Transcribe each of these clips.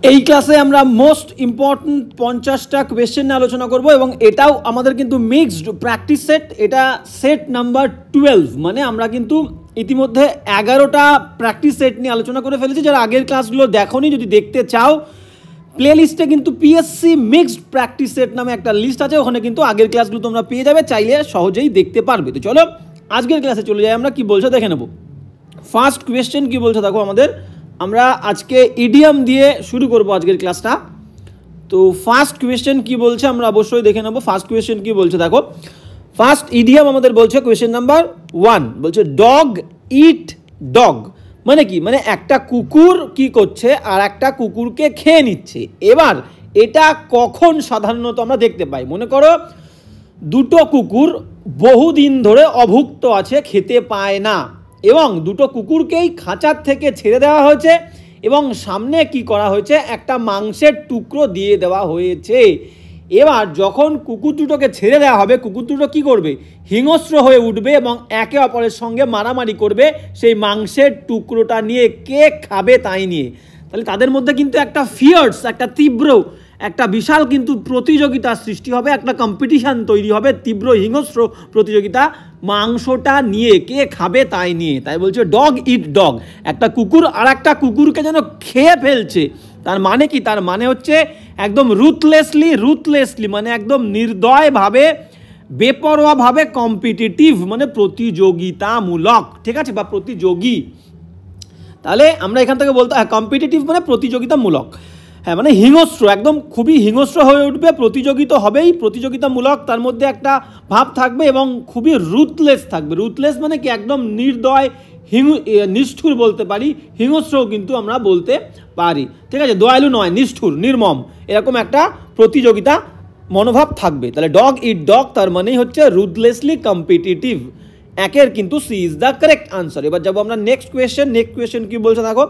এই ক্লাসে আমরা মোস্ট ইম্পর্টেন্ট 50টা কোয়েশ্চেন নিয়ে আলোচনা করব এবং এটাও আমাদের কিন্তু মিক্সড প্র্যাকটিস সেট। এটা সেট নাম্বার 12, মানে আমরা কিন্তু ইতিমধ্যে 11টা প্র্যাকটিস সেট নিয়ে আলোচনা করে ফেলেছি। যারা আগের ক্লাসগুলো দেখোনি, যদি দেখতে চাও প্লে লিস্টে কিন্তু পিএসসি মিক্সড প্র্যাকটিস সেট নামে একটা লিস্ট আছে, ওখানে কিন্তু আগের ক্লাসগুলো তোমরা পেয়ে যাবে, চাইলে সহজেই দেখতে পারবে। তো চলো আজকের ক্লাসে চলে যাই, আমরা কি বলছো দেখে নেব। ফার্স্ট কোয়েশ্চেন কি বলছে দেখো আমাদের, আমরা আজকে ইডিয়াম দিয়ে শুরু করব আজকের ক্লাসটা। তো ফার্স্ট কোয়েশ্চেন কি বলছে আমরা অবশ্যই দেখে নেব। ফার্স্ট কোয়েশ্চেন কি বলছে দেখো, ফার্স্ট ইডিয়াম আমাদের বলছে কোয়েশ্চেন নাম্বার 1, বলছে ডগ ইট ডগ। মানে কি, মানে একটা কুকুর কি করছে আর একটা কুকুরকে খেয়ে নিচ্ছে। এবার এটা কখন সাধারণত আমরা দেখতে পাই? মনে করো দুটো কুকুর বহুদিন ধরে অভুক্ত আছে, খেতে পায় না, এবং দুটো কুকুরকেই খাঁচার থেকে ছেড়ে দেওয়া হয়েছে এবং সামনে কি করা হয়েছে, একটা মাংসের টুকরো দিয়ে দেওয়া হয়েছে। এবার যখন কুকুর দুটোকে ছেড়ে দেওয়া হবে, কুকুর দুটো কী করবে, হিংস্র হয়ে উঠবে এবং একে অপরের সঙ্গে মারামারি করবে সেই মাংসের টুকরোটা নিয়ে, কে খাবে তাই নিয়ে। তাহলে তাদের মধ্যে কিন্তু একটা ফিয়ার্স, একটা তীব্র, একটা বিশাল কিন্তু প্রতিযোগিতার সৃষ্টি হবে, একটা কম্পিটিশান তৈরি হবে, তীব্র হিংস্র প্রতিযোগিতা মাংসটা নিয়ে, কে খাবে তাই নিয়ে। তাই বলছে ডগ ইট ডগ, একটা কুকুর আর একটা কুকুরকে যেন খেয়ে ফেলছে। তার মানে কি, তার মানে হচ্ছে একদম রুথলেসলি মানে একদম নির্দয়ভাবে, বেপরোয়াভাবে কম্পিটিটিভ, মানে প্রতিযোগিতামূলক, ঠিক আছে, বা প্রতিযোগী। তাহলে আমরা এখান থেকে বলতে, কম্পিটিটিভ মানে প্রতিযোগিতামূলক, হ্যাঁ, মানে হিংস্র, একদম খুবই হিংস্র হয়ে উঠবে, প্রতিযোগিতা হবেই, প্রতিযোগিতামূলক, তার মধ্যে একটা ভাব থাকবে এবং খুবই রুথলেস থাকবে। রুথলেস মানে কি, একদম নির্দয়, নিষ্ঠুর বলতে পারি, হিংস্রও কিন্তু আমরা বলতে পারি, ঠিক আছে, দয়ালু নয়, নিষ্ঠুর, নির্মম, এরকম একটা প্রতিযোগিতা মনোভাব থাকবে। তাহলে ডগ ইট ডগ তার মানেই হচ্ছে রুথলেসলি কম্পিটিটিভ। একের কিন্তু C is the correct answer. এবার যাবো আমরা নেক্সট কোয়েশ্চেন কি বলছে দেখো,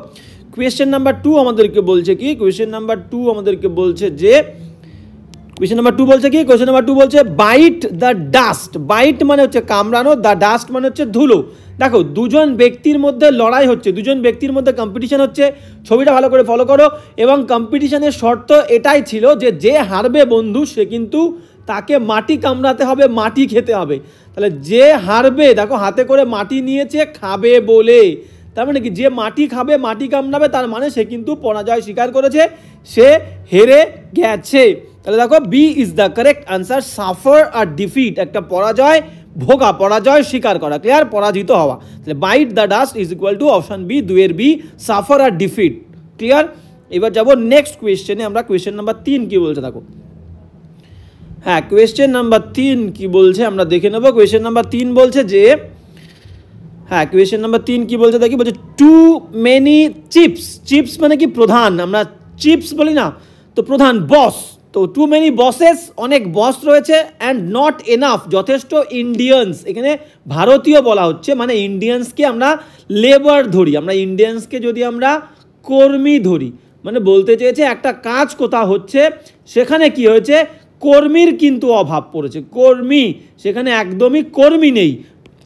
কোয়েশ্চেন নাম্বার 2 আমাদেরকে বলছে কি, কোয়েশ্চেন নাম্বার 2 আমাদেরকে বলছে যে, কোয়েশ্চেন নাম্বার 2 বলছে কি, কোয়েশ্চন নাম্বার 2 বলছে বাইট দ্য ডাস্ট। বাইট মানে হচ্ছে কামড়ানো, দ্য ডাস্ট মানে হচ্ছে ধুলো। দেখো দুজন ব্যক্তির মধ্যে লড়াই হচ্ছে, দুজন ব্যক্তির মধ্যে কম্পিটিশন হচ্ছে, ছবিটা ভালো করে ফলো করো। এবং কম্পিটিশনের শর্ত এটাই ছিল যে হারবে বন্ধু, সে কিন্তু তাকে মাটি কামড়াতে হবে, মাটি খেতে হবে। তাহলে যে হারবে, দেখো হাতে করে মাটি নিয়েছে খাবে বলে, তার মানে কি, যে মাটি খাবে, মাটি কামড়াবে, তার মানে সে কিন্তু পরাজয় স্বীকার করেছে, সে হেরে গেছে। তাহলে দেখো B is the correct answer, suffer a defeat, একটা পরাজয় ভোগা, পরাজয় স্বীকার করা, ক্লিয়ার, পরাজিত হওয়া। তাহলে bite the dust is equal to option B, 2 এর B, suffer a defeat, clear. এবার যাবো নেক্সট কোয়েশ্চেনে, আমরা কোয়েশ্চেন নাম্বার 3 কি বলছে দেখো। হ্যাঁ, কোয়েশ্চেন নাম্বার 3 কি বলছে আমরা দেখে নেব। কোয়েশ্চেন নাম্বার 3 বলছে যে, হ্যাঁ, কোয়েশ্চেন নাম্বার 3 কি বলছে দেখি, বলছে টু মেনি চিপস। চিপস মানে কি, প্রধান, আমরা চিপস বলি না, তো প্রধান, বস। তো টু মেনি বসেস, অনেক বস রয়েছে, অ্যান্ড নট এনাফ, যথেষ্ট ইন্ডিয়ানস, এখানে ভারতীয় বলা হচ্ছে, মানে ইন্ডিয়ানসকে আমরা লেবার ধরি, আমরা ইন্ডিয়ানসকে যদি আমরা কর্মী ধরি, মানে বলতে চেয়েছে একটা কাজ কোথাও হচ্ছে, সেখানে কি হয়েছে, কর্মীর কিন্তু অভাব পড়েছে, কর্মী, সেখানে একদমই কর্মী নেই,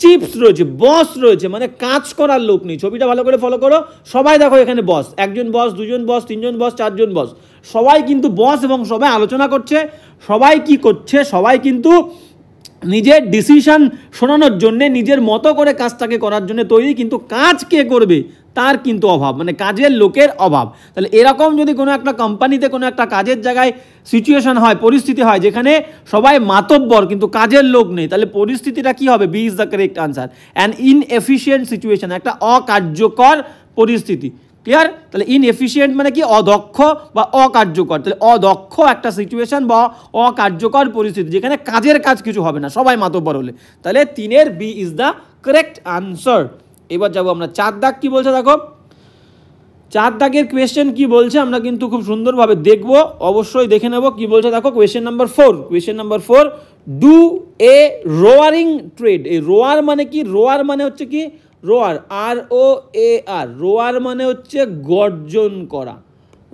চিপস রয়েছে, বস রয়েছে, মানে কাজ করার লোক নেই। ছবিটা ভালো করে ফলো করো, সবাই দেখো এখানে বস, একজন বস, দুজন বস, তিনজন বস, চারজন বস, সবাই কিন্তু বস এবং সবাই আলোচনা করছে, সবাই কি করছে, সবাই কিন্তু নিজের ডিসিশন শোনানোর জন্যে, নিজের মতো করে কাজটাকে করার জন্য তৈরি, কিন্তু কাজ কে করবে তার কিন্তু অভাব, মানে কাজের লোকের অভাব। তাহলে এরকম যদি কোনো একটা কোম্পানিতে, কোনো একটা কাজের জায়গায় সিচুয়েশন হয়, পরিস্থিতি হয়, যেখানে সবাই মাতব্বর কিন্তু কাজের লোক নেই, তাহলে পরিস্থিতিটা কি হবে, B is the correct answer, an inefficient situation, একটা অকার্যকর পরিস্থিতি, ক্লিয়ার। তাহলে ইনএফিশিয়েন্ট মানে কি, অদক্ষ বা অকার্যকর। তাহলে অদক্ষ একটা সিচুয়েশন বা অকার্যকর পরিস্থিতি, যেখানে কাজ কিছু হবে না, সবাই মাতব্বর হলে। তাহলে 3 এর B is the correct answer. এবার যাবো আমরা 4 দাগ কি বলছে দেখো, 4 দাগের কোয়েশ্চেন কি বলছে আমরা কিন্তু খুব সুন্দরভাবে দেখবো, অবশ্যই দেখে নেব কি বলছে দেখো। Question number 4, do a roaring trade. এই রোয়ার মানে কি, রোয়ার মানে হচ্ছে কি, রোয়ার, ROAR, রোয়ার মানে হচ্ছে গর্জন করা,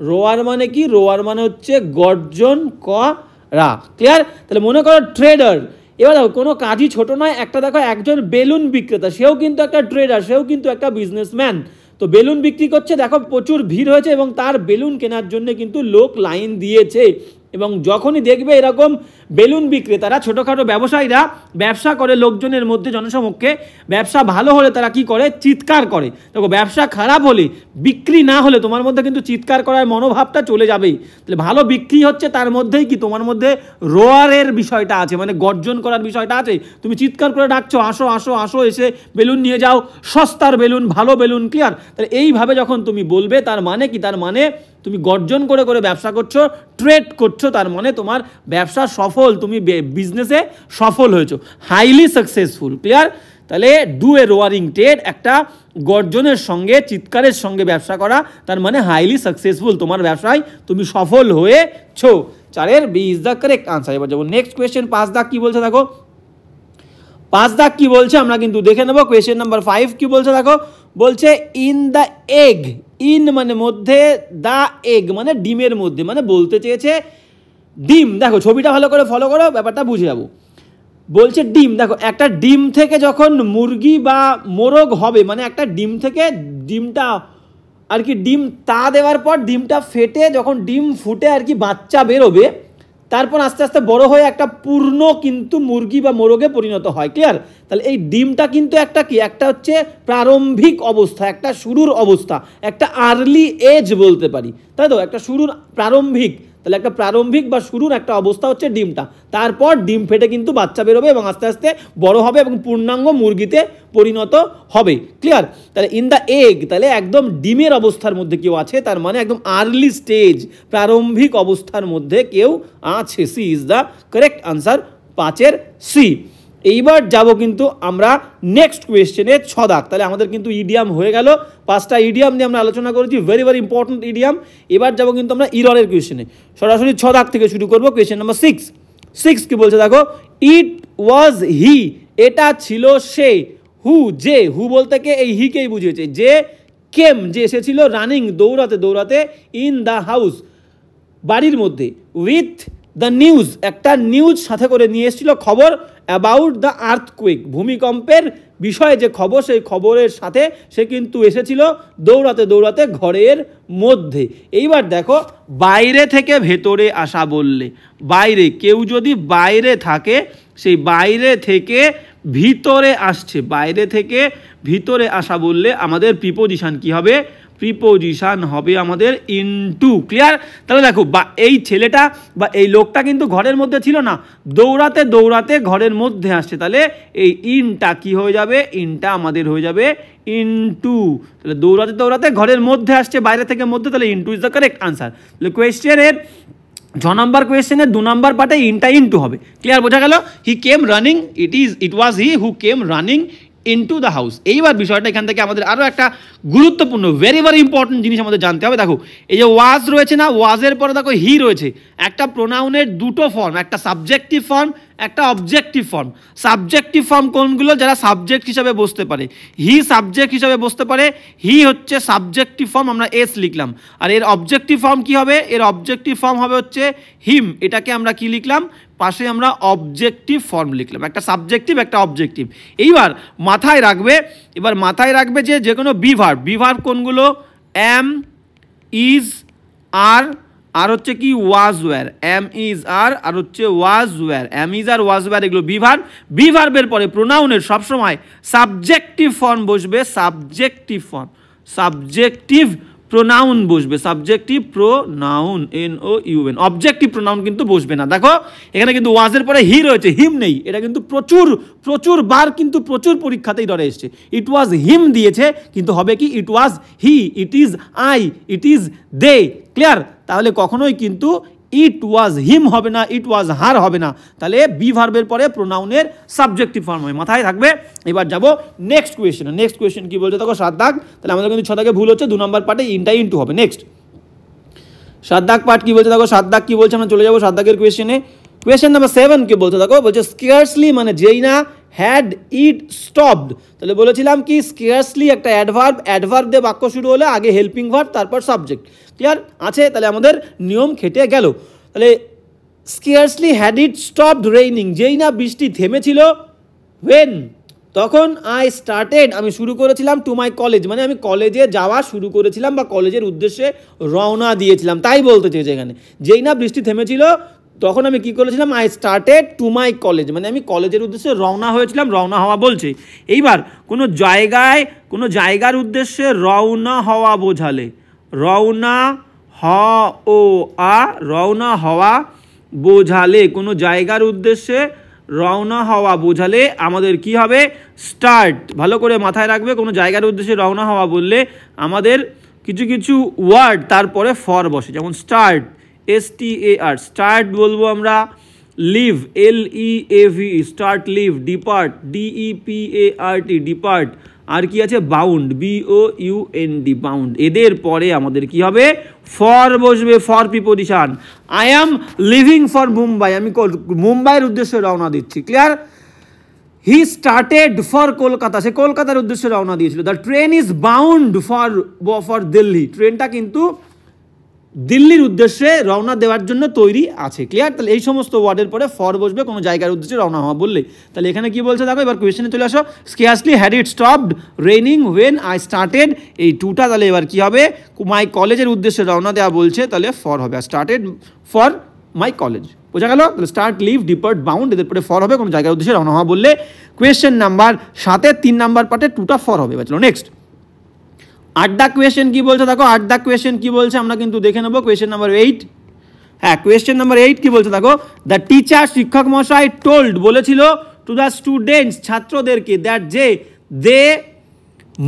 রোয়ার মানে কি, রোয়ার মানে হচ্ছে গর্জন করা, ক্লিয়ার। তাহলে মনে করো ট্রেডার, এবার দেখো কোনো কাজই ছোট নয়, একটা দেখো একজন বেলুন বিক্রেতা, সেও কিন্তু একটা ট্রেডার, সেও কিন্তু একটা বিজনেসম্যান। তো বেলুন বিক্রি করছে, দেখো প্রচুর ভিড় হয়েছে এবং তার বেলুন কেনার জন্য কিন্তু লোক লাইন দিয়েছে। এবং যখনই দেখবে এরকম বেলুন বিক্রেতারা, ছোটোখাটো ব্যবসায়ীরা ব্যবসা করে লোকজনের মধ্যে জনসমক্ষে, ব্যবসা ভালো হলে তারা কি করে, চিৎকার করে। দেখো ব্যবসা খারাপ হলে, বিক্রি না হলে তোমার মধ্যে কিন্তু চিৎকার করার মনোভাবটা চলে যাবেই। তাহলে ভালো বিক্রি হচ্ছে তার মধ্যেই কি তোমার মধ্যে রোয়ারের বিষয়টা আছে, মানে গর্জন করার বিষয়টা আছে। তুমি চিৎকার করে ডাকছো, আসো আসো আসো, এসে বেলুন নিয়ে যাও, সস্তার বেলুন, ভালো বেলুন, ক্লিয়ার? তাহলে এইভাবে যখন তুমি বলবে তার মানে কি, তার মানে তুমি গর্জন করে করে ব্যবসা করছো, ট্রেড করছো, তার মানে তোমার ব্যবসা সফল, তুমি বিজনেসে সফল হয়েছো, হাইলি সাকসেসফুল, ক্লিয়ার? তাহলে ডু এ রোয়ারিং ট্রেড, একটা গর্জনের সঙ্গে, চিৎকারের সঙ্গে ব্যবসা করা, তার মানে হাইলি সাকসেসফুল, তোমার ব্যবসায় তুমি সফল হয়েছো। 4 B is the correct answer. এবার যাবো নেক্সট কোয়েশ্চেন। 5 দাগ কি বলছে দেখো, 5 দাগ কি বলছে আমরা কিন্তু দেখে নেবো। কোয়েশ্চেন নাম্বার 5 কি বলছে দেখো, বলছে ইন দ্য এগ, ইন মানে মধ্যে, দ্য এগ মানে ডিমের মধ্যে, মানে বলতে চেয়েছে ডিম। দেখো ছবিটা ভালো করে ফলো করো, ব্যাপারটা বুঝে যাবো। বলছে ডিম, দেখো একটা ডিম থেকে যখন মুরগি বা মোরগ হবে, মানে একটা ডিম থেকে ডিমটা আর কি, ডিম তা দেওয়ার পর ডিমটা ফেটে যখন ডিম ফুটে আর কি বাচ্চা বেরোবে, তারপর আস্তে আস্তে বড় হয়ে একটা পূর্ণ কিন্তু মুরগি বা মোরগে পরিণত হয়, ক্লিয়ার? তাহলে এই ডিমটা কিন্তু একটা কি, একটা হচ্ছে প্রারম্ভিক অবস্থা, একটা শুরুর অবস্থা, একটা আর্লি এজ বলতে পারি, তাই তো? একটা শুরুর প্রারম্ভিক, তাহলে একটা প্রারম্ভিক বা শুরুর একটা অবস্থা হচ্ছে ডিমটা। তারপর ডিম ফেটে কিন্তু বাচ্চা বেরোবে এবং আস্তে আস্তে বড় হবে এবং পূর্ণাঙ্গ মুরগিতে পরিণত হবে, ক্লিয়ার? তাহলে ইন দ্য এগ, তাহলে একদম ডিমের অবস্থার মধ্যে কেউ আছে, তার মানে একদম আর্লি স্টেজ, প্রারম্ভিক অবস্থার মধ্যে কেউ আছে। C is the correct answer, 5 C. এইবার যাব কিন্তু আমরা নেক্সট কোয়েশ্চেনে, 6 দাগ। তাহলে আমাদের কিন্তু ইডিয়াম হয়ে গেল, 5টা ইডিয়াম নিয়ে আমরা আলোচনা করেছি, ভেরি ভেরি ইম্পর্টেন্ট ইডিয়াম। এবার যাব কিন্তু আমরা ইররের কোয়েশ্চেনে, সরাসরি 6 দাগ থেকে শুরু করবো। কোয়েশ্চেন নাম্বার 6 কি বলছে দেখো, ইট ওয়াজ হি, এটা ছিল সে, হু যে, হু বলতে কে, এই হিকেই বুঝিয়েছে, যে কেম যে এসেছিল, রানিং দৌড়াতে দৌড়াতে, ইন দ্য হাউস বাড়ির মধ্যে, উইথ দ্য নিউজ একটা নিউজ সাথে করে নিয়ে এসেছিল, খবর, অ্যাবাউট দ্য আর্থকুয়েক ভূমিকম্পের বিষয়ে যে খবর, সেই খবরের সাথে সে কিন্তু এসেছিল দৌড়াতে দৌড়াতে ঘরের মধ্যে। এইবার দেখো বাইরে থেকে ভেতরে আসা বললে, বাইরে কেউ যদি বাইরে থাকে, সেই বাইরে থেকে ভিতরে আসছে, বাইরে থেকে ভিতরে আসা বললে আমাদের প্রিপোজিশন কি হবে, প্রিপোজিশন হবে আমাদের ইনটু, ক্লিয়ার? তাহলে দেখো এই ছেলেটা বা এই লোকটা কিন্তু ঘরের মধ্যে ছিল না, দৌড়াতে দৌড়াতে ঘরের মধ্যে আসছে, তাহলে এই ইনটা কি হয়ে যাবে, ইনটা আমাদের হয়ে যাবে ইনটু। তাহলে দৌড়াতে দৌড়াতে ঘরের মধ্যে আসছে, বাইরে থেকে মধ্যে, তাহলে into is the correct answer. তাহলে কোয়েশ্চেনের 6 নম্বর কোয়েশ্চেনের 2 নম্বর পার্টে ইনটা ইনটু হবে, ক্লিয়ার? বোঝা গেল? He came running, it was he who came running into the house. এইবার বিষয়টা এখান থেকে আমাদের আরও একটা গুরুত্বপূর্ণ, ভেরি ভেরি ইম্পর্টেন্ট জিনিস আমাদের জানতে হবে। দেখো এই যে ওয়াজ রয়েছে না, ওয়াজের পরে দেখো হি রয়েছে, একটা প্রোনাউনের দুটো ফর্ম, একটা সাবজেক্টিভ ফর্ম, একটা অবজেক্টিভ ফর্ম। সাবজেক্টিভ ফর্ম কোনগুলো, যারা সাবজেক্ট হিসাবে বসতে পারে, হি সাবজেক্ট হিসাবে বসতে পারে, হি হচ্ছে সাবজেক্টিভ ফর্ম, আমরা এস লিখলাম। আর এর অবজেক্টিভ ফর্ম কি হবে, এর অবজেক্টিভ ফর্ম হবে হচ্ছে হিম, এটাকে আমরা কি লিখলাম, পাশে আমরা অবজেক্টিভ ফর্ম লিখলাম, একটা সাবজেক্টিভ একটা অবজেক্টিভ। এইবার মাথায় রাখবে, যে কোনো বি ভার্ব কোনগুলো, এম, ইজ, আর হচ্ছে কি was were, am is are হচ্ছে was were, am is are was were, এগুলো বি ভার্বের পরে প্রোনাউনের সবসময় সাবজেক্টিভ ফর্ম বসবে, সাবজেক্টিভ প্রোনাউন বসবে, subjective pronoun, NOUN, objective pronoun কিন্তু বসবে না। দেখো এখানে কিন্তু ওয়াজের পরে হি রয়েছে, হিম নেই, এটা কিন্তু প্রচুর বার কিন্তু প্রচুর পরীক্ষাতেই ধরে এসছে। ইট ওয়াজ হিম দিয়েছে, কিন্তু হবে কি, it was he, it is I, it is they, clear? তাহলে কখনোই কিন্তু ইট ওয়াজ হিম হবে না, ইট ওয়াজ হার হবে না, তাহলে বি ভার্বের পরে প্রোনাউনের সাবজেক্টিভ ফর্ম হয়, মাথায় থাকবে। এবার যাব নেক্সট কোয়েশ্চেন কি বলছে দেখো, 7 দাগ। তাহলে আমাদের কিন্তু 6 দাগে ভুল হচ্ছে, 2 নম্বর পার্টে ইনটা ইনটু হবে। নেক্সট 7 দাগ পার্ট কি বলছে দেখো, 7 দাগ কি বলছে, আমরা চলে যাবো 7 দাগের কোয়েশ্চেনে। কোয়েশ্চেন নাম্বার 7 কি বলছে দেখো, বলছে স্কেয়ার্সলি মানে যেই না, হ্যাড ইট স্টপড। তাহলে বলেছিলাম কি, স্কেয়ার্সলি একটা অ্যাডভার্ব দিয়ে বাক্য শুরু হলে আগে হেল্পিং ভার্ব, তারপর সাবজেক্ট, ক্লিয়ার আছে? তাহলে আমাদের নিয়ম খেটে গেল। তাহলে scarcely had it stopped raining, যেই না বৃষ্টি থেমেছিল, ওয়েন তখন আই স্টার্টেড আমি শুরু করেছিলাম টু মাই কলেজ, মানে আমি কলেজে যাওয়া শুরু করেছিলাম বা কলেজের উদ্দেশ্যে রওনা দিয়েছিলাম, তাই বলতে চেয়েছে এখানে। যেই না বৃষ্টি থেমেছিল তখন আমি কি করেছিলাম, I started to my college, মানে আমি কলেজের উদ্দেশ্যে রওনা হয়েছিলাম, রওনা হওয়া বলছে। এইবার কোনো জায়গার উদ্দেশ্যে রওনা হওয়া বোঝালে, রওনা হওয়া বোঝালে, কোনো জায়গার উদ্দেশ্যে রওনা হওয়া বোঝালে আমাদের কি হবে, স্টার্ট। ভালো করে মাথায় রাখবে, কোনো জায়গার উদ্দেশ্যে রওনা হওয়া বললে আমাদের কিছু কিছু ওয়ার্ড তারপরে ফর বসে, যেমন স্টার্ট, STAR, স্টার্ট বলবো আমরা, leave, LEAV, start leave, depart, DEPART, depart, আর কি আছে, বাউন্ড, BOUND, বাউন্ড। এদের পরে আমাদের কি হবে, ফর বসবে, for preposition. I am leaving for Mumbai, আমি মুম্বাইয়ের উদ্দেশ্যে রওনা দিচ্ছি, clear. He started for Kolkata, সে কলকাতার উদ্দেশ্যে রওনা দিয়েছিল। The train is bound for Delhi, ট্রেনটা কিন্তু দিল্লির উদ্দেশ্যে রওনা দেওয়ার জন্য তৈরি আছে, ক্লিয়ার। তাহলে এই সমস্ত ওয়ার্ডের পরে ফর বসবে কোনো জায়গার উদ্দেশ্যে রওনা হওয়া বললে। তাহলে এখানে কি বলছে দেখো, এবার কোয়েশ্চেনে চলে আসো। Scarcely had it stopped raining when I started, এই টুটা তাহলে এবার কি হবে, মাই কলেজের উদ্দেশ্যে রওনা দেওয়া বলছে, তাহলে ফর হবে। স্টার্টেড ফর মাই কলেজ, বোঝা গেল। তাহলে স্টার্ট, লিভ, ডিপার্ট, বাউন্ড, এদের পরে ফর হবে কোনো জায়গার উদ্দেশ্যে রওনা হওয়া বললে। কোয়েশ্চেন নাম্বার 7 3 নাম্বার পার্টে টুটা ফর হবে। চলো নেক্সট 8 দা কোয়েশ্চেন কি বলছে দেখো, 8 দা কোয়েশ্চেন কি বলছে আমরা কিন্তু দেখে নেবো। কোয়েশ্চেন নাম্বার 8, হ্যাঁ কোয়েশ্চেন নাম্বার 8 কি বলছে দেখো, দ্য টিচার, শিক্ষক মশাই, টোল্ড বলেছিল, টু দ্য স্টুডেন্টস, ছাত্রদেরকে, দ্যাট যে they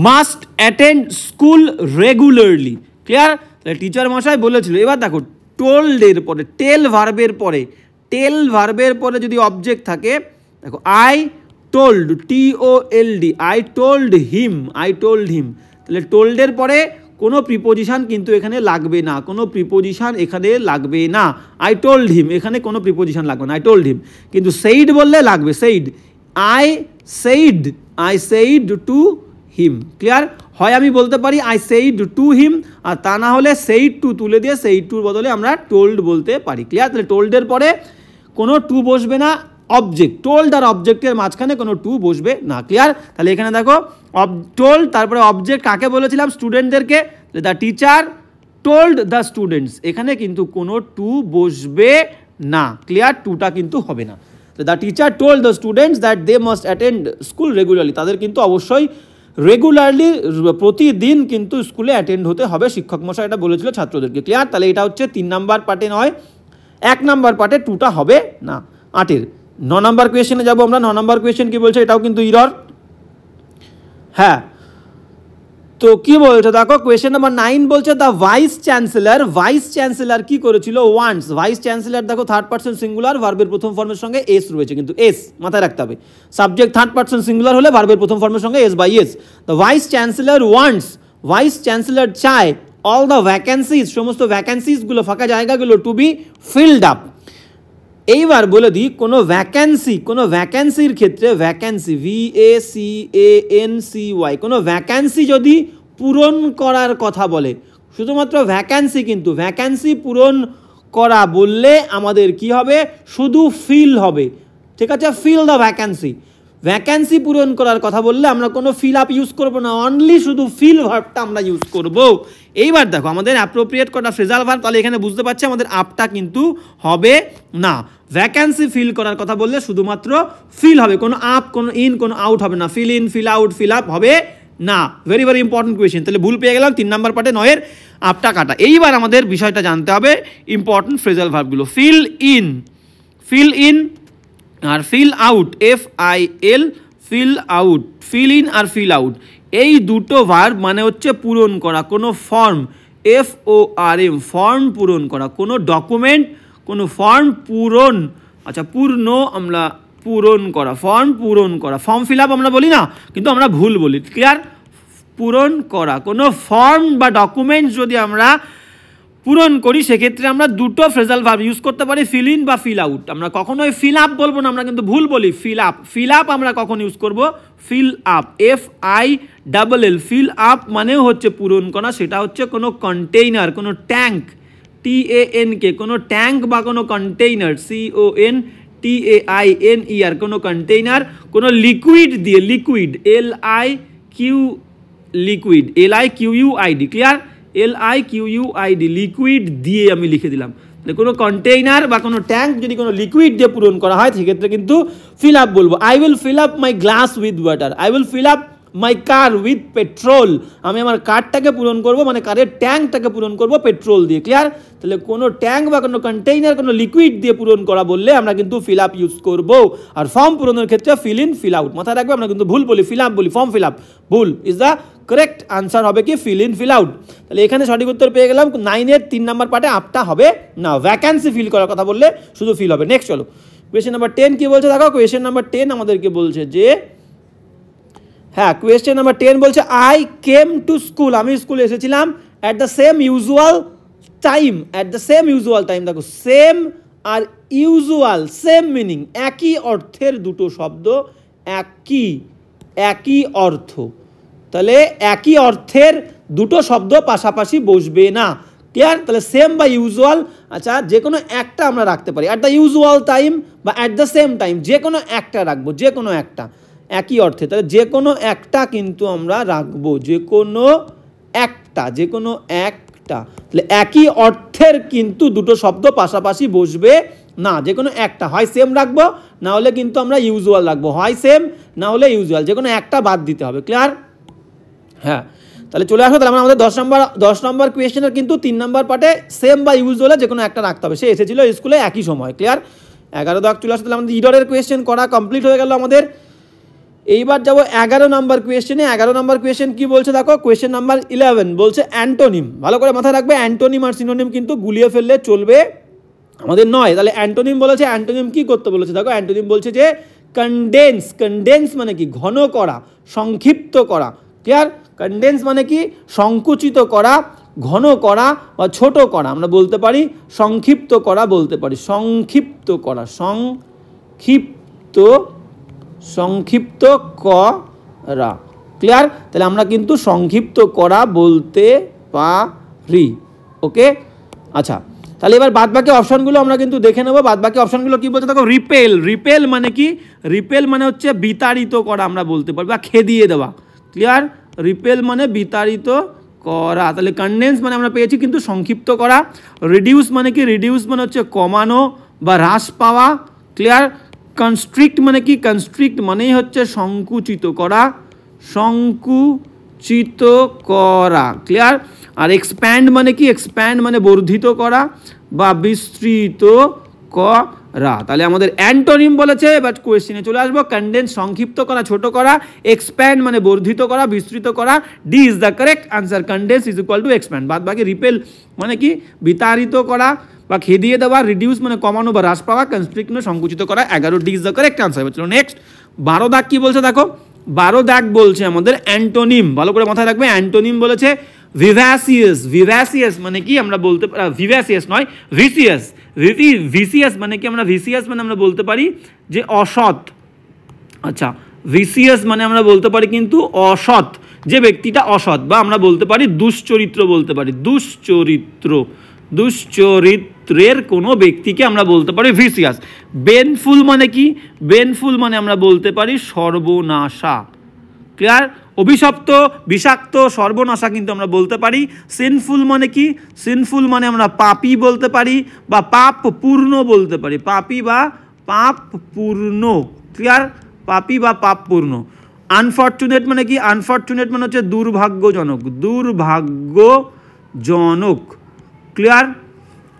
must attend school regularly, clear. তাহলে টিচার মশাই বলেছিল। এবার দেখো টোল্ডের পরে, টেল ভার্বের পরে যদি অবজেক্ট থাকে, দেখো I told, TOLD, I told him, তাহলে টোল্ডের পরে কোনো প্রিপোজিশন কিন্তু এখানে লাগবে না, কোনো প্রিপোজিশন এখানে লাগবে না। আই টোল্ড হিম, এখানে কোনো প্রিপোজিশন লাগবে না, আই টোল্ড হিম। কিন্তু সেইড বললে লাগবে, said, I said to him, clear. হয় আমি বলতে পারি আই সেইড টু হিম, আর তা না হলে সেইড টু তুলে দিয়ে সেইড টুর বদলে আমরা টোল্ড বলতে পারি, ক্লিয়ার। তাহলে টোল্ডের পরে কোনো টু বসবে না, অবজেক্ট, টোল্ড আর অবজেক্টের মাঝখানে কোনো টু বসবে না, ক্লিয়ার। তাহলে এখানে দেখো টোল্ড, তারপরে অবজেক্ট কাকে বলেছিলাম, স্টুডেন্টদেরকে, the teacher told the students, এখানে কিন্তু কোনো টু বসবে না, ক্লিয়ার, টুটা কিন্তু হবে না। The teacher told the students that they must attend school regularly, তাদের কিন্তু অবশ্যই রেগুলারলি প্রতিদিন কিন্তু স্কুলে অ্যাটেন্ড হতে হবে, শিক্ষক মশাই এটা বলেছিল ছাত্রদেরকে, ক্লিয়ার। তাহলে এটা হচ্ছে 3 নাম্বার পার্টে নয়, 1 নাম্বার পার্টে টুটা হবে না। 8-এর 9 নাম্বার কোয়েশ্চেনে যাবো আমরা। 9 নাম্বার কোয়েশ্চেন কি বলছে, এটাও কিন্তু ইরর, হ্যাঁ। তো কি বলছে দেখো, কোয়েশ্চেন নাম্বার 9 বলছে দ্য ভাইস চ্যান্সেলর কি করেছিল, ওয়ান্স। ভাইস চ্যান্সেলর দেখো থার্ড পারসন সিঙ্গুলার, ভার্বের প্রথম ফর্মের সঙ্গে এস রয়েছে, কিন্তু এস মাথায় রাখতে হবে। সাবজেক্ট থার্ড পারসন সিঙ্গুলার হলে ভার্বের প্রথম ফর্মের সঙ্গে S by S. The vice chancellor wants, vice chancellor চায়, অল দ্য ভ্যাকেন্সিজ, সমস্ত ভ্যাকেন্সিসগুলো, ফাঁকা জায়গাগুলো, টু বি ফিল্ড আপ। এইবার বলে দিই, কোনো ভ্যাকেন্সির ক্ষেত্রে, ভ্যাকেন্সি, VACANCY, কোনো ভ্যাকেন্সি যদি পূরণ করার কথা বলে, শুধুমাত্র ভ্যাকেন্সি, কিন্তু ভ্যাকেন্সি পূরণ করা বললে আমাদের কি হবে, শুধু ফিল হবে, ঠিক আছে, ফিল দ্য ভ্যাকেন্সি। ভ্যাকেন্সি পূরণ করার কথা বললে আমরা কোনো ফিল আপ ইউজ করবো না, অনলি শুধু ফিল ভার্বটা আমরা ইউজ করব। এইবার দেখো আমাদের অ্যাপ্রোপ্রিয়েট করা ফ্রেজাল ভার্ব, তাহলে এখানে বুঝতে পারছি আমাদের আপটা কিন্তু হবে না। ভ্যাকেন্সি ফিল করার কথা বললে শুধুমাত্র ফিল হবে, কোনো আপ, কোনো ইন, কোনো আউট হবে না, fill in, feel out, fill up হবে না। Very very important question. তাহলে ভুল পেয়ে গেলাম 3 নাম্বার পার্টে 9-এর আপটা কাটা। এইবার আমাদের বিষয়টা জানতে হবে, ইম্পর্টেন্ট ফ্রেজাল ভার্বগুলো। ফিল ইন আর fill out, FIL, fill out, fill in আর ফিল আউট, এই দুটো ভার্ব মানে হচ্ছে পূরণ করা, কোনো ফর্ম, FORM, ফর্ম পূরণ করা, কোনো ডকুমেন্ট, কোনো ফর্ম পূরণ, আচ্ছা পূর্ণ আমরা পূরণ করা, ফর্ম পূরণ করা, ফর্ম ফিল আপ আমরা বলি না, কিন্তু আমরা ভুল বলি, ক্লিয়ার। পূরণ করা কোনো ফর্ম বা ডকুমেন্ট যদি আমরা পূরণ করি, সেক্ষেত্রে আমরা দুটো ফ্রেজাল ভার্ব ইউজ করতে পারি, ফিল ইন বা ফিল আউট। আমরা কখনোই ফিল আপ বলবো না, আমরা কিন্তু ভুল বলি ফিল আপ। ফিল আপ আমরা কখন ইউজ করব, fill up, FILL, fill up মানেও হচ্ছে পূরণ করা, সেটা হচ্ছে কোনো কন্টেইনার, কোনো ট্যাঙ্ক, TANK, কোনো ট্যাঙ্ক বা কোনো কন্টেইনার, CONTAINER, কোনো কন্টেইনার, কোনো লিকুইড দিয়ে, liquid LIQUID, clear, LIQUID, liquid দিয়ে আমি লিখে দিলাম। কোনো কন্টেইনার বা কোনো ট্যাঙ্ক যদি কোনো লিকুইড দিয়ে পূরণ করা হয় সেক্ষেত্রে কিন্তু ফিল আপ বলবো। I will fill up my glass with water, I will fill up my car with petrol, আমি আমার কারটাকে পূরণ করব, মানে কারের ট্যাঙ্কটাকে পূরণ করব পেট্রোল দিয়ে, ক্লিয়ার। তাহলে কোনো ট্যাঙ্ক বা কোনো কন্টেইনার কোনো লিকুইড দিয়ে পূরণ করা বললে আমরা কিন্তু ফিল আপ ইউজ করব। আর ফর্ম পূরণের ক্ষেত্রে ফিল ইন ফিল আউট, মাথায় রাখবে, আমরা কিন্তু ভুল বলি, ফিল আপ বলি, ফর্ম ফিল আপ ভুল, ইজ দ্য কারেক্ট আনসার হবে কি ফিল ইন ফিল আউট। তাহলে এখানে সঠিক উত্তর পেয়ে গেলাম। 9-এর 3 নম্বর পার্টে আপটা হবে না, ভ্যাকান্সি ফিল করার কথা বললে শুধু ফিল হবে। নেক্সট চলো, কোয়েশ্চেন নাম্বার 10 কি বলছে দেখো। কোয়েশ্চেন নাম্বার 10 আমাদেরকে বলছে যে, হ্যাঁ, কোয়েশ্চেন নাম্বার 10 বলছে আই কেম টু স্কুল, আমি স্কুলে এসেছিলাম at the same usual time, at the same usual time. দেখো সেম আর ইউজুয়াল সেম মিনিং, একই অর্থের দুটো শব্দ, একই অর্থ, তাহলে একই অর্থের দুটো শব্দ পাশাপাশি বসবে না, ক্লিয়ার। তাহলে সেম বা ইউজুয়াল, আচ্ছা যে কোনো একটা আমরা রাখতে পারি, অ্যাট দ্য ইউজুয়াল টাইম বা অ্যাট দ্য সেম টাইম, যে কোনো একটা রাখবো, যে কোনো একটা একই অর্থে, তাহলে যে কোনো একটা কিন্তু আমরা রাখবো, যে কোনো একটা, যে কোনো একটা, তাহলে একই অর্থের কিন্তু দুটো শব্দ পাশাপাশি বসবে না, যে কোনো একটা, হয় সেম রাখবো না হলে কিন্তু আমরা ইউজুয়াল রাখবো, হয় সেম না হলে ইউজুয়াল, যে কোনো একটা বাদ দিতে হবে, ক্লিয়ার। হ্যাঁ, তাহলে চলে আসো, তাহলে আমাদের 10 নম্বর কোয়েশ্চেনের কিন্তু 3 নম্বর পার্টে সেম বা ইউজুয়াল যে কোনো একটা রাখতে হবে। সে এসেছিল স্কুলে একই সময়, ক্লিয়ার। 11 দাগ চলে আসো, তাহলে আমাদের ইডরের কোয়েশ্চেন করা কমপ্লিট হয়ে গেল আমাদের। এইবার যাবো 11 নম্বর কোয়েশ্চেনে। 11 নম্বর কোয়েশ্চেন কি বলছে দেখো, কোয়েশ্চেন নাম্বার 11 বলছে অ্যান্টোনিম, ভালো করে মাথায় রাখবে, অ্যান্টোনিম আর সিনোনিম কিন্তু গুলিয়ে ফেললে চলবে আমাদের নয়। তাহলে অ্যান্টোনিম বলেছে, অ্যান্টোনিম কি করতে বলেছে দেখো, অ্যান্টোনিম বলছে যে কনডেন্স, কনডেন্স মানে কি ঘন করা, সংক্ষিপ্ত করা, ক্লিয়ার। কনডেন্স মানে কি সংকুচিত করা, ঘন করা বা ছোট করা, আমরা বলতে পারি সংক্ষিপ্ত করা, বলতে পারি সংক্ষিপ্ত করা, সংক্ষিপ্ত করা, ক্লিয়ার। তাহলে আমরা কিন্তু সংক্ষিপ্ত করা বলতে পারি, ওকে। আচ্ছা, তাহলে এবার বাদবাকি অপশনগুলো আমরা কিন্তু দেখে নেব। বাদবাকি অপশনগুলো কি বলছে দেখো, রিপেল, রিপেল মানে কি, রিপেল মানে হচ্ছে বিতাড়িত করা, আমরা বলতে পারি, বা খেদিয়ে দেওয়া, ক্লিয়ার। রিপেল মানে বিতাড়িত করা, তাহলে কনডেন্স মানে আমরা পেয়েছি কিন্তু সংক্ষিপ্ত করা। রিডিউস মানে কি, রিডিউস মানে হচ্ছে কমানো বা হ্রাস পাওয়া, ক্লিয়ার। কনস্ট্রিক্ট মানে কি, কনস্ট্রিক্ট মানেই হচ্ছে সংকুচিত করা, সংকুচিত করা, ক্লিয়ার। আর এক্সপ্যান্ড মানে কি, এক্সপ্যান্ড মানে বর্ধিত করা বা বিস্তৃত করা। তাহলে আমাদের অ্যান্টোনিম বলেছে, বাট কোয়েশ্চেনে চলে আসবো, কনডেন্স সংক্ষিপ্ত করা, ছোট করা, এক্সপ্যান্ড মানে বর্ধিত করা, বিস্তৃত করা। D is the correct answer, condense is equal to expand. বাদ বাকি রিপেল মানে কি বিতাড়িত করা বা খেদিয়ে দেওয়া, রিডিউস মানে কমানো বা হ্রাস পাওয়া, কনস্ট্রিক্ট মানে সংকুচিত করা। 11 D is the correct answer. চলো নেক্সট 12 দাগ কি বলছে দেখো, 12 দাগ বলছে আমাদের অ্যান্টোনিম, ভালো করে মাথায় রাখবে। অ্যান্টোনিম বলেছে ভিভাসিয়াস, ভিভাসিয়াস মানে কি আমরা বলতে পারি, ভিভাসিয়াস নয় ভিসিয়াস, ভিসিয়াস মানে কি, আমরা ভিসিয়াস মানে আমরা বলতে পারি যে অসৎ, আচ্ছা ভিসিয়াস মানে আমরা বলতে পারি কিন্তু অসৎ, যে ব্যক্তিটা অসৎ, বা আমরা বলতে পারি দুশ্চরিত্র, বলতে পারি দুশ্চরিত্র, দুশ্চরিত্রের কোনো ব্যক্তিকে আমরা বলতে পারি ভিসিয়াস। বেনফুল মানে কি, বেনফুল মানে আমরা বলতে পারি সর্বনাশা, ক্লিয়ার। অভিশপ্ত, বিষাক্ত, সর্বনাশা কিন্তু আমরা বলতে পারি। সিনফুল মানে কি, সিনফুল মানে আমরা পাপী বলতে পারি বা পাপ পূর্ণ বলতে পারি, পাপী বা পাপ পূর্ণ, ক্লিয়ার, পাপী বা পাপ পূর্ণ। আনফর্চুনেট মানে কি, আনফর্চুনেট মানে হচ্ছে দুর্ভাগ্যজনক, দুর্ভাগ্যজনক, ক্লিয়ার।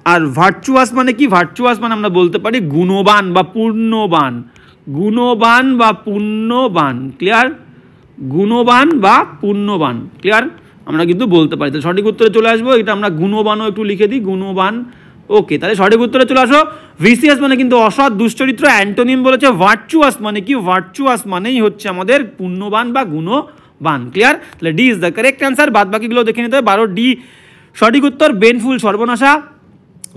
আর ভার্চুয়াস মানে কি, ভার্চুয়াস মানে আমরা বলতে পারি গুণবান বা পুণ্যবান, গুণবান বা পুণ্যবান, ক্লিয়ার, গুণবান বা পুণ্যবান, ক্লিয়ার, আমরা কিন্তু বলতে পারি। তাহলে সঠিক উত্তরে চলে আসবো, এটা আমরা গুণবানও একটু লিখে দিই, গুণবান, ওকে। তাহলে সঠিক উত্তরে চলে আসো, ভিসিয়াস মানে কিন্তু অসৎ, দুশ্চরিত্র। অ্যান্টোনিম বলেছে ভার্চুয়াস মানে কি, ভার্চুয়াস মানেই হচ্ছে আমাদের পুণ্যবান বা গুণবান, ক্লিয়ার। তাহলে D is the correct answer. বাদ বাকিগুলো দেখে নিতে হবে। 12 ডি সঠিক উত্তর, বেনফুল সর্বনাশা,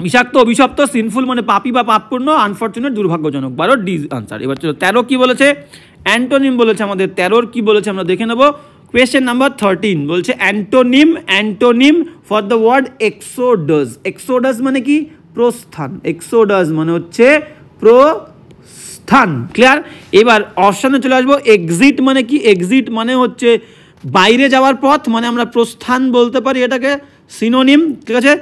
বিষাক্ত অভিশপ্ত, সিনফুল মানে পাপী বা পাপপূর্ণ, আনফর্চুনেট দুর্ভাগ্যজনক। 12 ডি আনসার। এবার চলো 13 কি বলেছে, অ্যান্টোনিম বলেছে আমাদের। 13 কি বলেছে আমরা দেখে নেব। কোয়েশ্চেন নাম্বার 13 বলছে antonym, antonym for the word exodus. Exodus মানে কি, প্রস্থান, এক্সোডাস মানে হচ্ছে প্রস্থান। ক্লিয়ার? এবার অপশানে চলে আসবো। এক্সিট মানে কি? এক্সিট মানে হচ্ছে বাইরে যাওয়ার পথ, মানে আমরা প্রস্থান বলতে পারি এটাকে, সিনোনিম। ঠিক আছে,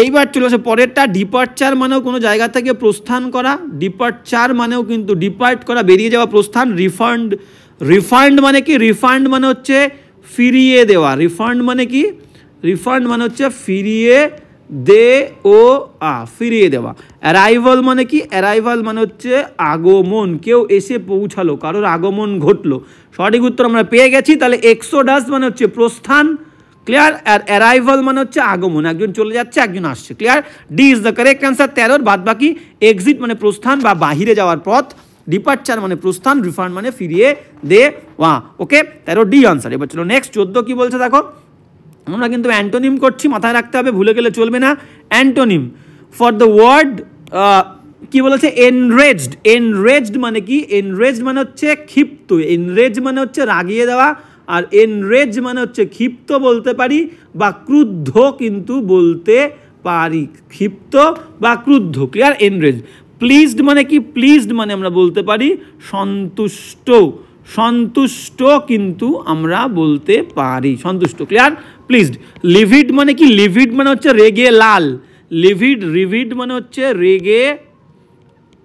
এইবার চলে আসে পরেরটা। ডিপার্চার মানেও কোনো জায়গা থেকে প্রস্থান করা, ডিপার্চার মানেও কিন্তু ডিপার্ট করা, বেরিয়ে যাওয়া, প্রস্থান। রিফান্ড, রিফান্ড মানে কি? রিফান্ড মানে হচ্ছে ফিরিয়ে দেওয়া। রিফান্ড মানে কি? রিফান্ড মানে হচ্ছে ফিরিয়ে ফিরিয়ে দেওয়া। অ্যারাইভাল মানে কি? অ্যারাইভাল মানে হচ্ছে আগমন, কেউ এসে পৌঁছালো, কারোর আগমন ঘটলো। সঠিক উত্তর আমরা পেয়ে গেছি। তাহলে এক্সোডাস মানে হচ্ছে প্রস্থান। ক্লিয়ার? আর অ্যারাইভাল মানে হচ্ছে আগমন, একজন চলে যাচ্ছে একজন আসছে। Clear? D is the correct answer. 13 বাদ বাকি এক্সিট মানে প্রস্থান বা বাহিরে যাওয়ার পথ, ডিপার্চার মানে প্রস্থান, রিফান্ড মানে ফিরিয়ে দেওয়া। ওকে, 13 ডি আনসার। এবার চলো নেক্সট 14 কি বলছে দেখো। আমরা কিন্তু অ্যান্টোনিম করছি, মাথায় রাখতে হবে, ভুলে গেলে চলবে না। অ্যান্টোনিম ফর দ্য ওয়ার্ড কি বলেছে? এনরেজড। এনরেজড মানে কি? এনরেজড মানে হচ্ছে ক্ষিপ্ত। এনরেজ মানে হচ্ছে রাগিয়ে দেওয়া, আর এনরেজ মানে হচ্ছে ক্ষিপ্ত বলতে পারি বা ক্রুদ্ধ কিন্তু বলতে পারি, ক্ষিপ্ত বা ক্রুদ্ধ। ক্লিয়ার? এনরেজ। প্লিজড মানে কি? প্লিজড মানে আমরা বলতে পারি সন্তুষ্ট, সন্তুষ্ট কিন্তু আমরা বলতে পারি সন্তুষ্ট। ক্লিয়ার? প্লিজড। লিভিড মানে কি? লিভিড মানে হচ্ছে রেগে লাল। লিভিড, রিভিড মানে হচ্ছে রেগে,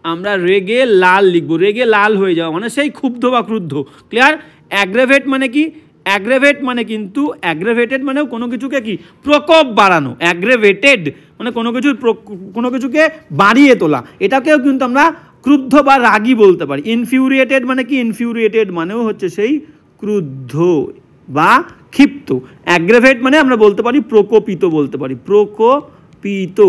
আমরা রেগে লাল লিখবো, রেগে লাল হয়ে যাওয়া মানে সেই ক্ষুব্ধ বা ক্রুদ্ধ। ক্লিয়ার? অ্যাগ্রেভেট মানে কি? অ্যাগ্রেভেট মানে কিন্তু অ্যাগ্রেভেটেড মানেও কোনো কিছুকে কি প্রকোপ বাড়ানো। অ্যাগ্রেভেটেড মানে কোনো কিছুকে বাড়িয়ে তোলা, এটাকেও কিন্তু আমরা ক্রুদ্ধ বা রাগী বলতে পারি। ইনফিউরিয়েটেড মানে কি? ইনফিউরিয়েটেড মানেও হচ্ছে সেই ক্রুদ্ধ বা ক্ষিপ্ত। অ্যাগ্রেভেট মানে আমরা বলতে পারি প্রকোপিত, বলতে পারি প্রকোপিত।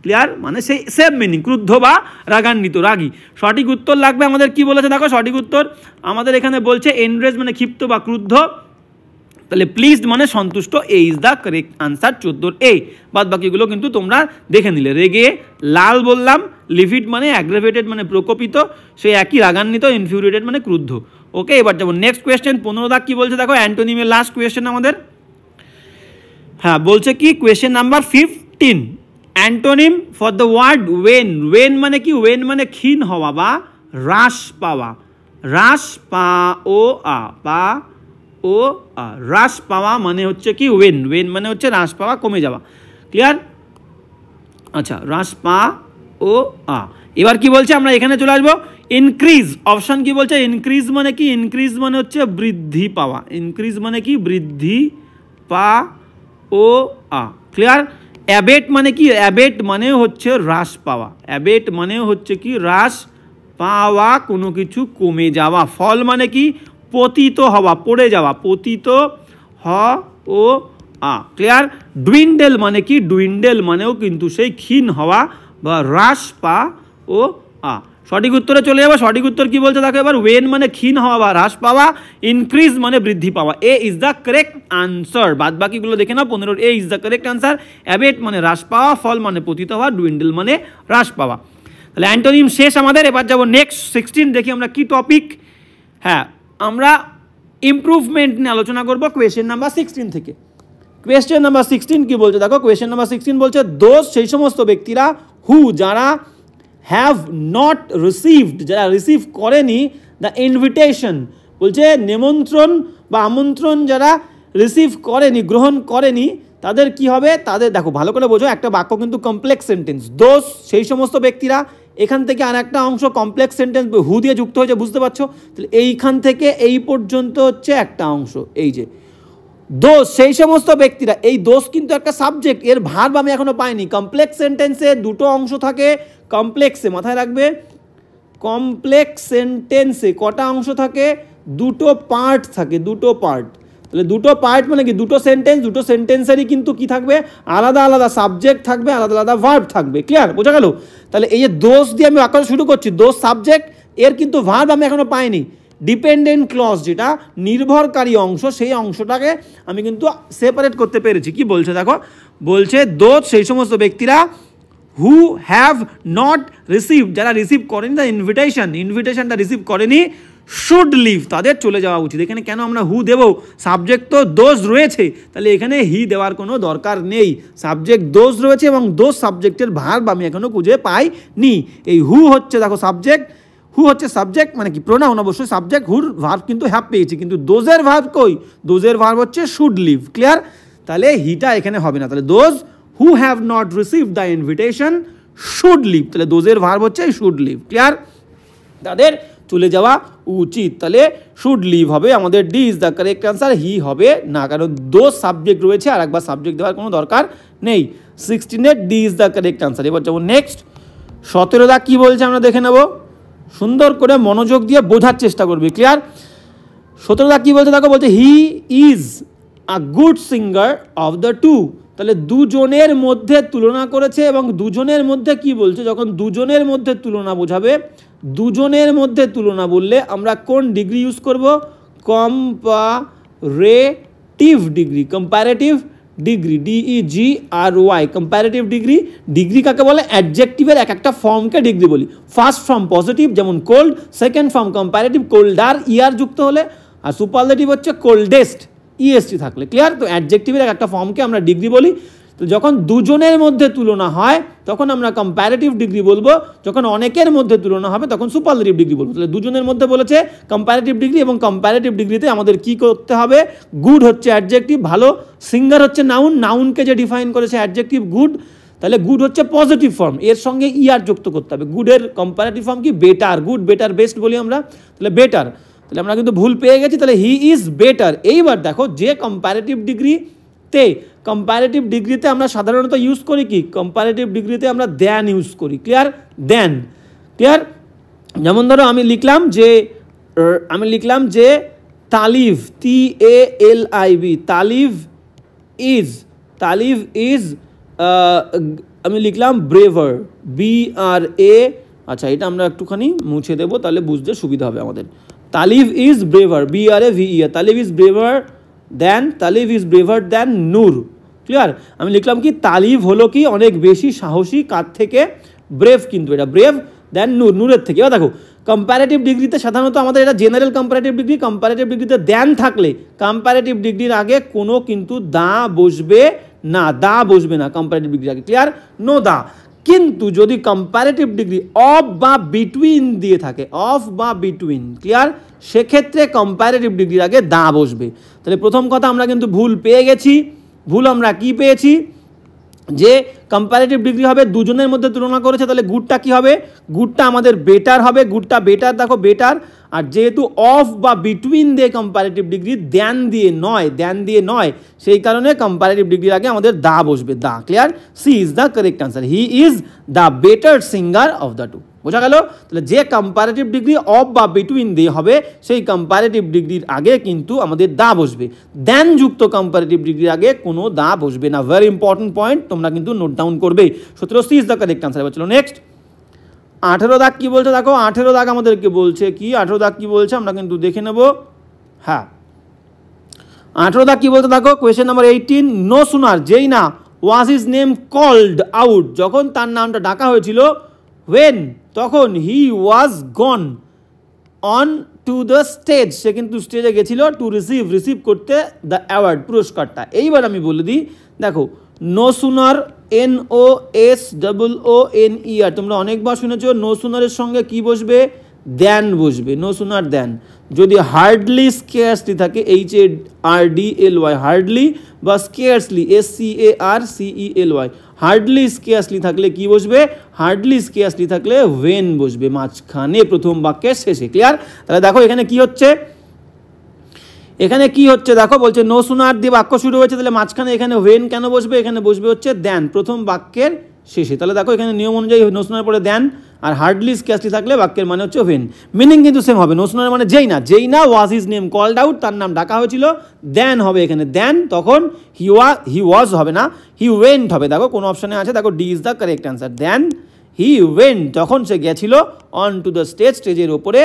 ক্লিয়ার? মানে সেই সেম মিনিং, ক্রুদ্ধ বা রাগান্বিত, রাগী। সঠিক উত্তর লাগবে আমাদের কি বলেছে দেখো। সঠিক উত্তর আমাদের এখানে বলছে এনরেজ মানে ক্ষিপ্ত বা ক্রুদ্ধ, তাহলে প্লিজড মানে সন্তুষ্ট। এ ইজ দ্য কারেক্ট আনসার 14 এ। বাদ বাকিগুলো কিন্তু তোমরা দেখে নিলে। রেগে লাল বললাম, লিভিড মানে অ্যাগ্রেভেটেড মানে প্রকোপিত, সেই একই রাগান্বিত, ইনফিউরিয়েটেড মানে ক্রুদ্ধ। ওকে, এবার যাবো নেক্সট কোয়েশ্চেন। 15 দাগ কি বলছে দেখো। অ্যান্টোনিমের লাস্ট কোয়েশ্চেন আমাদের। হ্যাঁ, বলছে কি question number 15। Antonym for the word when. When মানে কি? ওয়েন মানে ক্ষীণ হওয়া বা হ্রাস পাওয়া। হ্রাস হ্রাস পাওয়া মানে হচ্ছে কি ওয়েন। ওয়েন মানে হচ্ছে হ্রাস পাওয়া, কমে যাওয়া। ক্লিয়ার? আচ্ছা, হ্রাস এবার কি বলছে, আমরা এখানে চলে আসবো। ইনক্রিজ, অপশন কি বলছে? ইনক্রিজ মানে কি? ইনক্রিজ মানে হচ্ছে বৃদ্ধি পাওয়া। ইনক্রিজ মানে কি? বৃদ্ধি ক্লিয়ার? অ্যাবেট মানে কি? অ্যাবেট মানে হচ্ছে হ্রাস পাওয়া। অ্যাবেট মানে হচ্ছে কি? হ্রাস পাওয়া, কোনো কিছু কমে যাওয়া। ফল মানে কি? পতিত হওয়া, পড়ে যাওয়া, পতিত ক্লিয়ার? ডুইন্ডেল মানে কি? ডুইন্ডেল মানেও কিন্তু সেই ক্ষীণ হওয়া বা হ্রাস সঠিক উত্তরে চলে যাবো। সঠিক উত্তর কি বলছে দেখো এবার। ওয়েন মানে ক্ষীণ হওয়া বা হ্রাস পাওয়া, ইনক্রিজ মানে বৃদ্ধি পাওয়া। এ ইজ দ্য কারেক্ট আনসার। বাদ বাকিগুলো দেখে নাও। 15 এ ইজ দ্য কারেক্ট আনসার। অ্যাবেট মানে হ্রাস পাওয়া, ফল মানে পতিত হওয়া, ডুইন্ডেল মানে হ্রাস পাওয়া। তাহলে অ্যান্টোনিম শেষ আমাদের। এবার যাবো নেক্সট 16। দেখি আমরা কি টপিক। হ্যাঁ, আমরা ইমপ্রুভমেন্ট নিয়ে আলোচনা করবো কোয়েশ্চেন নাম্বার 16 থেকে। কোয়েশ্চেন নাম্বার 16 কি বলছে দেখো। কোয়েশ্চেন নাম্বার 16 বলছে দোজ সেই সমস্ত ব্যক্তিরা যারা হ্যাভ নট রিসিভড, যারা রিসিভ করেনি দ্য ইনভিটেশন, বলছে নিমন্ত্রণ বা আমন্ত্রণ যারা রিসিভ করেনি, গ্রহণ করেনি, তাদের কি হবে? তাদের দেখো ভালো করে বোঝো, একটা বাক্য কিন্তু কমপ্লেক্স সেন্টেন্স। দোজ সেই সমস্ত ব্যক্তিরা, এখান থেকে আর একটা অংশ কমপ্লেক্স সেন্টেন্স হু দিয়ে যুক্ত হয়েছে, বুঝতে পারছো? তাহলে এইখান থেকে এই পর্যন্ত হচ্ছে একটা অংশ। এই যে দোষ সেই সমস্ত ব্যক্তিরা, এই দোষ কিন্তু একটা সাবজেক্ট, এর ভার্ব আমি এখনো পাইনি। কমপ্লেক্স সেন্টেন্সে দুটো অংশ থাকে। কমপ্লেক্সে মাথায় রাখবে, কমপ্লেক্স সেন্টেন্সে কটা অংশ থাকে? দুটো পার্ট থাকে, দুটো পার্ট। তাহলে দুটো পার্ট মানে কি? দুটো সেন্টেন্স, দুটো সেন্টেন্সেরই কিন্তু কি থাকবে? আলাদা আলাদা সাবজেক্ট থাকবে, আলাদা আলাদা ভার্ব থাকবে। ক্লিয়ার? বোঝা গেল? তাহলে এই যে দোষ দিয়ে আমি বাক্য শুরু করছি, দোষ সাবজেক্ট, এর কিন্তু ভার্ব আমি এখনো পাইনি। ডিপেন্ডেন্ট ক্লজ যেটা নির্ভরকারী অংশ, সেই অংশটাকে আমি কিন্তু সেপারেট করতে পেরেছি। কি বলছে দেখো, বলছে দোজ সেই সমস্ত ব্যক্তিরা হু হ্যাভ নট রিসিভ, যারা রিসিভ করেনি দ্য ইনভিটেশন, ইনভিটেশনটা রিসিভ করেনি, শুড লিভ, তাদের চলে যাওয়া উচিত। এখানে কেন আমরা হু দেব? সাবজেক্ট তো দোজ রয়েছে, তাহলে এখানে হি দেওয়ার কোনো দরকার নেই। সাবজেক্ট দোজ রয়েছে এবং দোজ সাবজেক্টের ভার্ব আমি এখনো খুঁজে পাইনি। এই হু হচ্ছে দেখো সাবজেক্ট, হু হচ্ছে সাবজেক্ট, মানে কি প্রোনাউন অবশ্যই সাবজেক্ট, হুর ভার্ব কিন্তু হ্যাভ পেয়েছি, কিন্তু দোজের ভার্ব কই, দোজের ভার্ব হচ্ছে শুড লিভ। ক্লিয়ার? তাহলে হিটা এখানে হবে না, তাহলে those who have not receive the invitation should leave, তাহলে দোজের ভার্ব হচ্ছে শুড লিভ। ক্লিয়ার? তাদের চলে যাওয়া উচিত, তাহলে শুড লিভ হবে আমাদের। D is the correct answer, he হবে না, কারণ দোজ সাবজেক্ট রয়েছে আর একবার সাবজেক্ট দেওয়ার কোনো দরকার নেই। 16 D is the correct answer. এবার যাবো নেক্সট 17 দাগ কি বলছে আমরা দেখে নেব, সুন্দর করে মনোযোগ দিয়ে বোঝার চেষ্টা করবি। ক্লিয়ার? 17 দাগ কি বলছে দেখো, বলছে he is a good singer of the two, তাহলে দুজনের মধ্যে তুলনা করেছে, এবং দুজনের মধ্যে কি বলছে, যখন দুজনের মধ্যে তুলনা বোঝাবে, দুজনের মধ্যে তুলনা বললে আমরা কোন ডিগ্রি ইউজ করব, comparative degree, comparative degree, DEGRY, comparative degree. Degree কাকে বলে, অ্যাডজেক্টিভের এক একটা ফর্মকে ডিগ্রি বলি। ফার্স্ট ফর্ম পজিটিভ যেমন cold, second form comparative colder er যুক্ত হলে, আর সুপারলেটিভ হচ্ছে কোল্ডেস্ট EST থাকলে। ক্লিয়ার? তো অ্যাডজেক্টিভের এক একটা ফর্মকে আমরা ডিগ্রি বলি। তো যখন দুজনের মধ্যে তুলনা হয় তখন আমরা কম্প্যারেটিভ ডিগ্রি বলবো, যখন অনেকের মধ্যে তুলনা হবে তখন সুপারলেটিভ ডিগ্রি বলবো। তাহলে দুজনের মধ্যে বলেছে কম্প্যারেটিভ ডিগ্রি, এবং কম্প্যারেটিভ ডিগ্রিতে আমাদের কি করতে হবে, গুড হচ্ছে অ্যাডজেক্টিভ, ভালো, সিঙ্গার হচ্ছে নাউন, নাউনকে যে ডিফাইন করেছে অ্যাডজেক্টিভ গুড, তাহলে গুড হচ্ছে পজিটিভ ফর্ম, এর সঙ্গে ইয়ার যুক্ত করতে হবে। গুডের কম্প্যারেটিভ ফর্ম কি, বেটার, গুড বেটার বেস্ট বলি আমরা, তাহলে বেটার, তাহলে আমরা কিন্তু ভুল পেয়ে গেছি, তাহলে হি ইজ বেটার। এইবার দেখো যে কম্প্যারেটিভ ডিগ্রিতে, কম্প্যারেটিভ ডিগ্রিতে আমরা সাধারণত ইউজ করি কি, কম্প্যারেটিভ ডিগ্রিতে আমরা দেন ইউজ করি। ক্লিয়ার? দেন। ক্লিয়ার? যেমন ধরো আমি লিখলাম যে তালিভ, TALIV, তালিভ ইজ আমি লিখলাম ব্রেভার, BRA, আচ্ছা এটা আমরা একটুখানি মুছে দেবো তাহলে বুঝতে সুবিধা হবে আমাদের। Talib is braver, BRAVER, Talib is braver than Noor. Clear? আমি লিখলাম কি, তালিভ হলো কি অনেক বেশি সাহসী, কার থেকে, ব্রেভ, কিন্তু এটা ব্রেভ দেন নূর, নূরের থেকে। এবার দেখো কম্প্যারেটিভ ডিগ্রিতে সাধারণত আমাদের এটা জেনারেল কম্প্যারেটিভ ডিগ্রি, কম্প্যারেটিভ ডিগ্রিতে দেন থাকলে কম্প্যারেটিভ ডিগ্রির আগে কোনো কিন্তু দা বসবে না, দা বসবে না কম্প্যারেটিভ ডিগ্রির আগে। ক্লিয়ার? No the. কিন্তু যদি কম্প্যারেটিভ ডিগ্রি অফ বা বিটুইন দিয়ে থাকে, অফ বা বিটুইন, ক্লিয়ার, সেক্ষেত্রে কম্প্যারেটিভ ডিগ্রির আগে দা বসবে। তাহলে প্রথম কথা আমরা কিন্তু ভুল পেয়ে গেছি। ভুল আমরা কি পেয়েছি, যে কম্প্যারেটিভ ডিগ্রি হবে দুজনের মধ্যে তুলনা করেছে, তাহলে গুডটা কি হবে, গুডটা আমাদের বেটার হবে, গুডটা বেটার, দেখো বেটার। আর যেহেতু অফ বা বিটুইন দিয়ে কম্প্যারেটিভ ডিগ্রি, দেন দিয়ে নয়, সেই কারণে কম্প্যারেটিভ ডিগ্রির আগে আমাদের দা বসবে, the. Clear? C is the correct answer, he is the better singer of the two. বোঝা গেল? তাহলে যে কম্প্যারেটিভ ডিগ্রি অফ বা বিটুইন দিয়ে হবে সেই কম্প্যারেটিভ ডিগ্রির আগে কিন্তু আমাদের দা বসবে, দেন যুক্ত কম্প্যারেটিভ ডিগ্রির আগে কোনো দা বসবে না। ভেরি ইম্পর্টেন্ট পয়েন্ট, তোমরা কিন্তু নোট ডাউন করবে। 17 C is the correct answer. এবার চলো নেক্সট 18 দাগ কি বলছে দেখো, 18 দাগ আমাদেরকে বলছে কি, 18 দাগ কি বলছে আমরা কিন্তু দেখে নেব। হ্যাঁ 18 দাগ কি বলতে দেখো, কোয়েশ্চেন নাম্বার 18, নো সুনার, যেই না, was his name called out, যখন তার নামটা ডাকা হয়েছিল, ওয়েন, তখন, he was gone on to the stage, সে কিন্তু স্টেজে গেছিল, টু রিসিভ করতে দ্য অ্যাওয়ার্ড, পুরস্কারটা। এইবার আমি বলে দিই, দেখো নো সুনার, NOSOONER, তোমরা অনেকবার শুনেছো, নো সুনারের সঙ্গে কি বসবে, দেন বসবে, নো সুনার দেন। যদি হার্ডলি স্কেয়ার্সলি থাকে, HARDLY, হার্ডলি, বা স্কেয়ার্সলি, SCARCELY, হার্ডলি স্কেয়ার্সলি থাকলে কি বসবে, হার্ডলি স্কেয়ার্সলি থাকলে ওয়েন বসবে মাঝখানে প্রথম বাক্যের শেষে। ক্লিয়ার? তাহলে দেখো এখানে কি হচ্ছে, দেখো বলছে নো সুনার দিয়ে বাক্য শুরু হয়েছে, তাহলে মাঝখানে এখানে ওয়েন কেন বসবে, এখানে বসবে হচ্ছে দেন প্রথম বাক্যের শেষে। তাহলে দেখো এখানে নিয়ম অনুযায়ী নো সুনার পরে দেন, আর হার্ডলি স্কেয়ার্সলি থাকলে বাক্যের মানে হচ্ছে ওয়েন। মিনিং কিন্তু সেম হবে, নো সুনার মানে যেই না, was his name called out, তার নাম ডাকা হয়েছিল, দেন হবে এখানে দেন, তখন হি ওয়াজ হবে না, হি ওয়েন্ট হবে। দেখো কোন অপশনে আছে, দেখো D is the correct answer. Then he went, তখন সে গেছিল, অন টু দ্য স্টেজ, স্টেজের ওপরে,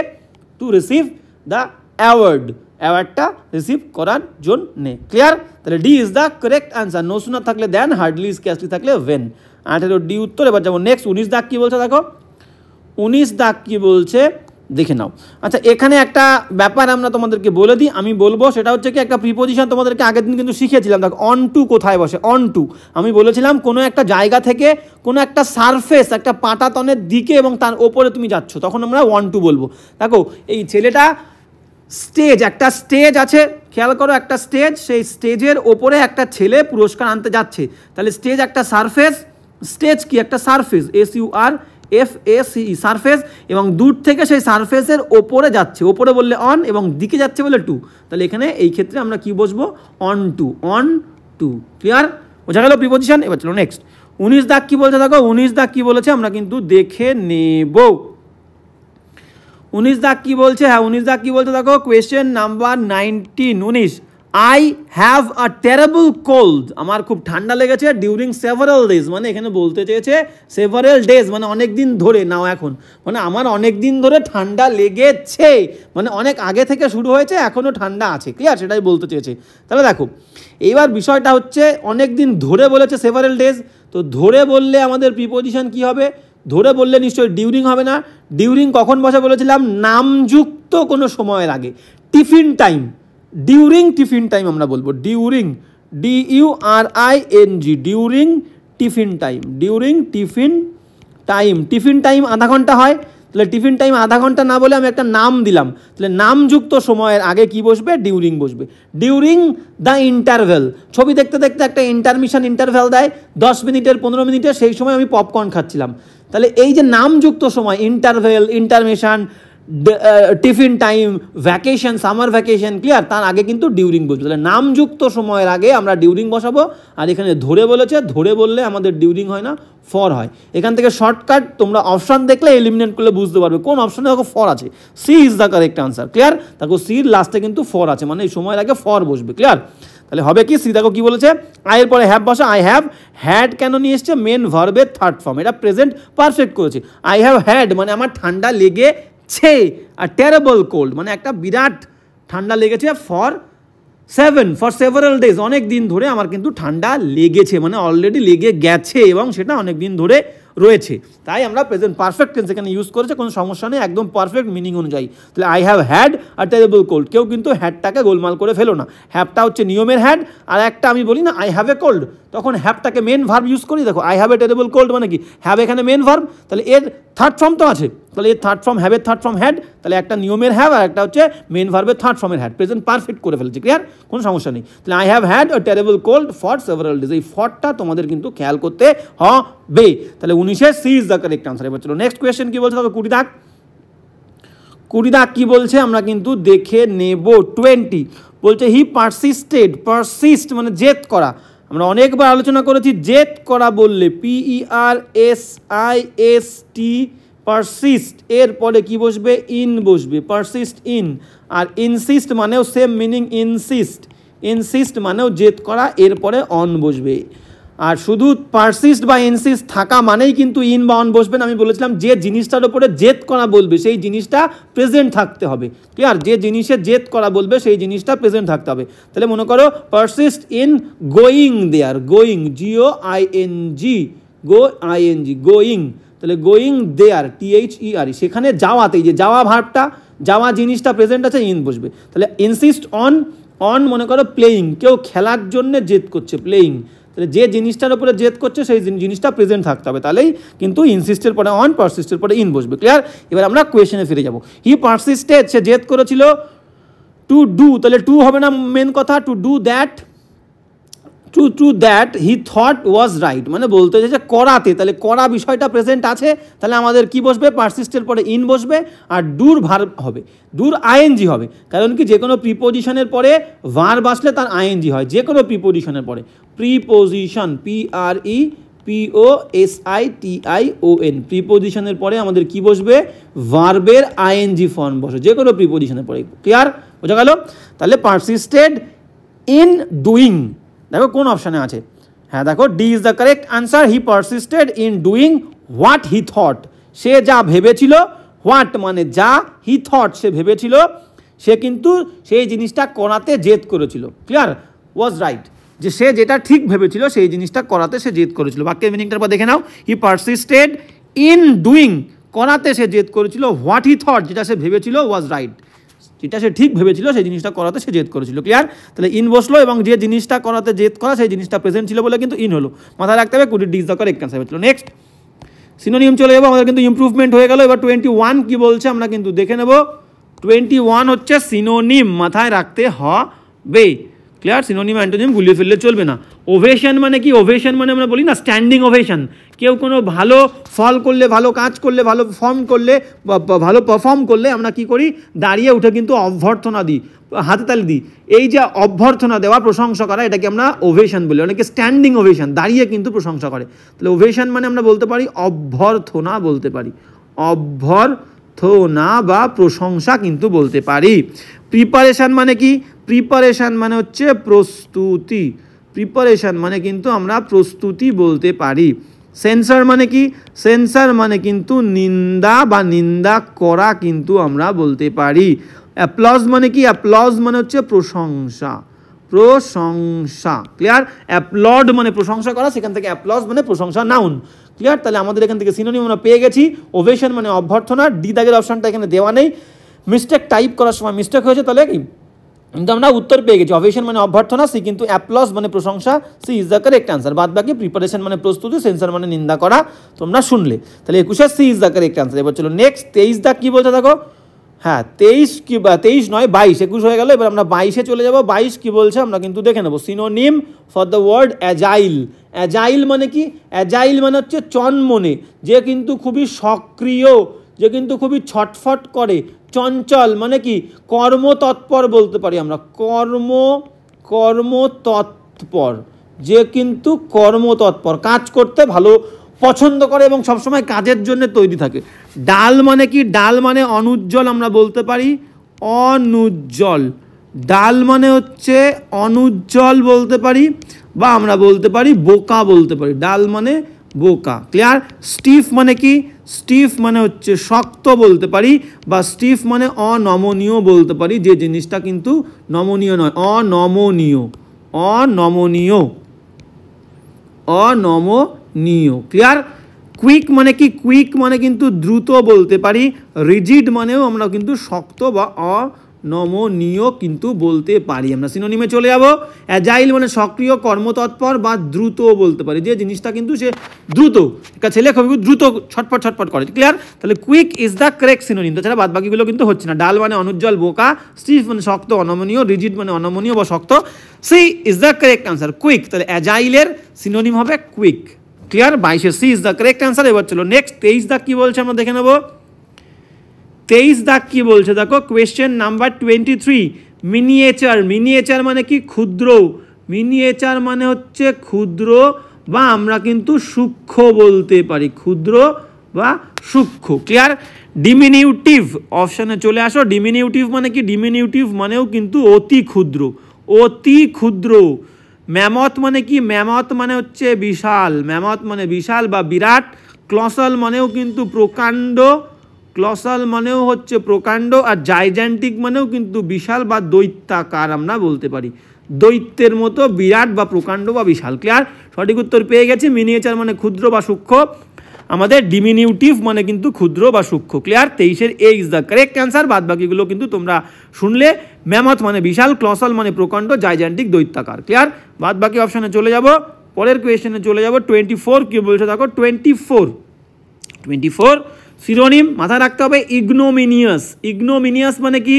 টু রিসিভ দ্য অ্যাওয়ার্ডটা রিসিভ করার জন্যে। ক্লিয়ার? তাহলে D is the correct answer. No sooner থাকলে দেন, হার্ডলি স্কেয়ার্সলি থাকলে ওয়েন। 18 ডি উত্তর। এবার যাবো নেক্সট 19 দাগ কি বলছে দেখো, 19 দাগ কি বলছে, দেখে নাও। আচ্ছা, এখানে একটা ব্যাপার আমরা তোমাদেরকে বলে দিই, আমি বলবো, সেটা হচ্ছে কি একটা প্রিপোজিশন তোমাদেরকে আগের দিন কিন্তু শিখিয়েছিলাম। দেখো অন টু কোথায় বসে, অন টু আমি বলেছিলাম কোনো একটা জায়গা থেকে কোনো একটা সারফেস, একটা পাটাতনের দিকে এবং তার ওপরে তুমি যাচ্ছ, তখন আমরা অন টু বলবো। দেখো এই ছেলেটা স্টেজ, একটা স্টেজ আছে, খেয়াল করো একটা স্টেজ, সেই স্টেজের ওপরে একটা ছেলে পুরস্কার আনতে যাচ্ছে। তাহলে স্টেজ একটা সারফেস, স্টেজ কি একটা সারফেস, SURFACE সারফেস, এবং দূর থেকে সেই সারফেসের ওপরে যাচ্ছে, ওপরে বললে অন এবং দিকে যাচ্ছে বলে টু। তাহলে এখানে এই ক্ষেত্রে আমরা কি বসবো, on to, on to. Clear, বোঝা গেল প্রিপোজিশন। এবার চলো নেক্সট। 19 দাগ কি বলছে দেখো, 19 দাগ কি বলেছে আমরা কিন্তু দেখে নেব। 19 দাগ কি বলছে, হ্যাঁ 19 দাগ কি বলছে দেখো, question number 19। 19, I have a terrible cold, আমার খুব ঠান্ডা লেগেছে ডিউরিং সেভারাল ডেজ, মানে এখানে বলতে চেয়েছে সেভারাল ডেজ মানে অনেক দিন ধরে, নাও এখন মানে আমার অনেক দিন ধরে ঠান্ডা লেগেছে, মানে অনেক আগে থেকে শুরু হয়েছে, এখনও ঠান্ডা আছে। ক্লিয়ার, সেটাই বলতে চেয়েছে। তাহলে দেখো এইবার বিষয়টা হচ্ছে অনেক দিন ধরে বলেছে সেভারাল ডেজ, তো ধরে বললে আমাদের প্রিপোজিশন কি হবে, ধরে বললে নিশ্চয়ই ডিউরিং হবে না। ডিউরিং কখন বসে বলেছিলাম, নামযুক্ত কোনো সময়ের আগে, tiffin time, during tiffin time আমরা বলবো, during, DURING, during tiffin time, during tiffin time. Tiffin time আধা ঘন্টা হয়, তাহলে টিফিন টাইম আধা ঘন্টা না বলে আমি একটা নাম দিলাম, তাহলে নামযুক্ত সময়ের আগে কি বসবে, ডিউরিং বসবে। ডিউরিং দ্য ইন্টারভেল, ছবি দেখতে দেখতে একটা ইন্টারভ্যাল দেয় 10 মিনিটের 15 মিনিটের, সেই সময় আমি পপকর্ন খাচ্ছিলাম। তাহলে এই যে নামযুক্ত সময়, interval, intermission, tiffin time, vacation, summer vacation, clear, তার আগে কিন্তু ডিউরিং বসবে। তাহলে নামযুক্ত সময়ের আগে আমরা ডিউরিং বসাবো। আর এখানে ধরে বলেছে, ধরে বললে আমাদের ডিউরিং হয় না, ফর হয়। এখান থেকে শর্টকাট তোমরা অপশান দেখলে এলিমিনেট করলে বুঝতে পারবে কোন অপশানে দেখো ফর আছে। C is the correct answer. Clear, দেখো সির লাস্টে কিন্তু ফর আছে, মানে এই সময়ের আগে ফর বসবে। ক্লিয়ার, তাহলে হবে কি, সি দেখো কি বলেছে, আয়ের পরে হ্যাভ বসা, আই হ্যাভ হ্যাড কেন নিয়ে এসছে, মেন ভার্বের থার্ড ফর্ম, এটা প্রেজেন্ট পারফেক্ট করেছে। আই হ্যাভ হ্যাড মানে আমার ঠান্ডা লেগেছে, আর টেরেবল কোল্ড মানে একটা বিরাট ঠান্ডা লেগেছে, ফর সেভারাল ডেজ অনেক দিন ধরে আমার কিন্তু ঠান্ডা লেগেছে, মানে অলরেডি লেগে গেছে এবং সেটা অনেক দিন ধরে রয়েছে। তাই আমরা প্রেজেন্ট পারফেক্ট টেন্স এখানে ইউজ করেছে, কোনো সমস্যা নেই, একদম পারফেক্ট মিনিং অনুযায়ী। তাহলে I have had a terrible cold, কেউ কিন্তু হ্যাডটাকে গোলমাল করে ফেলো না, হ্যাভটা হচ্ছে নিয়মের হ্যাড, আর একটা আমি বলি না আই হ্যাভ এ কোল্ড, তখন হ্যাভটাকে মেন ভার্ব ইউজ করি। দেখো I have a terrible cold মানে কি, হ্যাভ এখানে মেন ভার্ব, তাহলে এর থার্ড ফর্ম তো আছে, তাহলে এর থার্ড ফর্ম, হ্যাভের থার্ড ফর্ম হ্যাড, তাহলে একটা নিয়মের হ্যাভ আর একটা হচ্ছে মেন ভার্বের থার্ড ফর্মের হ্যাড, প্রেজেন্ট পারফেক্ট করে ফেলেছে। ক্লিয়ার, কোনো সমস্যা নেই। তাহলে I have had a terrible cold for several days, এই ফরটা তোমাদের কিন্তু খেয়াল করতে হবে। তাহলে 19 C is the correct answer. এবার চলো নেক্সট কোয়েশ্চেন কি বলছে দেখো, 20 দাগ। 20 দাগ কি বলছে আমরা কিন্তু দেখে নেব। 20 বলছে হি পারসিস্টেড, পারসিস্ট মানে জেদ করা, আমরা অনেকবার আলোচনা করেছি, জেদ করা বললে PERSIST, পারসিস্ট, এর পরে কি বসবে, ইন বসবে, পারসিস্ট ইন। আর ইনসিস্ট মানেও সেম মিনিং, ইনসিস্ট মানেও জেদ করা, এরপরে অন বসবে। আর শুধু পারসিস্ট বা ইনসিস্ট থাকা মানেই কিন্তু ইন বা অন বসবে না, আমি বলেছিলাম যে জিনিসটার উপরে জেদ করা বলবে সেই জিনিসটা প্রেজেন্ট থাকতে হবে। ক্লিয়ার, যে জিনিসে জেদ করা বলবে সেই জিনিসটা প্রেজেন্ট থাকতে হবে। তাহলে মনে করো persist in going there, going GOING, going, তাহলে গোয়িং দেয়ার THERE, সেখানে যাওয়াতেই, যে যাওয়া ভার্বটা, যাওয়া জিনিসটা প্রেজেন্ট আছে, ইন বসবে। তাহলে ইনসিস্ট অন মনে করো প্লেয়িং, কেউ খেলার জন্য জেদ করছে, প্লেয়িং, তাহলে যে জিনিসটার উপরে জেদ করছে সেই জিনিসটা প্রেজেন্ট থাকতে হবে, তাহলেই কিন্তু ইনসিস্টের পরে অন, পারসিস্টের পরে ইন বসবে। ক্লিয়ার, এবার আমরা কোয়েশ্চেনে ফিরে যাব। হি পারসিস্টেড, সে জেদ করেছিল, টু ডু, তাহলে টু হবে না মেন কথা, to do that, to that he thought was right মানে বলতে চাইছে করাতে, তাহলে করা বিষয়টা প্রেজেন্ট আছে, তাহলে আমাদের কি বসবে, পারসিস্টের পরে ইন বসবে, আর ডুর ভার্ব হবে, ডুর ING হবে, কারণ কি যে কোনো প্রিপোজিশনের পরে ভার্ব আসলে তার ING হয়, যে কোনো প্রিপোজিশনের পরে, প্রিপোজিশন PREPOSITION, প্রিপোজিশনের পরে আমাদের কি বসবে, ভার্বের ING ফর্ম বসে, যে কোনো প্রিপোজিশনের পরে। ক্লিয়ার, বোঝা গেল? তাহলে পারসিস্টেড ইন ডুইং, দেখো কোন অপশানে আছে, হ্যাঁ দেখো D is the correct answer. He persisted in doing what he thought, সে যা ভেবেছিল, হোয়াট মানে যা, হি থট সে ভেবেছিল, সে কিন্তু সেই জিনিসটা করাতে জেদ করেছিল। ক্লিয়ার, ওয়াজ রাইট, যে সে যেটা ঠিক ভেবেছিল সেই জিনিসটা করাতে সে জেদ করেছিল। বাক্যের মিনিংটার পর দেখে নাও, হি পারসিস্টেড ইন ডুইং, করাতে সে জেদ করেছিল, হোয়াট হি থট, যেটা সে ভেবেছিল ওয়াজ রাইট, যেটা সে ঠিক ভেবেছিল সেই জিনিসটা করাতে সে জেদ করেছিল। ক্লিয়ার? তাহলে ইন বসলো এবং যে জিনিসটা করাতে জেদ করা সেই জিনিসটা প্রেজেন্ট ছিল বলে কিন্তু ইন হলো। মাথায় রাখতে হবে could it is the correct answer হচ্ছিল। নেক্সট সিনোনিম চলে যাবো, আমাদের কিন্তু ইমপ্রুভমেন্ট হয়ে গেল। এবার 21 কি বলছে আমরা কিন্তু দেখে নেব। 21 হচ্ছে সিনোনিম, মাথায় রাখতে হবে। ক্লিয়ার? সিনোনিম অ্যান্টোনিম গুলিয়ে ফেললে চলবে না। ওভেশন মানে কি? ওভেশন মানে আমরা বলি না স্ট্যান্ডিং ওভেশন। কেউ কোনো ভালো ফল করলে, ভালো কাজ করলে, ভালো ফর্ম করলে, ভালো পারফর্ম করলে আমরা কি করি? দাঁড়িয়ে উঠে কিন্তু অভ্যর্থনা দিই, হাতে তালি দিই। এই যে অভ্যর্থনা দেওয়া, প্রশংসা করা, এটাকে আমরা ওভেশন বলি। অনেকে স্ট্যান্ডিং ওভেশন, দাঁড়িয়ে কিন্তু প্রশংসা করে। তাহলে ওভেশন মানে আমরা বলতে পারি অভ্যর্থনা বলতে পারি, অভ্যর্থনা বা প্রশংসা কিন্তু বলতে পারি। প্রিপারেশন মানে কি? প্রিপারেশন মানে হচ্ছে প্রস্তুতি, প্রিপারেশন মানে কিন্তু আমরা প্রস্তুতি বলতে পারি। সেন্সার মানে কি? সেন্সার মানে কিন্তু নিন্দা বা নিন্দা করা কিন্তু আমরা বলতে পারি। অ্যাপ্লজ মানে কি? অ্যাপ্লজ মানে হচ্ছে প্রশংসা, প্রশংসা। ক্লিয়ার? অ্যাপ্লড মানে প্রশংসা করা, সেখান থেকে অ্যাপ্লজ মানে প্রশংসা, নাউন। ক্লিয়ার? তাহলে আমাদের এখান থেকে সিনোনিম আমরা পেয়ে গেছি। ওভেশন মানে অভ্যর্থনা, ডি দাগের অপশনটা এখানে দেওয়া নেই, মিস্টেক টাইপ করার সময় মিস্টেক হয়েছে, তাহলে কি কিন্তু আমরা উত্তর পেয়ে গেছি। ওভেশন মানে অভ্যর্থনা, সি কিন্তু অ্যাপ্লজ মানে প্রশংসা, C is the correct answer. বাদ বাকি প্রিপারেশন মানে প্রস্তুতি, সেন্সার মানে নিন্দা করা, তোমরা শুনলে। তাহলে 21 C is the correct answer. এবার চলো নেক্সট 23 দা কি বলছে দেখো। হ্যাঁ 23 কি, 23 নয় 22, 21 হয়ে গেল। এবার আমরা 22-এ চলে যাব। 22 কি বলছে আমরা কিন্তু দেখে নেব। Synonym for the word agile. Agile মানে কি? অ্যাজাইল মানে হচ্ছে চনমনে, যে কিন্তু খুবই সক্রিয়, যে কিন্তু খুবই ছটফট করে। চঞ্চল মানে কি? কর্মতৎপর বলতে পারি আমরা, কর্মতৎপর, যে কিন্তু কর্মতৎপর, কাজ করতে ভালো পছন্দ করে এবং সবসময় কাজের জন্য তৈরি থাকে। ডাল মানে কি? ডাল মানে অনুজ্জ্বল আমরা বলতে পারি, অনুজ্জ্বল। ডাল মানে হচ্ছে অনুজ্জ্বল বলতে পারি, বা আমরা বলতে পারি বোকা বলতে পারি। ডাল মানে বোকা। ক্লিয়ার? স্টিফ মানে কি? স্টিফ মানে হচ্ছে শক্ত বলতে পারি, বা স্টিফ মানে অনমনীয় বলতে পারি, যে জিনিসটা কিন্তু নমনীয় নয়, অনমনীয়, অনমনীয়, অনমনীয়। ক্লিয়ার? কুইক মানে কি? কুইক মানে কিন্তু দ্রুত বলতে পারি। রিজিড মানেও আমরা কিন্তু শক্ত বা অনমনীয় কিন্তু বলতে পারি। আমরা সিনোনিমে চলে যাব। অ্যাজাইল মানে সক্রিয়, কর্মতৎপর বা দ্রুত বলতে পারি, যে জিনিসটা কিন্তু সে দ্রুত, একটা ছেলে খুবই দ্রুত ছটফট ছটফট করে। ক্লিয়ার? তাহলে quick is the correct synonym. তাছাড়া বাদ বাকিগুলো কিন্তু হচ্ছে না। ডাল মানে অনুজ্জ্বল, বোকা। স্টিফ মানে শক্ত, অনমনীয়। রিজিড মানে অনমনীয় বা শক্ত। C is the correct answer, quick. তাহলে অ্যাজাইলের সিনোনিম হবে কুইক। ক্লিয়ার? 22-এ C is the correct answer. এবার চলো নেক্সট 23 দাগ কি বলছে আমরা দেখে নেব। 23 দাগ কি বলছে দেখো। Question number 23, miniature. মিনিয়েচার মানে কি? ক্ষুদ্র। মিনিয়েচার মানে হচ্ছে ক্ষুদ্র, বা আমরা কিন্তু সূক্ষ্ম বলতে পারি, ক্ষুদ্র বা সূক্ষ্ম। ক্লিয়ার? ডিমিনিউটিভ অপশানে চলে আসো। ডিমিনিউটিভ মানে কি? ডিমিনিউটিভ মানেও কিন্তু অতি ক্ষুদ্র, অতি ক্ষুদ্র। ম্যামথ মানে কি? ম্যামথ মানে হচ্ছে বিশাল, ম্যামথ মানে বিশাল বা বিরাট। ক্লসাল মানেও কিন্তু প্রকাণ্ড, ক্লসাল মানেও হচ্ছে প্রকাণ্ড। আর জাইজ্যান্টিক মানেও কিন্তু বিশাল বা দৈত্যাকার আমরা বলতে পারি, দৈত্যের মতো বিরাট বা প্রকাণ্ড বা বিশাল। ক্লিয়ার? সঠিক উত্তর পেয়ে গেছি। মিনিয়েচার মানে ক্ষুদ্র বা সূক্ষ্ম, আমাদের ডিমিনিউটিভ মানে কিন্তু ক্ষুদ্র বা সূক্ষ্ম। ক্লিয়ার? 23-এর A is the correct answer. বাদ বাকিগুলো কিন্তু তোমরা শুনলে। ম্যামথ মানে বিশাল, ক্লসাল মানে প্রকাণ্ড, জাইজ্যান্টিক দৈত্যাকার। ক্লিয়ার? বাদ বাকি অপশানে চলে যাব। পরের কোয়েশ্চেনে চলে যাব। 24 কি বলছে দেখো। 24 সিনোনিম মাথায় রাখতে হবে ইগনোমিনিয়াস। ইগনোমিনিয়াস মানে কি?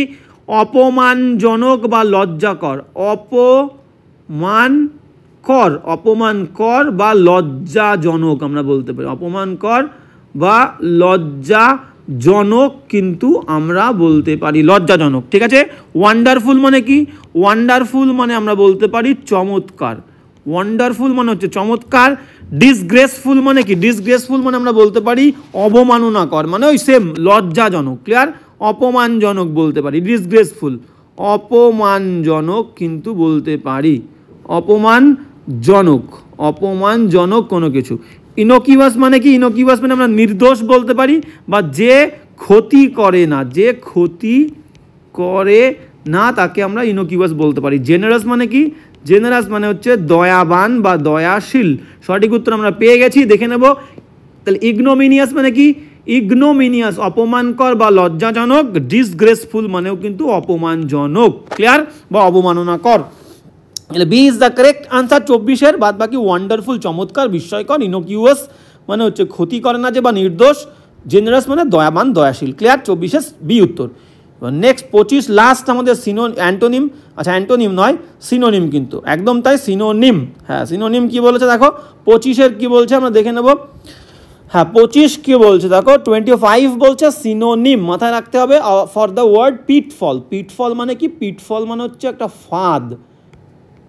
অপমানজনক বা লজ্জাকর, অপমানকর, অপমানকর বা লজ্জাজনক আমরা বলতে পারি, অপমানকর বা লজ্জাজনক কিন্তু আমরা বলতে পারি, লজ্জাজনক। ঠিক আছে? ওয়ান্ডারফুল মানে কি? ওয়ান্ডারফুল মানে আমরা বলতে পারি চমৎকার, ওয়ান্ডারফুল মানে হচ্ছে চমৎকার। ডিসগ্রেসফুল মানে কি? ডিসগ্রেসফুল মানে আমরা বলতে পারি অবমাননাকর, মানে ওই সেম লজ্জাজনক। ক্লিয়ার? অপমানজনক বলতে পারি, ডিসগ্রেসফুল অপমানজনক কিন্তু বলতে পারি, অপমানজনক, অপমানজনক কোনো কিছু। ইনোকিউয়াস মানে কি? ইনোকিউয়াস মানে আমরা নির্দোষ বলতে পারি, বা যে ক্ষতি করে না, যে ক্ষতি করে না তাকে আমরা ইনোকিউয়াস বলতে পারি। জেনারাস মানে কি? জেনারাস মানে হচ্ছে দয়াবান বা দয়াশীল। সঠিক উত্তর আমরা পেয়ে গেছি, দেখে নেব। তাহলে ইগনোমিনিয়াস মানে কি? ইগনোমিনিয়াস অপমানকর বা লজ্জাজনক, ডিসগ্রেসফুল মানেও কিন্তু অপমানজনক, ক্লিয়ার, বা অবমাননাকর। B is the correct answer 24-এর। বাদ বাকি ওয়ান্ডারফুল চমৎকার, বিস্ময়কর, ইনোকিউয়াস মানে হচ্ছে ক্ষতি করে না যে বা নির্দোষ, জেনারাস মানে দয়াবান দয়াশীল, ক্লিয়ার, 24-এর বি উত্তর। নেক্সট 25 লাস্ট আমাদের অ্যান্টোনিম, আচ্ছা অ্যান্টোনিম নয় সিনোনিম, কিন্তু একদম তাই সিনোনিম। হ্যাঁ সিনোনিম কি বলেছে দেখো 25-এর কি বলছে আমরা দেখে নেব। হ্যাঁ 25 কি বলছে দেখো 25 বলছে সিনোনিম, মাথায় রাখতে হবে for the word pitfall. Pitfall মানে কি? পিটফল মানে হচ্ছে একটা ফাঁদ,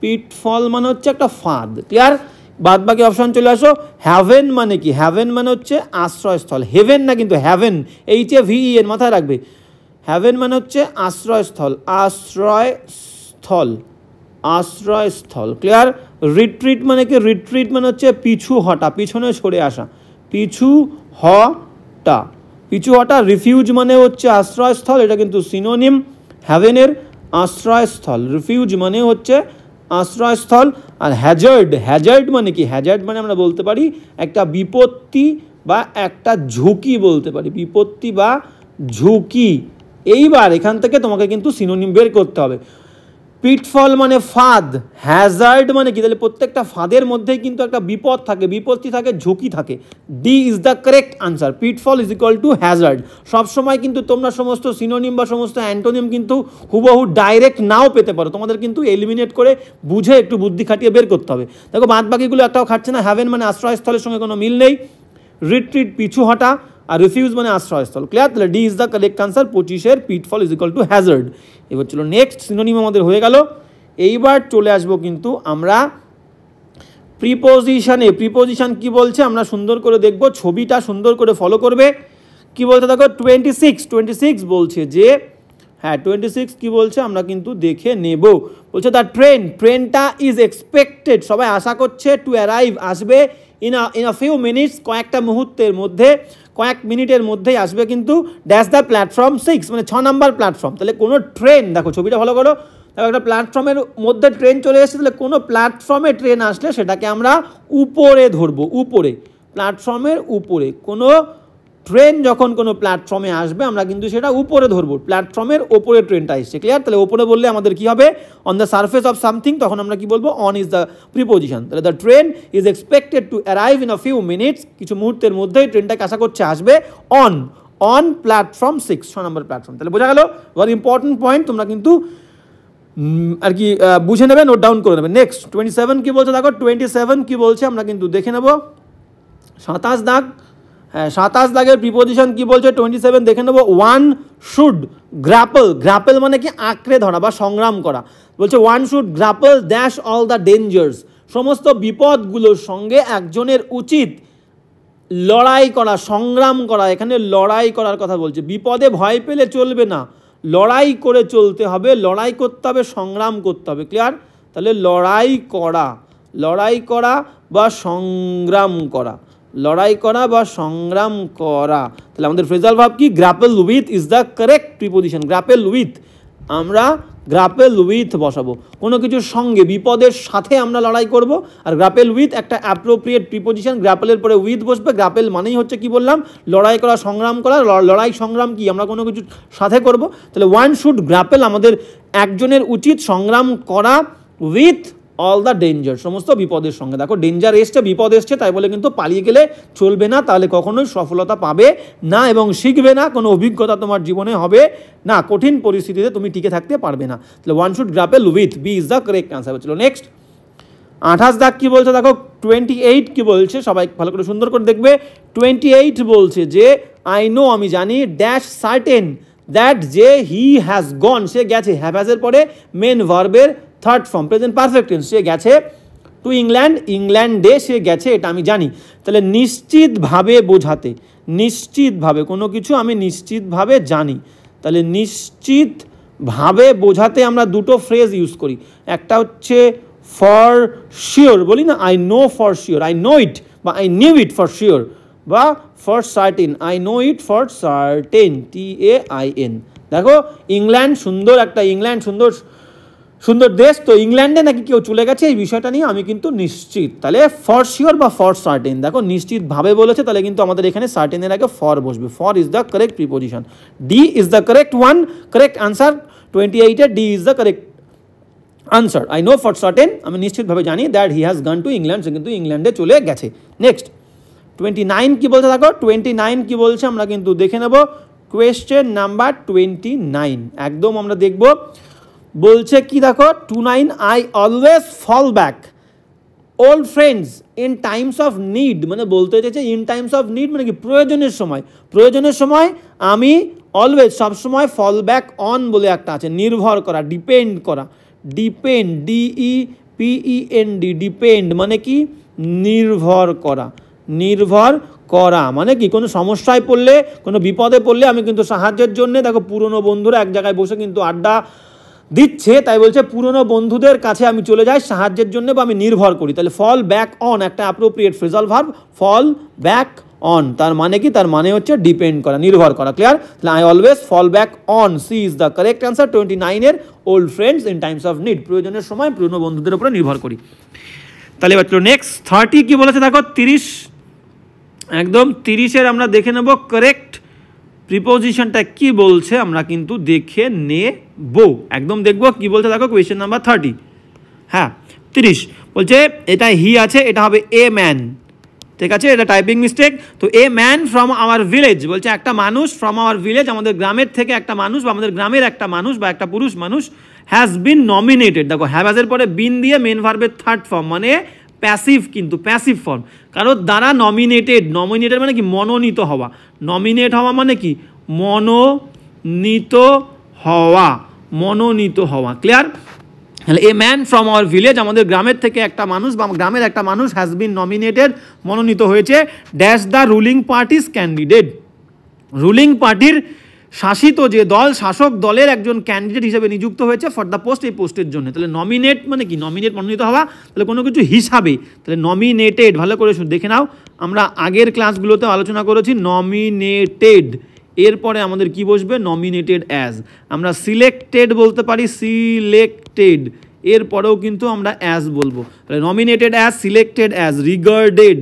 পিটফল মানে হচ্ছে একটা ফাঁদ, ক্লিয়ার। বাদ বাকি অপশন চলে আসো। হ্যাভেন মানে কি? হ্যাভেন মানে হচ্ছে আশ্রয়স্থল, হেভেন না কিন্তু হ্যাভেন, HAVEN মাথায় রাখবে। হ্যাভেন মানে হচ্ছে আশ্রয়স্থল, আশ্রয়স্থল, আশ্রয়স্থল, ক্লিয়ার। রিট্রিট মানে কি? রিট্রিট মানে হচ্ছে পিছু হটা, পিছনে সরে আসা, পিছু হটা, পিছু হটা। রিফিউজ মানে হচ্ছে আশ্রয়স্থল, এটা কিন্তু সিনোনিম হ্যাভেনের, আশ্রয়স্থল। রিফিউজ মানে হচ্ছে আশ্রয়স্থল। আর হ্যাজার্ড, হ্যাজার্ড মানে কি? হ্যাজার্ড মানে আমরা বলতে পারি একটা বিপত্তি বা একটা ঝুঁকি বলতে পারি, বিপত্তি বা ঝুঁকি। এইবার এখান থেকে তোমাকে কিন্তু সিনোনিম বের করতে হবে। পিটফল মানে ফাঁদ, হ্যাজার্ড মানে কি? তাহলে প্রত্যেকটা ফাঁদের মধ্যেই কিন্তু একটা বিপদ থাকে, বিপত্তি থাকে, ঝুঁকি থাকে। D is the correct answer. পিটফল is equal to Hazard. সবসময় কিন্তু তোমরা সমস্ত সিনোনিম বা সমস্ত অ্যান্টোনিম কিন্তু হুবহু ডাইরেক্ট নাও পেতে পারো, তোমাদের কিন্তু এলিমিনেট করে বুঝে একটু বুদ্ধি খাটিয়ে বের করতে হবে। দেখো বাদ বাকিগুলো একটাও খাচ্ছে না। হ্যাভেন মানে আশ্রয়স্থলের সঙ্গে কোনো মিল নেই, রিট্রিট পিছু হটা, আর রিফিউজ মানে আশ্রয়স্থল, ক্লিয়ার। তাহলে D is the correct answer 25-এর pitfall is equal to hazard. এবার চলো নেক্সট সিনোনিম আমাদের হয়ে গেল। এইবার চলে আসবো কিন্তু আমরা প্রিপোজিশনে। প্রিপোজিশন কি বলছে আমরা সুন্দর করে দেখব, ছবিটা সুন্দর করে ফলো করবে। কি বলছে দেখো 26 বলছে যে, হ্যাঁ 26 কি বলছে আমরা কিন্তু দেখে নেব। বলছে দ্য ট্রেনটা ইজ এক্সপেক্টেড, সবাই আশা করছে, টু অ্যারাইভ আসবে, ইন আ ফিউ মিনিটস কয়েকটা মুহূর্তের মধ্যে, কয়েক মিনিটের মধ্যেই আসবে কিন্তু, ড্যাশ দ্য প্ল্যাটফর্ম 6 মানে 6 নম্বর প্ল্যাটফর্ম। তাহলে কোনো ট্রেন, দেখো ছবিটা ভালো করো, দেখো একটা প্ল্যাটফর্মের মধ্যে ট্রেন চলে এসেছে, তাহলে কোনো প্ল্যাটফর্মে ট্রেন আসলে সেটাকে আমরা উপরে ধরবো, উপরে, প্ল্যাটফর্মের উপরে। কোনো ট্রেন যখন কোনো প্ল্যাটফর্মে আসবে আমরা কিন্তু সেটা উপরে ধরবো, প্ল্যাটফর্মের ওপরে ট্রেনটা এসছে, ক্লিয়ার। তাহলে ওপরে বললে আমাদের কি হবে? On the surface of something, তখন আমরা কি বলবো? On is the preposition. তাহলে the train is expected to arrive in a few minutes, কিছু মুহূর্তের মধ্যেই ট্রেনটাকে আশা করছে আসবে, অন প্ল্যাটফর্ম 6, 6 নম্বর প্ল্যাটফর্ম। তাহলে বোঝা গেল, ভেরি ইম্পর্টেন্ট পয়েন্ট, তোমরা কিন্তু আর কি বুঝে নেবে, নোট ডাউন করে নেবে। নেক্সট 27 কি বলছে দেখো 27 কি বলছে আমরা কিন্তু দেখে নেব। 27 দাগ, হ্যাঁ 27 দাগের প্রিপোজিশন কি বলছে 27 দেখে নেব। ওয়ান শুড গ্র্যাপল, গ্র্যাপল মানে কি? আঁকড়ে ধরা বা সংগ্রাম করা। বলছে one should grapple dash all the dangers, সমস্ত বিপদগুলোর সঙ্গে একজনের উচিত লড়াই করা, সংগ্রাম করা। এখানে লড়াই করার কথা বলছে, বিপদে ভয় পেলে চলবে না, লড়াই করে চলতে হবে, লড়াই করতে হবে, সংগ্রাম করতে হবে, ক্লিয়ার। তাহলে লড়াই করা, লড়াই করা বা সংগ্রাম করা, লড়াই করা বা সংগ্রাম করা। তাহলে আমাদের ফ্রেজাল ভার্ব কি? Grapple with is the correct preposition. Grapple with, আমরা গ্র্যাপল উইথ বসাবো, কোনো কিছুর সঙ্গে, বিপদের সাথে আমরা লড়াই করব। আর গ্র্যাপল উইথ একটা অ্যাপ্রোপ্রিয়েট প্রিপোজিশন, গ্র্যাপলের পরে উইথ বসবে। গ্র্যাপল মানেই হচ্ছে কি বললাম? লড়াই করা, সংগ্রাম করা। লড়াই সংগ্রাম কি? আমরা কোনো কিছুর সাথে করব। তাহলে ওয়ান শুড গ্র্যাপল, আমাদের একজনের উচিত সংগ্রাম করা, উইথ অল দ্য ডেঞ্জার, সমস্ত বিপদের সঙ্গে। দেখো ডেঞ্জার এসছে, বিপদ এসছে, তাই বলে কিন্তু পালিয়ে গেলে চলবে না, তাহলে কখনোই সফলতা পাবে না এবং শিখবে না, কোনো অভিজ্ঞতা তোমার জীবনে হবে না, কঠিন পরিস্থিতিতে তুমি টিকে থাকতে পারবে না। তাহলে one should grapple with, B is the correct answer. চলো নেক্সট 28 দাগ কি বলছে দেখো 28 কি বলছে, সবাই ভালো করে সুন্দর করে দেখবে। 28 বলছে যে আই নো, আমি জানি, ড্যাশ সার্টেন দ্যাট, যে হি হ্যাজ গন, সে গেছে, হ্যাভ হ্যাজের পরে মেন ভার্বের third form present perfect tense, সে গেছে টু ইংল্যান্ড, ইংল্যান্ডে সে গেছে, এটা আমি জানি। তাহলে নিশ্চিতভাবে বোঝাতে, নিশ্চিতভাবে কোনো কিছু আমি নিশ্চিতভাবে জানি, তাহলে নিশ্চিতভাবে বোঝাতে আমরা দুটো ফ্রেজ ইউজ করি। একটা হচ্ছে ফর শিওর, বলি না I know for sure, I know it বা I knew it for sure, বা for certain, I know it for certain, TAIN। দেখো ইংল্যান্ড সুন্দর, একটা ইংল্যান্ড সুন্দর সুন্দর দেশ। তো ইংল্যান্ডে নাকি কেউ চলে গেছে, এই বিষয়টা নিয়ে আমি কিন্তু নিশ্চিত। তাহলে ফর শিওর বা ফর সার্টেন, দেখো নিশ্চিতভাবে বলেছে, তাহলে কিন্তু আমাদের এখানে সার্টেনের আগে ফর বসবে। For is the correct preposition. D is the correct one, correct answer 28 D is the correct answer. I know for certain, আমি নিশ্চিতভাবে জানি that he has gone to England, সে কিন্তু ইংল্যান্ডে চলে গেছে। নেক্সট 29 কি বলছে দেখো, 29 কি বলছে আমরা কিন্তু দেখে নেব। কোয়েশ্চেন নাম্বার 29 একদম আমরা দেখব। বলছে কি দেখো 29, I always fall back old friends in times of need, মানে বলতে চাইছে ইন টাইমস অফ নিড মানে কি প্রয়োজনের সময়, প্রয়োজনের সময় আমি অলওয়েজ সবসময় ফল ব্যাক অন বলে একটা আছে, নির্ভর করা, ডিপেন্ড করা, ডিপেন্ড DEPEND, ডিপেন্ড মানে কি নির্ভর করা, নির্ভর করা মানে কি কোনো সমস্যায় পড়লে, কোনো বিপদে পড়লে আমি কিন্তু সাহায্যের জন্য, দেখো পুরনো বন্ধুরা এক জায়গায় বসে কিন্তু আড্ডা দিচ্ছে, তাই বলছে পুরনো বন্ধুদের কাছে আমি চলে যাই সাহায্যের জন্য বা আমি নির্ভর করি। তাহলে ফল ব্যাক অন একটা appropriate phrasal verb, fall back on তার মানে কি, তার মানে হচ্ছে ডিপেন্ড করা, নির্ভর করা। ক্লিয়ার? তাহলে I always fall back on, C is the correct answer 29 এর old friends in times of need, প্রয়োজনের সময় পুরনো বন্ধুদের উপরে নির্ভর করি। তাহলে এবার চলো নেক্সট 30 কি বলেছে দেখো, 30 একদম 30-এর আমরা দেখে নেব কারেক্ট প্রিপোজিশনটা কি বলছে, আমরা কিন্তু দেখে নেব, একদম দেখব কি বলছে দেখো। কোয়েশ্চেন নাম্বার 30, হ্যাঁ 30 বলছে এটা হি আছে, এটা হবে এ ম্যান, ঠিক আছে, এটা টাইপিং মিস্টেক। তো এ ম্যান ফ্রম আওয়ার ভিলেজ, বলছে একটা মানুষ ফ্রম আওয়ার ভিলেজ, আমাদের গ্রামের থেকে একটা মানুষ বা আমাদের গ্রামের একটা মানুষ বা একটা পুরুষ মানুষ, হ্যাজ বিন নমিনেটেড, দেখো হ্যাভের পরে বিন দিয়ে মেন ভার্বের থার্ড ফর্ম মানে প্যাসিভ, কিন্তু প্যাসিভ ফর্ম, কারোর দ্বারা নমিনেটেড, নমিনেটেড মানে কি মনোনীত হওয়া, নমিনেট হওয়া মানে কি মনোনীত হওয়া, মনোনীত হওয়া। ক্লিয়ার? তাহলে এ ম্যান ফ্রম আওয়ার ভিলেজ, আমাদের গ্রামের থেকে একটা মানুষ বা গ্রামের একটা মানুষ হ্যাজ বিন নমিনেটেড, মনোনীত হয়েছে, dash the ruling parties candidate, ruling পার্টির শাসিত যে দল, শাসক দলের একজন ক্যান্ডিডেট হিসেবে নিযুক্ত হয়েছে ফর দ্য পোস্ট, এই পোস্টের জন্য। তাহলে নমিনেট মানে কি, নমিনেট মনোনীত হওয়া, তাহলে কোনো কিছু হিসাবে, তাহলে নমিনেটেড ভালো করে দেখে নাও, আমরা আগের ক্লাসগুলোতে আলোচনা করেছি নমিনেটেড, এরপরে আমাদের কি বসবে নমিনেটেড অ্যাজ, আমরা সিলেক্টেড বলতে পারি সিলেক্টেড, এরপরেও কিন্তু আমরা অ্যাজ বলবো। তাহলে nominated as, selected as, regarded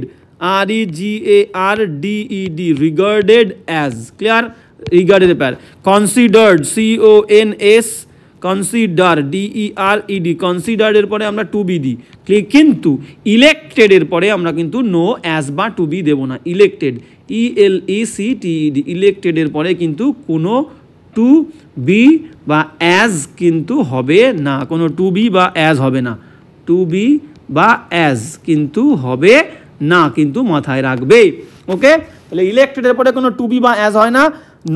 REGARDED, regarded as. Clear? Regarded প্যার, considered CONS, consider DERED, considered এর পরে আমরা টু বি দিই, কিন্তু ইলেক্টেড এর পরে আমরা কিন্তু নো অ্যাজ বা টু বি দেবো না, ইলেক্টেড ELECTED, ইলেক্টেড এর পরে কিন্তু কোনো টু বি বা অ্যাজ কিন্তু হবে না, কোনো টু বি বা অ্যাজ হবে না, টু বি বা অ্যাজ কিন্তু হবে না, কিন্তু মাথায় রাখবে। ওকে? তাহলে ইলেক্টেডের পরে কোনো টু বি বা অ্যাজ হয় না,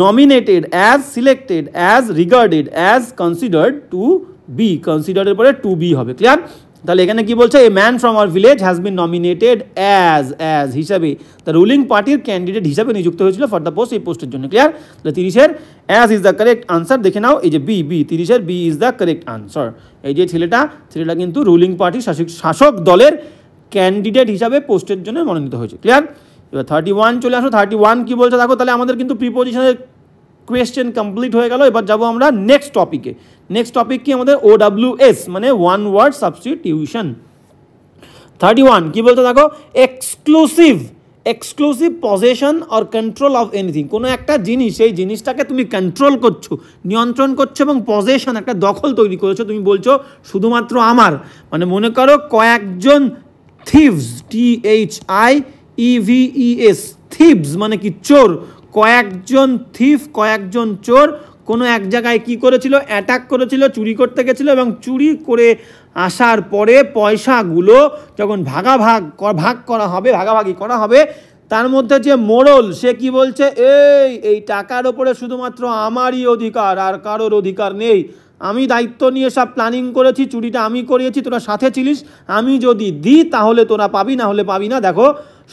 nominated as, selected as, regarded as, considered to be, কনসিডারের পরে টু বি হবে। ক্লিয়ার? তাহলে এখানে কি বলছে, a man from our village has been nominated as হিসাবে, দ্য রুলিং পার্টির ক্যান্ডিডেট হিসাবে নিযুক্ত হয়েছিল ফর দ্য পোস্ট, এই পোস্টের জন্য। ক্লিয়ার? তাহলে 30-এর as is the correct answer, দেখে নাও এই যে বি, 30-এর B is the correct answer. এই যে ছেলেটা কিন্তু রুলিং পার্টির শাসক দলের ক্যান্ডিডেট হিসাবে পোস্টের জন্য মনোনীত হয়েছে। ক্লিয়ার? এবার 31 চলে আসো। 31 কি বলছে দেখো, তাহলে আমাদের কিন্তু প্রিপোজিশনের কোয়েশ্চেন কমপ্লিট হয়ে গেল। এবার যাবো আমরা নেক্সট টপিকে। নেক্সট টপিক কি আমাদের OWS মানে ওয়ান ওয়ার্ড সাবস্টিটিউশন। 31 কি বলতে দেখো, exclusive possession or control of anything, কোনো একটা জিনিস, সেই জিনিসটাকে তুমি কন্ট্রোল করছো, নিয়ন্ত্রণ করছো, এবং পজেশন একটা দখল তৈরি করেছো, তুমি বলছো শুধুমাত্র আমার, মানে মনে করো কয়েকজন থিভস, THIEVES, থিভস মানে কি চোর, কয়েকজন থিফ, কয়েকজন চোর কোনো এক জায়গায় কি করেছিল, অ্যাটাক করেছিল, চুরি করতে গেছিলো, এবং চুরি করে আসার পরে পয়সাগুলো যখন ভাগ করা হবে, ভাগাভাগি করা হবে, তার মধ্যে যে মোড়ল সে কি বলছে, এই টাকার ওপরে শুধুমাত্র আমারই অধিকার, আর কারোর অধিকার নেই, আমি দায়িত্ব নিয়ে সব প্ল্যানিং করেছি, চুরিটা আমি করিয়েছি, তোরা সাথে ছিলিস, আমি যদি দিই তাহলে তোরা পাবি, না হলে পাবি না। দেখো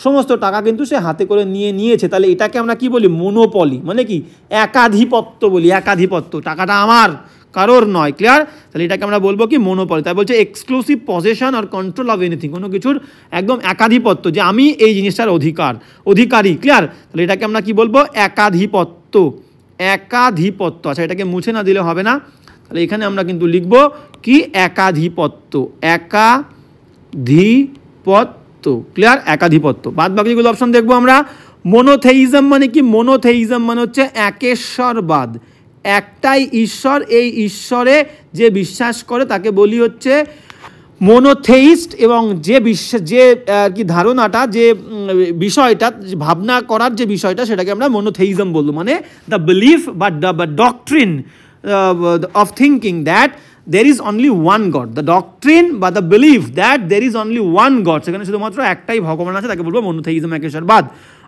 সমস্ত টাকা কিন্তু সে হাতে করে নিয়েছে। তাহলে এটাকে আমরা কি বলি, মোনোপলি, মানে কি একাধিপত্য বলি, একাধিপত্য, টাকাটা আমার, কারোর নয়। ক্লিয়ার? তাহলে এটাকে আমরা বলবো কি মোনোপলি। তাই বলছে এক্সক্লুসিভ পজেশন আর কন্ট্রোল অফ এনিথিং, কোনো কিছুর একদম একাধিপত্য, যে আমি এই জিনিসটার অধিকারী। ক্লিয়ার? তাহলে এটাকে আমরা কি বলবো, একাধিপত্য। আচ্ছা, এটাকে মুছে না দিলে হবে না, তাহলে এখানে আমরা কিন্তু লিখব কি একাধিপত্য, একাধিপত্য, ক্লিয়ার, একাধিপত্য। বাদ বাকিগুলো অপশন দেখবো আমরা। মোনোথেইজম মানে কি? মোনোথেইজম মানে হচ্ছে একেশ্বরবাদ, একটাই ঈশ্বর, এই ঈশ্বরে যে বিশ্বাস করে তাকে বলি হচ্ছে মোনোথেইস্ট। এবং যে আর কি ধারণাটা, যে বিষয়টা, ভাবনা করার যে বিষয়টা, সেটাকে আমরা মোনোথেইজম বলবো। মানে দ্য বিলিফ বা doctrine of thinking that there is only one God, the doctrine বা the belief that there is only one God, সেখানে শুধুমাত্র একটাই ভগবান আছে, তাকে বলবো মোনোথেইজম, একেশ্বরবাদ।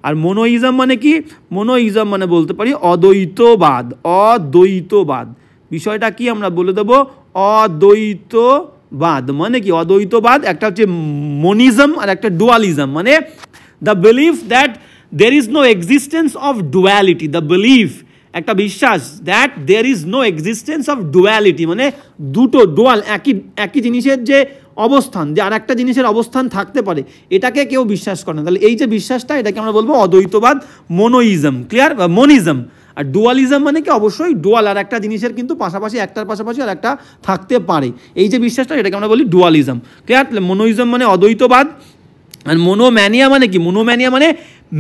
আর মোনোইজম মানে কি? মোনোইজম মানে বলতে পারি অদ্বৈতবাদ, অদ্বৈতবাদ। বিষয়টা কি আমরা বলে দেবো, অদ্বৈতবাদ মানে কি? অদ্বৈতবাদ একটা হচ্ছে মনিজম আর একটা ডুয়ালিজম, মানে the belief that there is no existence of duality, the belief, একটা বিশ্বাস that there is no existence of duality, মানে দুটো ডুয়াল, একই জিনিসের যে অবস্থান, যে আর একটা জিনিসের অবস্থান থাকতে পারে, এটাকে কেউ বিশ্বাস করে না। তাহলে এই যে বিশ্বাসটা, এটাকে আমরা বলবো অদ্বৈতবাদ, মোনোইজম, ক্লিয়ার, মনিজম। আর ডুয়ালিজম মানে কি? অবশ্যই ডুয়াল, আর একটা জিনিসের কিন্তু পাশাপাশি, একটার পাশাপাশি আর একটা থাকতে পারে, এই যে বিশ্বাসটা, এটাকে আমরা বলি ডুয়ালিজম, ক্লিয়ার। মোনোইজম মানে অদ্বৈতবাদ। আর মোনোম্যানিয়া মানে কি? মোনোম্যানিয়া মানে,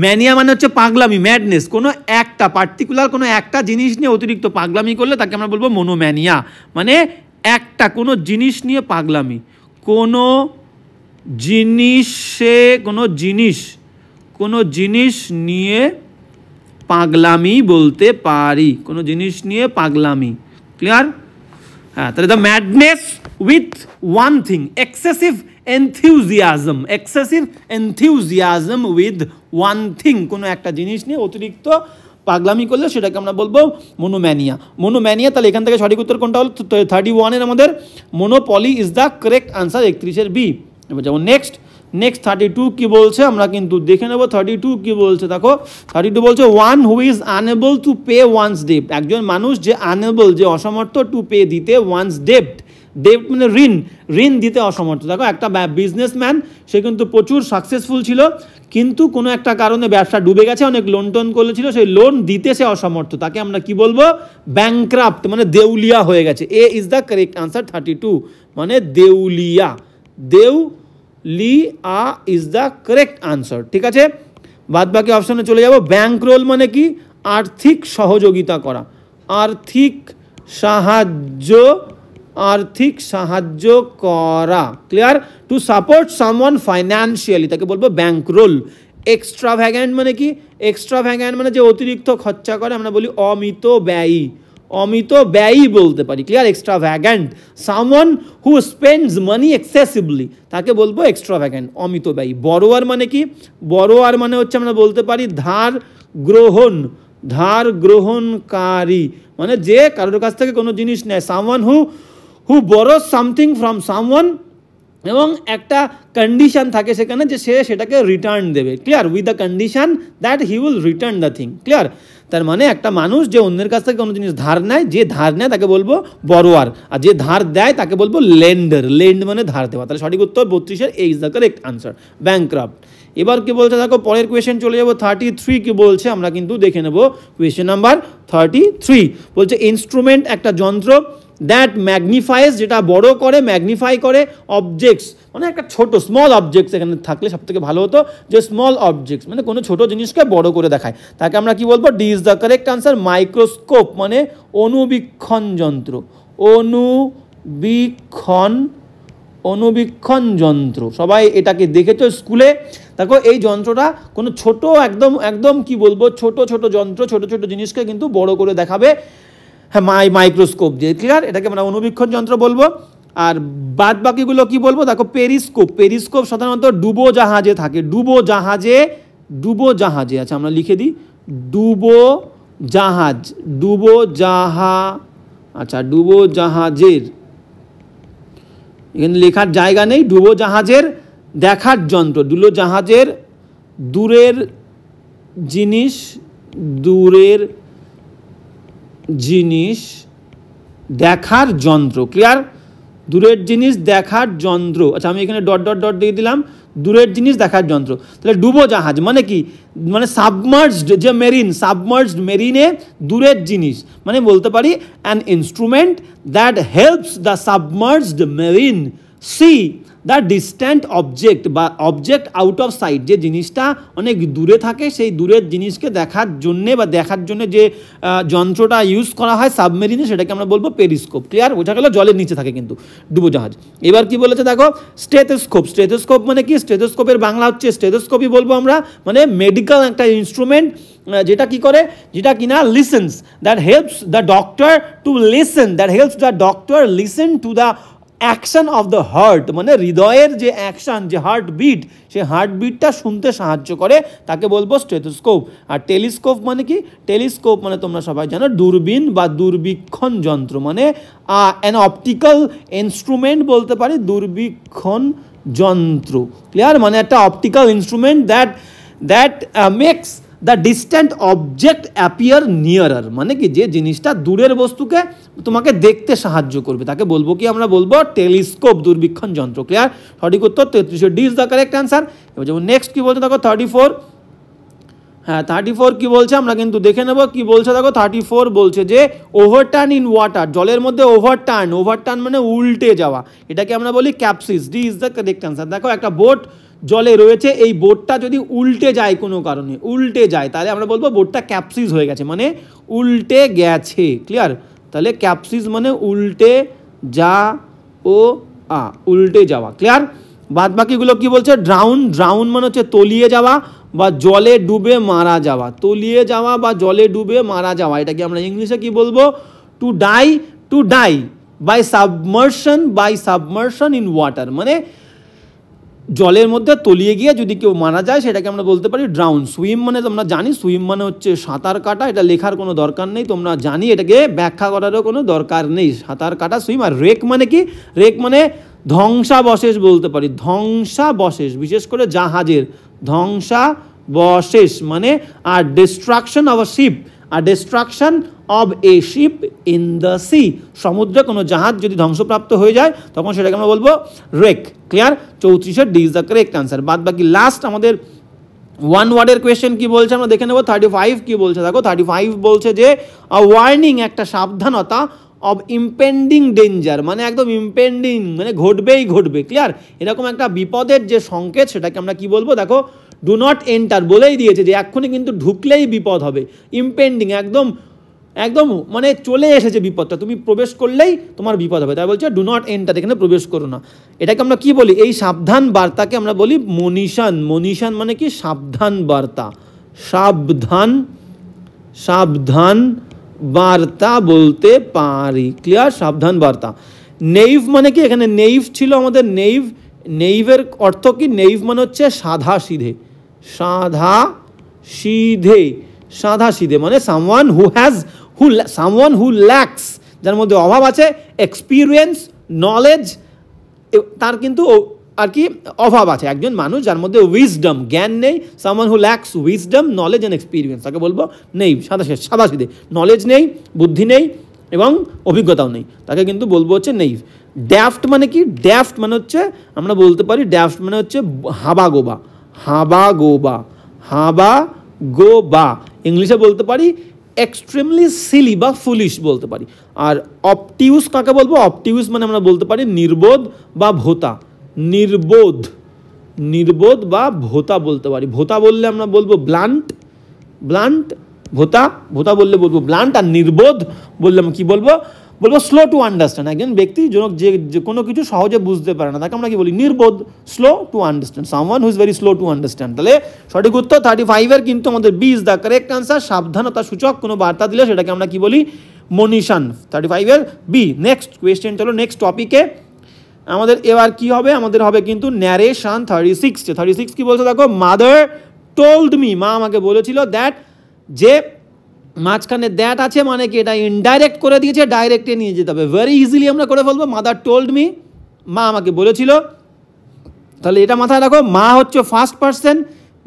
ম্যানিয়া মানে হচ্ছে পাগলামি, ম্যাডনেস। কোনো একটা পার্টিকুলার কোনো একটা জিনিস নিয়ে অতিরিক্ত পাগলামি করলে তাকে আমরা বলবো মোনোম্যানিয়া, মানে একটা কোনো জিনিস নিয়ে পাগলামি, কোনো জিনিসে, কোনো জিনিস নিয়ে পাগলামি বলতে পারি, কোনো জিনিস নিয়ে পাগলামি, ক্লিয়ার। হ্যাঁ, তাহলে the madness with one thing, excessive enthusiasm with one thing, কোনো একটা জিনিস নিয়ে অতিরিক্ত পাগলামি করলে সেটাকে আমরা বলবো মোনোম্যানিয়া। তাহলে এখান থেকে সঠিক উত্তর কোনটা হলো? 31 আমাদের monopoly is the correct answer, 31 B. এবার যেমন নেক্সট 32 কি বলছে আমরা কিন্তু দেখে নেব। 32 কি বলছে দেখো, 32 বলছে one who is unable to pay one's ডেপ্ট, একজন মানুষ যে আনএবল, যে অসমর্থ, টু পে দিতে, ওয়ান্স ডেপ্ট মানে ঋণ দিতে অসমর্থ। দেখো একটা বিজনেসম্যান, সে কিন্তু প্রচুর সাকসেসফুল ছিল, কিন্তু কোনো একটা কারণে ব্যবসা ডুবে গেছে, অনেক লোন টোন করেছিল, সেই লোন দিতে সে অসমর্থ, তাকে আমরা কি বলবো? ব্যাংক্রাফট, মানে দেউলিয়া হয়ে গেছে। এ ইজ দ্য কারেক্ট আনসার, 32 মানে দেউলিয়া, দেউলিয়া ইজ দ্য কারেক্ট আনসার, ঠিক আছে। বাদ বাকি অপশনে চলে যাব। ব্যাংক রোল মানে কি? আর্থিক সহযোগিতা করা, আর্থিক সাহায্য করা, clear. To support someone financially, তাকে বলবো ব্যাংক রোল। এক্সট্রাভ্যাগ্যান্ট মানে কি? এক্সট্রাভ্যাগ্যান্ট মানে যে অতিরিক্ত খরচা করে, আমরা বলি অমিত ব্যয়ী বলতে পারি, clear, extravagant. Someone who spends money excessively, তাকে বলবো এক্সট্রাভ্যাগ্যান্ট, অমিত ব্যয়ী। বড়োয়ার মানে কি? বড়োয়ার মানে হচ্ছে আমরা বলতে পারি ধার গ্রহণকারী, মানে যে কারোর কাছ থেকে কোনো জিনিস নেয়। Someone who borrows something from someone, এবং একটা কন্ডিশন থাকে সেখানে যে সে সেটাকে রিটার্ন দেবে, clear, with the condition that he will return the thing, clear. তার মানে একটা মানুষ যে অন্যের কাছ থেকে কোনো জিনিস ধার নেয়, যে ধার নেয় তাকে বলবো বড়োয়ার, আর যে ধার দেয় তাকে বলবো লেন্ডার, লেন্ড মানে ধার দেওয়া। তাহলে সঠিক উত্তর 32 is the correct answer, bankrupt. এবার কি বলছে দেখো, পরের কোয়েশ্চেন চলে যাবো। 33 কি বলছে আমরা কিন্তু দেখে নেব। কোয়েশ্চেন নাম্বার 33 বলছে ইনস্ট্রুমেন্ট একটা যন্ত্র, দ্যাট ম্যাগনিফাইজ, যেটা বড় করে, ম্যাগনিফাই করে, অবজেক্টস মানে একটা ছোট, স্মল অবজেক্টস এখানে থাকলে সব থেকে ভালো হতো, যে স্মল অবজেক্টস মানে কোনো ছোট জিনিসকে বড় করে দেখায়, তাকে আমরা কি বলবো? D is the correct answer, microscope মানে অনুবীক্ষণ যন্ত্র, অনুবীক্ষণ যন্ত্র। সবাই এটাকে দেখেছো স্কুলে। দেখো এই যন্ত্রটা কোনো ছোট, একদম কি বলবো, ছোট যন্ত্র, ছোট জিনিসকে কিন্তু বড় করে দেখাবে, হ্যাঁ, মাইক্রোস্কোপ দিয়ে, ক্লিয়ার। এটাকে আমরা অনুবীক্ষণ যন্ত্র বলবো। আর বাদ বাকিগুলো কি বলবো দেখো, পেরিস্কোপ সাধারণত ডুবো জাহাজে থাকে, ডুবো জাহাজে, আচ্ছা আমরা লিখে দিই, আচ্ছা ডুবো জাহাজের, এখানে লেখার জায়গা নেই। ডুবো জাহাজের দেখার যন্ত্র, ডুবো জাহাজের দূরের জিনিস দেখার যন্ত্র, ক্লিয়ার, দূরের জিনিস দেখার যন্ত্র। আচ্ছা আমি এখানে ডট ডট ডট দিয়ে দিলাম, দূরের জিনিস দেখার যন্ত্র। তাহলে ডুবোজাহাজ মানে কি, মানে সাবমার্জড যে মেরিন, সাবমার্জড মেরিনে দূরের জিনিস মানে বলতে পারি an instrument that helps the submerged marine see the distant object বা অবজেক্ট আউট অফ সাইট, যে জিনিসটা অনেক দূরে থাকে সেই দূরের জিনিসকে দেখার জন্যে বা দেখার জন্য যে যন্ত্রটা ইউজ করা হয় সাবমেরিনে সেটাকে আমরা বলবো পেরিস্কোপ। ক্লিয়ার? বোঝা গেল জলের নিচে থাকে কিন্তু ডুবোজাহাজ। এবার কি বলেছে দেখো, স্টেথোস্কোপ। স্টেথোস্কোপ মানে কি, স্টেথোস্কোপের বাংলা হচ্ছে স্টেথোস্কোপই বলবো আমরা, মানে মেডিকেল একটা ইনস্ট্রুমেন্ট যেটা কি করে, যেটা কিনা listens, that helps the doctor to listen, that helps the doctor listen to the action of the heart, মানে হৃদয়ের যে অ্যাকশন, যে হার্টবিট, সেই হার্টবিটটা শুনতে সাহায্য করে, তাকে বলবো স্টেথোস্কোপ। আর টেলিস্কোপ মানে কি, টেলিস্কোপ মানে তোমরা সবাই জানো দূরবীন বা দূরবীক্ষণ যন্ত্র, মানে অ্যান অপটিক্যাল ইনস্ট্রুমেন্ট বলতে পারি, দূরবীক্ষণ যন্ত্র। ক্লিয়ার? মানে একটা optical instrument that makes the distant object appear nearer, মানে কি যে জিনিসটা দূরের বস্তুকে তোমাকে দেখতে সাহায্য করবে তাকে বলবো কি, আমরা বলবো টেলিস্কোপ, দূরবীক্ষণ যন্ত্র। ক্লিয়ার? সঠিক উত্তর 33, D is the correct answer. এবার যেমন নেক্সট কি বলছে দেখো 34, হ্যাঁ 34 কি বলছে আমরা কিন্তু দেখে নেব কি বলছে দেখো। 34 বলছে যে ওভারটার্ন ইন ওয়াটার, জলের মধ্যে ওভারটার্ন, ওভারটার্ন মানে উল্টে যাওয়া, এটাকে আমরা বলি capsize. D is the correct answer. দেখো একটা বোট জলে রয়েছে, এই বোটটা যদি উল্টে যায় কোনো কারণে, উল্টে যায়, তাহলে আমরা বলবো বোটটা ক্যাপসিস হয়ে গেছে, মানে উল্টে গেছে। ক্লিয়ার? তাহলে ক্যাপসিস মানে উল্টে যা ও উল্টে যাওয়া। ক্লিয়ার? বাদ বাকিগুলো কি বলছে, ড্রাউন, ড্রাউন মানে হচ্ছে তলিয়ে যাওয়া বা জলে ডুবে মারা যাওয়া, তলিয়ে যাওয়া বা জলে ডুবে মারা যাওয়া, এটাকে আমরা ইংলিশে কি বলবো, to die, to die by submersion, by submersion in water, মানে জলের মধ্যে তলিয়ে গিয়ে যদি কেউ মারা যায় সেটাকে আমরা বলতে পারি ড্রাউন। সুইম মানে তোমরা জানি, সুইম মানে হচ্ছে সাঁতার কাটা, এটা লেখার কোনো দরকার নেই, তোমরা জানি, এটাকে ব্যাখ্যা করারও কোনো দরকার নেই, সাঁতার কাটা সুইম। আর রেক মানে কি, রেক মানে ধ্বংসাবশেষ বলতে পারি, ধ্বংসাবশেষ, বিশেষ করে জাহাজের ধ্বংসাবশেষ মানে, আর ডিস্ট্রাকশন অফ আ শিপ, আর destruction of a ship in the sea, সমুদ্রে কোনো জাহাজ যদি ধ্বংসপ্রাপ্ত হয়ে যায় তখন সেটাকে আমরা বলবো rake. Clear? 34 D is the correct answer. বাদ বাকি লাস্ট আমাদের ওয়ান ওয়ার্ডের কোয়েশ্চেন কি বলছে আমরা দেখে নেব। 35 কি বলছে দেখো, 35 বলছে যে আ ওয়ার্নিং, একটা সাবধানতা, অব ইম্পেন্ডিং ডেঞ্জার, মানে একদম ইম্পেন্ডিং মানে ঘটবেই ঘটবে। ক্লিয়ার? এরকম একটা বিপদের যে সংকেত সেটাকে আমরা কি বলবো দেখো, ডু নট এন্টার, বলেই দিয়েছে যে এক্ষুনি কিন্তু ঢুকলেই বিপদ হবে, ইম্পেন্ডিং একদম একদম মানে চলে এসেছে বিপদটা, তুমি প্রবেশ করলেই তোমার বিপদ হবে, তাই বলছে ডু নট এন্টার, এখানে প্রবেশ করো না। এটাকে আমরা কি বলি, এই সাবধান বার্তাকে আমরা বলি মনিশন। মনিশন মানে কি সাবধান বার্তা, সাবধান, সাবধান বার্তা বলতে পারি। ক্লিয়ার? সাবধান বার্তা। নেইভ মানে কি, এখানে নেইভ ছিল আমাদের, নেইভ, নেইভের অর্থ কি, নেইভ মানে হচ্ছে সাদা সিধে, সাদা সিধে, সাদা সিধে মানে someone who has, someone who lakhs, যার মধ্যে অভাব আছে, এক্সপিরিয়েন্স, নলেজ, তার কিন্তু আর কি অভাব আছে, একজন মানুষ যার মধ্যে উইজডম, জ্ঞান নেই, someone who lakhs wisdom, knowledge and experience, তাকে বলবো নেই, সাদা সিধে, নলেজ নেই, বুদ্ধি নেই এবং অভিজ্ঞতাও নেই, তাকে কিন্তু বলবো হচ্ছে নেই। ড্যাফট মানে কি, ড্যাফট মানে হচ্ছে আমরা বলতে পারি, ড্যাফট মানে হচ্ছে হাবাগোবা, হাবাগোবা, হাবাগোবা, ইংলিশে বলতে পারি এক্সট্রিমলি সিলি বা ফুলিশ বলতে পারি। আর অবটিউস কাকে বলবো, অবটিউস মানে আমরা বলতে পারি নির্বোধ বা ভোতা, নির্বোধ, নির্বোধ বা ভোতা বলতে পারি। ভোতা বললে আমরা বলবো ব্লান্ট, ব্লান্ট, ভোতা, ভোতা বললে বলবো ব্লান্ট, আর নির্বোধ বললে আমরা কি বলবো, বলবো স্লো টু আন্ডারস্ট্যান্ড, একজন ব্যক্তি যে কোনো কিছু সহজে বুঝতে পারে না তাকে আমরা কি বলি, নির্বোধ, slow to understand, someone who is very slow to understand. তাহলে সঠিক উত্তর 35-এর কিন্তু আমাদের B is the correct answer. সাবধানতা সূচক কোনো বার্তা দিলে সেটাকে আমরা কি বলি, মনিশন। 35-এর বি। নেক্সট কোয়েশ্চেন, চলো নেক্সট টপিকে আমাদের এবার কি হবে, আমাদের হবে কিন্তু ন্যারেশন। 36 কি বলছে দেখো, মাদার টোল্ড মি, মা আমাকে বলেছিল, দ্যাট, যে মাঝখানে দ্যাট আছে মানে কি এটা ইনডাইরেক্ট করে দিয়েছে, ডাইরেক্টে নিয়ে যেতে হবে, ভেরি ইজিলি আমরা করে ফেলবো, মাদার টোল্ড মি, মা আমাকে বলেছিল। তাহলে এটা মাথায় রাখো, মা হচ্ছে ফার্স্ট পার্সন,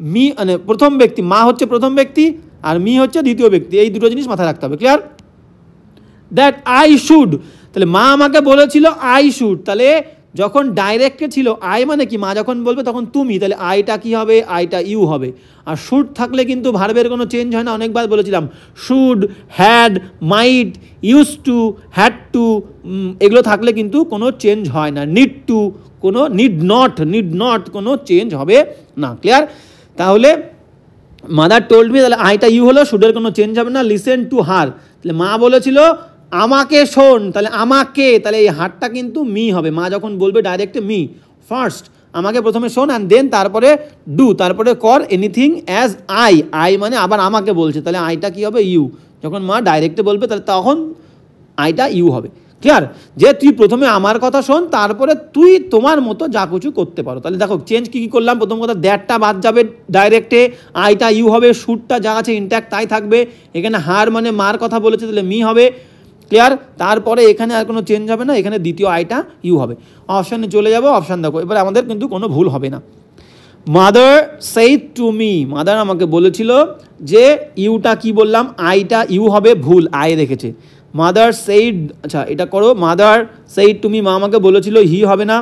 মি মানে প্রথম ব্যক্তি, মা হচ্ছে প্রথম ব্যক্তি আর মি হচ্ছে দ্বিতীয় ব্যক্তি, এই দুটো জিনিস মাথায় রাখতে হবে। ক্লিয়ার? দ্যাট আই শুড, তাহলে মা আমাকে বলেছিল আই শুড, তাহলে যখন ডাইরেক্টে ছিল আই মানে কি, মা যখন বলবে তখন তুমি, তাহলে আইটা কি হবে, আইটা ইউ হবে। আর শুড থাকলে কিন্তু ভার্বের কোনো চেঞ্জ হয় না, অনেকবার বলেছিলাম should, had, might, used to, had to, এগুলো থাকলে কিন্তু কোনো চেঞ্জ হয় না। নিড টু, কোনো নিড নট কোনো চেঞ্জ হবে না। ক্লিয়ার? তাহলে মাদার টোল্ড মি, তাহলে আইটা ইউ হলো, শুডের কোনো চেঞ্জ হবে না। লিসেন টু হার, তাহলে মা বলেছিল আমাকে শোন, তাহলে আমাকে, তাহলে এই হারটা কিন্তু মি হবে। মা যখন বলবে ডাইরেক্টে মি, ফার্স্ট আমাকে প্রথমে শোন অ্যান্ড দেন তারপরে ডু, তারপরে কর এনিথিং অ্যাজ আই মানে আবার আমাকে বলছে, তাহলে আইটা কি হবে, ইউ। যখন মা ডাইরেক্টে বলবে তাহলে তখন আইটা ইউ হবে। ক্লিয়ার? যে তুই প্রথমে আমার কথা শোন, তারপরে তুই তোমার মতো যা কিছু করতে পারো। তাহলে দেখো চেঞ্জ কী কী করলাম, প্রথম কথা দ্যাটটা বাদ যাবে ডাইরেক্টে, আইটা ইউ হবে, শুটটা যা আছে ইনট্যাক্ট তাই থাকবে, এখানে হার মানে মার কথা বলেছে তাহলে মি হবে। ক্লিয়ার? তারপরে এখানে আর কোনো চেঞ্জ হবে না, এখানে দ্বিতীয় আইটা ইউ হবে। অপশানে চলে যাবো, অপশান দেখো, এবার আমাদের কিন্তু কোনো ভুল হবে না। Mother said to me, mother আমাকে বলেছিল যে, ইউটা কি বললাম, আইটা ইউ হবে, ভুল আই রেখেছে। মাদার সেইড, আচ্ছা এটা করো, মাদার সেইড টু মি, মা আমাকে বলেছিল, হি হবে না।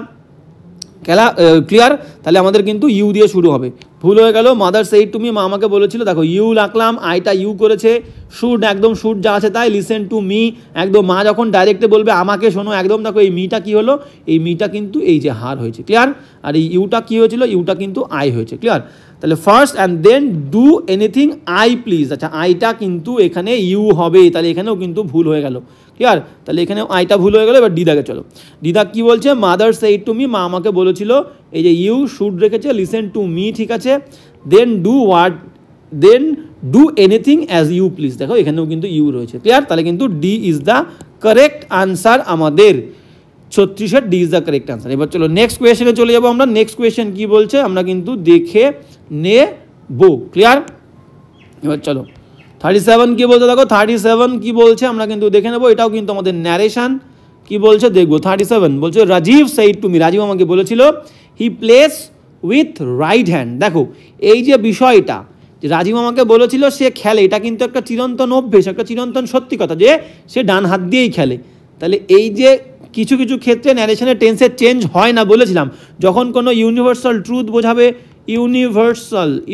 ক্লিয়ার? তাহলে আমাদের কিন্তু ইউ দিয়ে শুরু হবে, ভুল হয়ে গেল। মাদার সেইড টু মি, মা আমাকে বলেছিল, দেখো ইউ রাখলাম, আইটা ইউ করেছে, শুড একদম শুড যা আছে তাই, লিসেন টু মি একদম, মা যখন ডাইরেক্টে বলবে আমাকে শোনো একদম, দেখো এই মিটা কি হলো, এই মিটা কিন্তু এই যে হার হয়েছে। ক্লিয়ার? আর এই ইউটা কি হয়েছিল, ইউটা কিন্তু আই হয়েছে। ক্লিয়ার? তাহলে first and then do anything I please, আচ্ছা আইটা কিন্তু এখানে ইউ হবে, তাহলে এখানেও কিন্তু ভুল হয়ে গেল। ক্লিয়ার? তাহলে এখানেও আইটা ভুল হয়ে গেল। এবার ডিদাকে চলো, ডিদা কি বলছে, মাদার সেইড টু মি, মা আমাকে বলেছিল, এই যে ইউ শুড রেখেছে, লিসেন টু মি ঠিক আছে, then do what, then do anything as you please, দেখো এখানেও কিন্তু ইউ রয়েছে। ক্লিয়ার? তাহলে কিন্তু D is the correct answer, আমাদের 36-এর D is the correct answer. এবার চলো নেক্সট কোয়েশ্চেনে চলে যাবো আমরা। নেক্সট কোয়েশ্চেন কি বলছে আমরা কিন্তু দেখে নেবো। ক্লিয়ার? এবার চলো 37 কি বলছে, দেখো 37 কি বলছে আমরা কিন্তু দেখে নেবো, এটাও কিন্তু আমাদের ন্যারেশন। কি বলছে দেখবো। 37 বলছে, Rajiv said to me, Rajiv আমাকে বলেছিল, he plays with right hand. দেখো এই যে বিষয়টা, যে রাজীব আমাকে বলেছিল সে খেলে, এটা কিন্তু একটা চিরন্তন অভ্যেস, একটা চিরন্তন সত্যি কথা যে সে ডান হাত দিয়েই খেলে। তাহলে এই যে কিছু কিছু ক্ষেত্রে ন্যারেশনের টেন্সের চেঞ্জ হয় না বলেছিলাম, যখন কোনো ইউনিভার্সাল ট্রুথ বোঝাবে,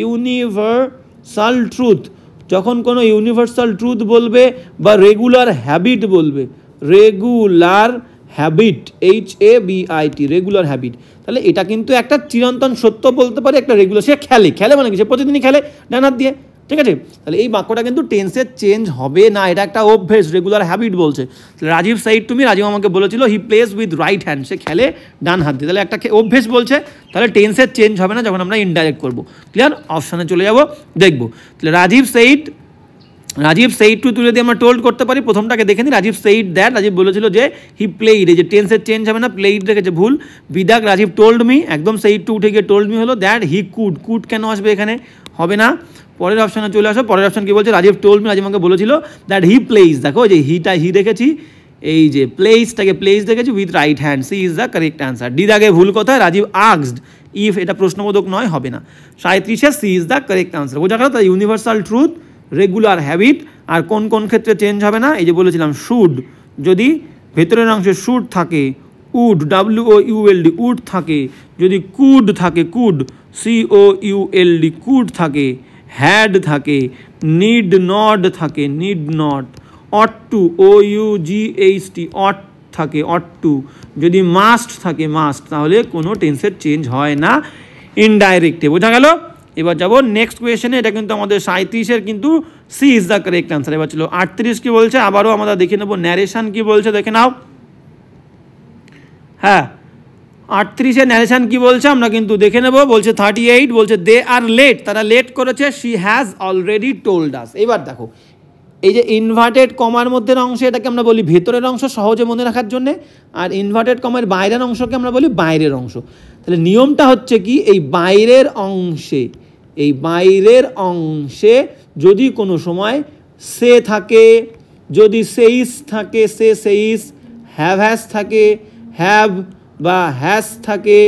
ইউনিভার্সাল ট্রুথ, যখন কোনো ইউনিভার্সাল ট্রুথ বলবে বা রেগুলার হ্যাবিট বলবে, regular habit, HABIT, regular habit, তাহলে এটা কিন্তু একটা চিরন্তন সত্য বলতে পারে, একটা রেগুলার, সে খেলে মানে কি, সে প্রতিদিনই খেলে ডান হাত দিয়ে। ঠিক আছে? তাহলে এই বাক্যটা কিন্তু টেন্সের চেঞ্জ হবে না, এটা একটা অভ্যেস, রেগুলার হ্যাবিট বলছে। Rajiv said to me, Rajiv আমাকে বলেছিল, he plays with right hand, সে খেলে ডান হাত দিয়ে, তাহলে একটা অভ্যেস বলছে, তাহলে টেন্সের চেঞ্জ হবে না যখন আমরা ইনডাইরেক্ট করবো। ক্লিয়ার? অপশানে চলে যাবো, দেখবো। তাহলে রাজীব সেইড টু তুলে দিয়ে আমরা টোল্ড করতে পারি। প্রথমটাকে দেখে নিই, রাজীব সেইড দ্যাট, রাজীব বলেছিল যে হি প্লেইড, এই যে টেন্সের চেঞ্জ হবে না, প্লেইড রেখেছে ভুল। বিদাক, রাজীব টোল্ড মি, একদম সেইড টু উঠে গিয়ে টোল্ড মি হলো। দ্যাট হি কুড কেন আসবে এখানে, হবে না। পরের অপশানে চলে আসো, পরের অপশান কি বলছে, রাজীব টোল্ড মি, রাজীব আমাকে বলেছিল দ্যাট হি প্লেইজ, দেখো যে হি রেখেছি, এই যে প্লেস দেখেছি with right hand, C is the correct answer. D দাগে ভুল কোথায়, রাজীব আস্কড ইফ, এটা প্রশ্নবোধক নয়, হবে না। 37-এ C is the correct answer. বোঝা গেল? তাই ইউনিভার্সাল ট্রুথ, রেগুলার হ্যাবিট, আর কোন কোন ক্ষেত্রে চেঞ্জ হবে না, এই যে বলেছিলাম শুড, যদি ভেতরের অংশে শুড থাকে, উড, WOULD উড থাকে, যদি কুড থাকে, কুড COULD কুড থাকে, হ্যাড থাকে, নিড নট থাকে, need not, ought to OUGHT ought থাকে, অট টু, যদি মাস্ট থাকে, মাস্ট, তাহলে কোনো টেন্সের চেঞ্জ হয় না ইনডাইরেক্টে। বোঝা গেল? এবার যাবো নেক্সট কোয়েশ্চেনে, এটা কিন্তু আমাদের 37-এর কিন্তু C is the correct answer. এবার ছিল 38 কি বলছে, আবারও আমরা দেখে নেবো ন্যারেশন কি বলছে, দেখে নাও। হ্যাঁ 38-এর ন্যারেশন কি বলছে আমরা কিন্তু দেখে নেবো। বলছে 38 বলছে, দে আর লেট, তারা লেট করেছে, she has already told us. এবার দেখো এই যে ইনভার্টেড কমার মধ্যের অংশ, এটাকে আমরা বলি ভেতরের অংশ সহজে মনে রাখার জন্যে, আর ইনভার্টেড কমার বাইরের অংশকে আমরা বলি বাইরের অংশ। তাহলে নিয়মটা হচ্ছে কি, এই বাইরের অংশে যদি কোনো সময় সে থাকে, যদি সেইস থাকে, সেইস, হ্যাভ হ্যাজ থাকে, হ্যাভ বা হ্যাজ থাকে,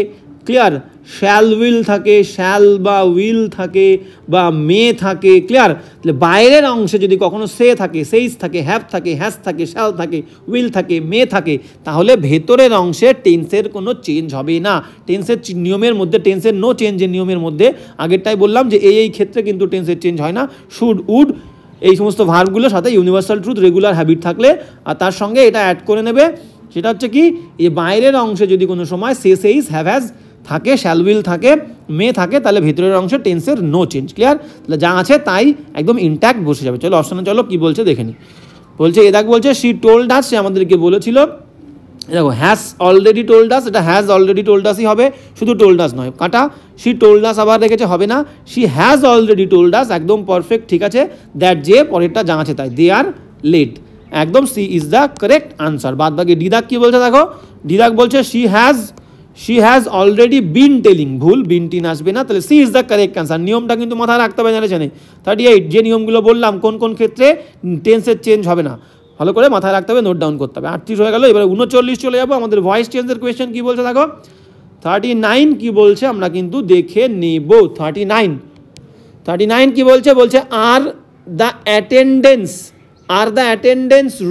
ক্লিয়ার, শ্যাল উইল থাকে, শ্যাল বা উইল থাকে বা মে থাকে, ক্লিয়ার? তাহলে বাইরের অংশে যদি কখনো সে থাকে, সেইস থাকে, হ্যাভ থাকে, হ্যাজ থাকে, শ্যাল থাকে, উইল থাকে, মে থাকে, তাহলে ভেতরের অংশে টেন্সের কোনো চেঞ্জ হবে না। টেন্সের নিয়মের মধ্যে, টেন্সের নো চেঞ্জের নিয়মের মধ্যে আগেরটাই বললাম যে এই ক্ষেত্রে কিন্তু টেন্সের চেঞ্জ হয় না। শুড, উড, এই সমস্ত ভার্বগুলোর সাথে ইউনিভার্সাল ট্রুথ, রেগুলার হ্যাবিট থাকলে আর তার সঙ্গে এটা অ্যাড করে নেবে, সেটা হচ্ছে কি, এই বাইরের অংশে যদি কোনো সময় সে, সেইস, হ্যাভ, হ্যাজ থাকে, শ্যাল উইল থাকে, মে থাকে, তাহলে ভেতরের অংশে টেন্সের নো চেঞ্জ, ক্লিয়ার? তাহলে যা আছে তাই একদম ইনট্যাক্ট বসে যাবে। চলো অপশানে চলো কী বলছে দেখে নি। বলছে এদাক বলছে শি টোল্ড আস, সে আমাদেরকে বলেছিল। দেখো হ্যাজ অলরেডি টোল্ড আস, এটা হ্যাজ অলরেডি টোল্ড আসই হবে, শুধু টোল্ড আস নয়, কাটা। শি টোল্ড আস আবার রেখেছে, হবে না। She has already told us, একদম পারফেক্ট, ঠিক আছে। দ্যাট যে পরেরটা যা আছে তাই, দে আর লেট, একদম C is the correct answer. বাদ বাকি ডিদাক কি বলছে দেখো, ডিদাক বলছে she has already been telling, ভুল, বিন টিন আসবে না, তাহলে C is the correct answer. নিয়মটা কিন্তু মাথায় রাখতে হবে, জানেন 38 যে নিয়মগুলো বললাম কোন কোন ক্ষেত্রে টেন্সের চেঞ্জ হবে না, ভালো করে মাথায় রাখতে হবে, নোট ডাউন করতে হবে। 38 হয়ে গেল, এবারে 39 চলে যাবো। আমাদের ভয়েস চেঞ্জের কোয়েশ্চেন কী বলছে দেখো, 39 কি বলছে আমরা কিন্তু দেখে নেব। 39 কি বলছে, বলছে are the attendance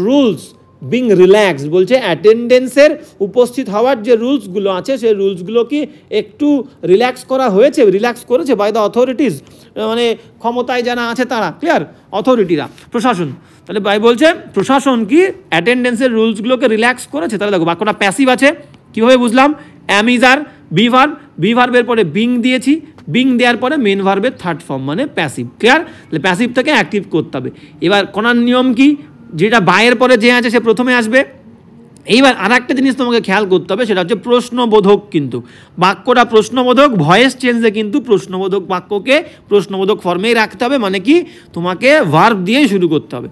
rules being relaxed, বলছে অ্যাটেন্ডেন্সের উপস্থিত হওয়ার যে রুলসগুলো আছে সেই রুলসগুলো কি একটু রিল্যাক্স করা হয়েছে, রিল্যাক্স করেছে বাই দ্য অথরিটিস, মানে ক্ষমতায় যারা আছে তারা, ক্লিয়ার? অথরিটিরা, প্রশাসন। তাহলে ভাই বলছে প্রশাসন কি অ্যাটেন্ডেন্সের রুলসগুলোকে রিল্যাক্স করেছে। তাহলে দেখো বাক্যটা প্যাসিভ আছে, কীভাবে বুঝলাম? অ্যাম ইজ আর বি ভার্বের পরে বিং দিয়েছি, বিং দেওয়ার পরে মেন ভার্বের থার্ড ফর্ম মানে প্যাসিভ, ক্লিয়ার? তাহলে প্যাসিভ থেকে অ্যাক্টিভ করতে হবে। এবার কোনার নিয়ম কি, যেটা বায়ের পরে যে আছে সে প্রথমে আসবে। এইবার আর একটা জিনিস তোমাকে খেয়াল করতে হবে, সেটা হচ্ছে প্রশ্নবোধক। কিন্তু বাক্যটা প্রশ্নবোধক, ভয়েস চেঞ্জে কিন্তু প্রশ্নবোধক বাক্যকে প্রশ্নবোধক ফর্মেই রাখতে হবে, মানে কি তোমাকে ভার্ব দিয়ে শুরু করতে হবে।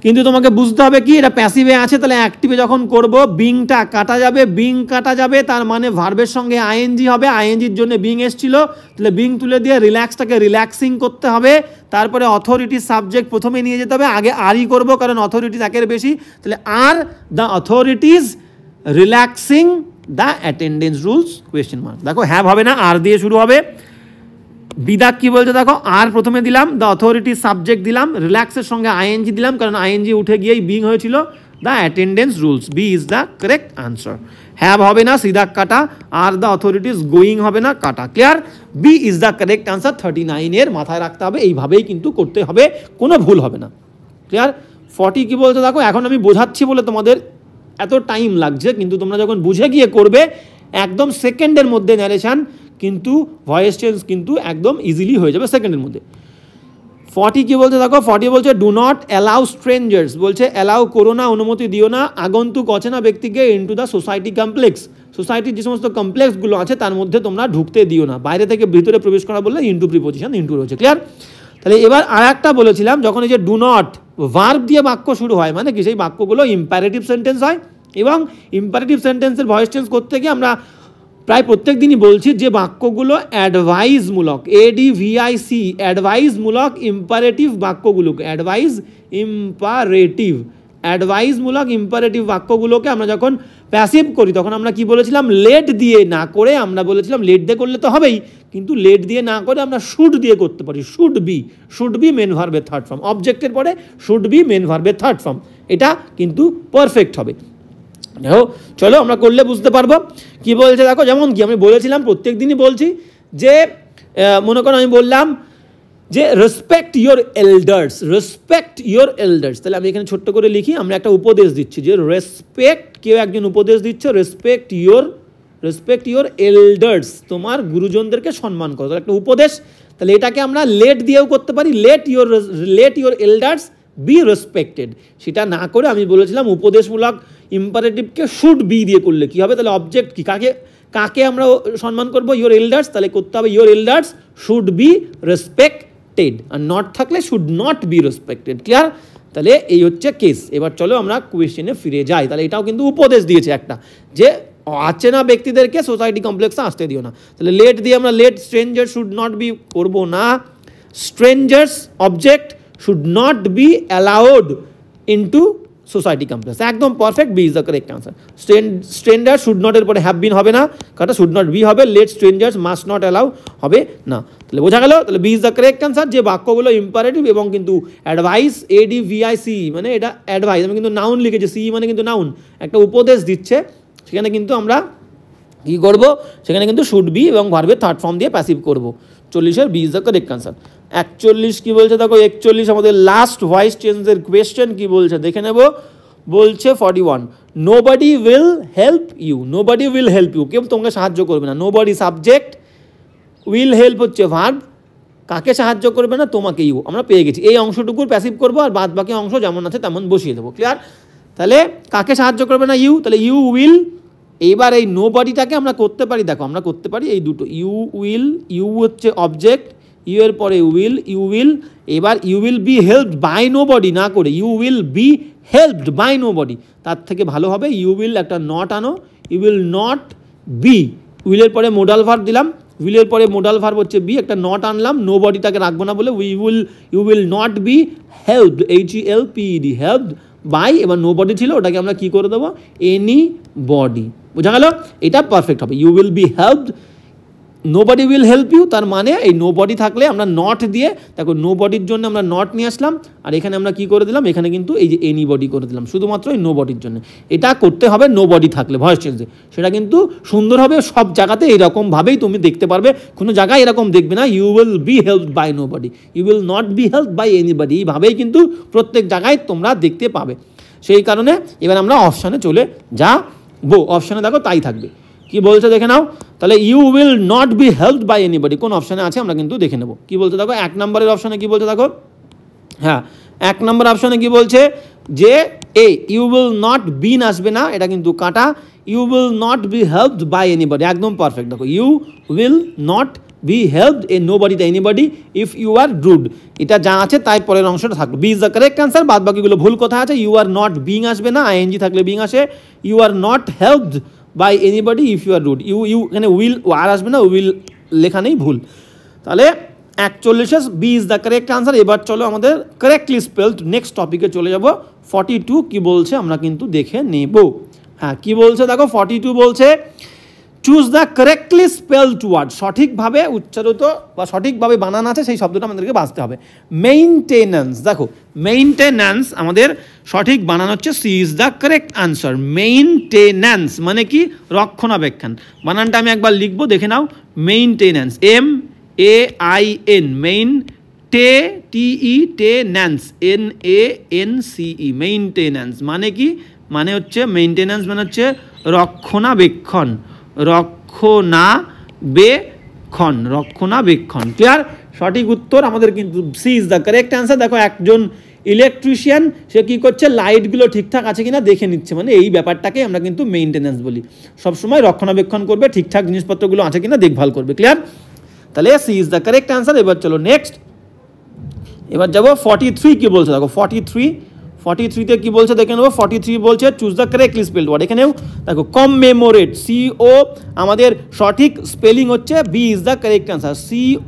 কিন্তু তোমাকে বুঝতে হবে কি এটা প্যাসিভে আছে, তাহলে অ্যাক্টিভে যখন করব বিংটা কাটা যাবে, বিং কাটা যাবে, তার মানে ভার্বের সঙ্গে আইএনজি হবে, আইএনজির জন্য বিং এসছিল, তাহলে বিং তুলে দিয়ে রিল্যাক্সটাকে রিল্যাক্সিং করতে হবে। তারপরে অথরিটির সাবজেক্ট প্রথমে নিয়ে যেতে হবে, আগে আরই করবো কারণ অথরিটিস একের বেশি, তাহলে are the authorities relaxing the attendance rules question mark. দেখো হ্যাভ হবে না, আর দিয়ে শুরু হবে। বিদাক কি বলছে দেখো, আর প্রথমে দিলাম, দ্য অথরিটি সাবজেক্ট দিলাম, রিল্যাক্সের সঙ্গে আইএনজি দিলাম কারণ আইএনজি উঠে গিয়েই বিং হয়েছিল, the attendance rules, B is the correct answer. Have হবে না, সিদাক কাটা, আর দ্য অথরিটিস গোয়িং হবে না, কাটা, clear? B is the correct answer. 39 এর মাথায় রাখতে হবে, এইভাবেই কিন্তু করতে হবে, কোনো ভুল হবে না, ক্লিয়ার? 40 কি বলছে দেখো, এখন আমি বোঝাচ্ছি বলে তোমাদের এত টাইম লাগছে, কিন্তু তোমরা যখন বুঝে গিয়ে করবে একদম সেকেন্ডের মধ্যে ন্যারেশন কিন্তু ভয়েস চেঞ্জ কিন্তু একদম ইজিলি হয়ে যাবে সেকেন্ডের মধ্যে। 40 কি বলছে দেখো, 40 বলছে ডু নট অ্যালাউ স্ট্রেঞ্জার্স, বলছে অ্যালাউ করো না, অনুমতি দিও না আগন্তুক অচেনা ব্যক্তিকে ইনটু দ্য সোসাইটি কমপ্লেক্স, সোসাইটির যে সমস্ত কমপ্লেক্সগুলো আছে তার মধ্যে তোমরা ঢুকতে দিও না, বাইরে থেকে ভিতরে প্রবেশ করা বললে ইনটু প্রিপোজিশন ইনটু রয়েছে, ক্লিয়ার? তাহলে এবার আর একটা বলেছিলাম, যখন এই যে ডু নট ভার্ব দিয়ে বাক্য শুরু হয় মানে কি সেই বাক্যগুলো ইম্পারেটিভ সেন্টেন্স হয়, এবং ইম্পারেটিভ সেন্টেন্সের ভয়েস চেঞ্জ করতে গিয়ে আমরা প্রায় প্রত্যেক দিনই বলছি যে বাক্যগুলো অ্যাডভাইজমূলক, ADVIC, অ্যাডভাইজমূলক ইম্পারেটিভ বাক্যগুলোকে, অ্যাডভাইজমূলক ইম্পারেটিভ বাক্যগুলোকে আমরা যখন প্যাসিভ করি তখন আমরা কি বলেছিলাম, লেট দিয়ে না করে আমরা বলেছিলাম, লেট দিয়ে করলে তো হবেই, কিন্তু লেট দিয়ে না করে আমরা শুড দিয়ে করতে পারি, শুড বি মেন ভার্বের থার্ড ফর্ম, অবজেক্টের পরে শুড বি মেন ভার্বের থার্ড ফর্ম, এটা কিন্তু পারফেক্ট হবে। দেখো চলো আমরা করলে বুঝতে পারবো কি বলছে দেখো, যেমন কি আমি বলেছিলাম প্রত্যেক দিনই বলছি যে মনে করো আমি বললাম যে রেসপেক্ট ইয়োর এল্ডার্স, তাহলে আমি এখানে ছোট্ট করে লিখি, আমরা একটা উপদেশ দিচ্ছি যে রেসপেক্ট, কেউ একজন উপদেশ দিচ্ছে, রেসপেক্ট ইয়োর এল্ডার্স, তোমার গুরুজনদেরকে সম্মান করো, তাহলে একটা উপদেশ, তাহলে এটাকে আমরা লেট দিয়েও করতে পারি, let your elders B respected, সেটা না করে আমি বলেছিলাম উপদেশমূলক ইম্পারেটিভকে শুড বি দিয়ে করলে কি হবে, তাহলে অবজেক্ট কি, কাকে আমরা সম্মান করবো, ইয়োর এল্ডার্স, তাহলে করতে হবে your elders should be respected, আর নট থাকলে should not be respected, clear? তাহলে এই হচ্ছে কেস। এবার চলো আমরা কোয়েশ্চেনে ফিরে যাই, তাহলে এটাও কিন্তু উপদেশ দিয়েছে একটা, যে অচেনা ব্যক্তিদেরকে সোসাইটি কমপ্লেক্সে আসতে দিও না, তাহলে লেট দিয়ে আমরা let stranger should not be করবো না, strangers object should not be allowed into society complex, একদম perfect, B is the correct answer. Stranger should not এর পরে হ্যাভ বিন হবে না, কারণ শুড নট বি হবে, let strangers must not allow হবে না। তাহলে বোঝা গেল, তাহলে B is the correct answer. যে বাক্যগুলো ইম্পারেটিভ এবং কিন্তু অ্যাডভাইস, ADVICE মানে এটা অ্যাডভাইস, আমি কিন্তু নাউন লিখেছি, সি মানে কিন্তু নাউন, একটা উপদেশ দিচ্ছে, সেখানে কিন্তু আমরা কী করবো, সেখানে কিন্তু শুড বি এবং ভার্বের থার্ড ফর্ম দিয়ে প্যাসিভ করবো। 40-এর B is the correct answer. 41 কী বলছে দেখো, 41 আমাদের লাস্ট ভয়েস চেঞ্জের কোয়েশ্চেন কী বলছে দেখে নেব। বলছে 41, nobody will help you, nobody will help you, কেউ তোমাকে সাহায্য করবে না। নোবডি সাবজেক্ট, উইল হেল্প হচ্ছে ভার্ব, কাকে সাহায্য করবে না, তোমাকে, ইউ আমরা পেয়ে গেছি। এই অংশটুকুর প্যাসিভ করবো আর বাদ বাকি অংশ যেমন আছে তেমন বসিয়ে দেবো। ক্লিয়ার? তাহলে কাকে সাহায্য করবে না, ইউ, তাহলে ইউ উইল। এইবার এই নোবডিটাকে আমরা করতে পারি, দেখো আমরা করতে পারি এই দুটো, ইউ উইল, ইউ হচ্ছে অবজেক্ট, ইউ এর পরে উইল, ইউ উইল, এবার you will be helped by nobody না করে you will be helped by nobody, তার থেকে ভালো হবে ইউ উইল একটা নট আনো, ইউ উইল নট বি, উইলের পরে মোডাল ভার্ব দিলাম, উইলের পরে মোডাল ভার্ব হচ্ছে বি, একটা নট আনলাম, নোবডিটাকে রাখবো না বলে you will not be helped, HELPED, helped by, এবার নোবডি ছিল ওটাকে আমরা কি করে দেবো, এনি বডি। বোঝা গেল? এটা পারফেক্ট হবে, you will be helped, nobody will help you, তার মানে এই নোবডি থাকলে আমরা নট দিয়ে, দেখো নোবডির জন্য আমরা নট নিয়ে আসলাম, আর এখানে আমরা কি করে দিলাম, এখানে কিন্তু এই যে এনিবডি করে দিলাম, শুধুমাত্র এই নোবডির জন্য। এটা করতে হবে নোবডি থাকলে ভয়েস চেঞ্জে, সেটা কিন্তু সুন্দর হবে, সব জায়গাতে এইরকমভাবেই তুমি দেখতে পারবে, কোনো জায়গায় এরকম দেখবে না you will be helped by nobody, you will not be helped by anybody, এইভাবেই কিন্তু প্রত্যেক জায়গায় তোমরা দেখতে পাবে। সেই কারণে এবার আমরা অপশানে চলে যাবো, অপশানে দেখো তাই থাকবে। কি বলছে দেখে নাও, তাহলে you will not be helped by anybody কোন অপশানে আছে আমরা কিন্তু দেখে নেব। কি বলছে দেখো, 1 নম্বরের অপশানে কি বলছে দেখো, হ্যাঁ 1 নম্বর অপশানে কি বলছে যে ইউ উইল নট বিন আসবে না, এটা কিন্তু কাটা, you will not be helped by anybody, একদম পারফেক্ট। দেখো you will not be helped a nobody the anybody if you are rude, এটা যা আছে তাই পরের অংশটা থাকবে, B is the correct answer. বাদ বাকিগুলো ভুল কথা আছে, ইউ আর নট বিং আসবে না, আইএনজি থাকলে বিং আসে, you are not helped by anybody if you are rude, you এখানে উইল আর আসবে না, উইল লেখা নেই, ভুল। তাহলে 41 B is the correct answer. এবার চলো আমাদের কারেক্টলি স্পেলড নেক্সট টপিকে চলে যাব। 42 কি বলছে আমরা কিন্তু দেখে নেব। হ্যাঁ কি বলছে দেখো, 42 বলছে choose the correctly spelled word, সঠিকভাবে উচ্চারিত বা সঠিকভাবে বানানো আছে সেই শব্দটা আমাদেরকে বাঁচতে হবে। মেইনটেন্যান্স, দেখো মেইনটেন্যান্স আমাদের সঠিক বানানো হচ্ছে, C is the correct answer. Maintenance মানে কি, রক্ষণাবেক্ষণ, বানানটা আমি একবার লিখবো দেখে নাও, maintenance, MAIN, maintenance, NANCE, maintenance মানে কি, মানে হচ্ছে মেইনটেন্যান্স মানে হচ্ছে রক্ষণাবেক্ষণ, রক্ষণাবেক্ষণ। ক্লিয়ার? সঠিক উত্তর আমাদের কিন্তু C is the correct answer. দেখো একজন ইলেকট্রিশিয়ান সে কী করছে, লাইটগুলো ঠিকঠাক আছে কিনা দেখে নিচ্ছে, মানে এই ব্যাপারটাকে আমরা কিন্তু মেইনটেন্যান্স বলি, সবসময় রক্ষণাবেক্ষণ করবে, ঠিকঠাক জিনিসপত্রগুলো আছে কিনা দেখভাল করবে। ক্লিয়ার? তাহলে C is the correct answer. এবার চলো নেক্সট, এবার যাবো 43 কি বলছে দেখো, 43তে কি বলছে দেখে নেবো। 43 বলছে choose the correctly spelled word, এখানেও দেখো কমমেমোরেট, CO আমাদের সঠিক স্পেলিং হচ্ছে, B is the correct answer,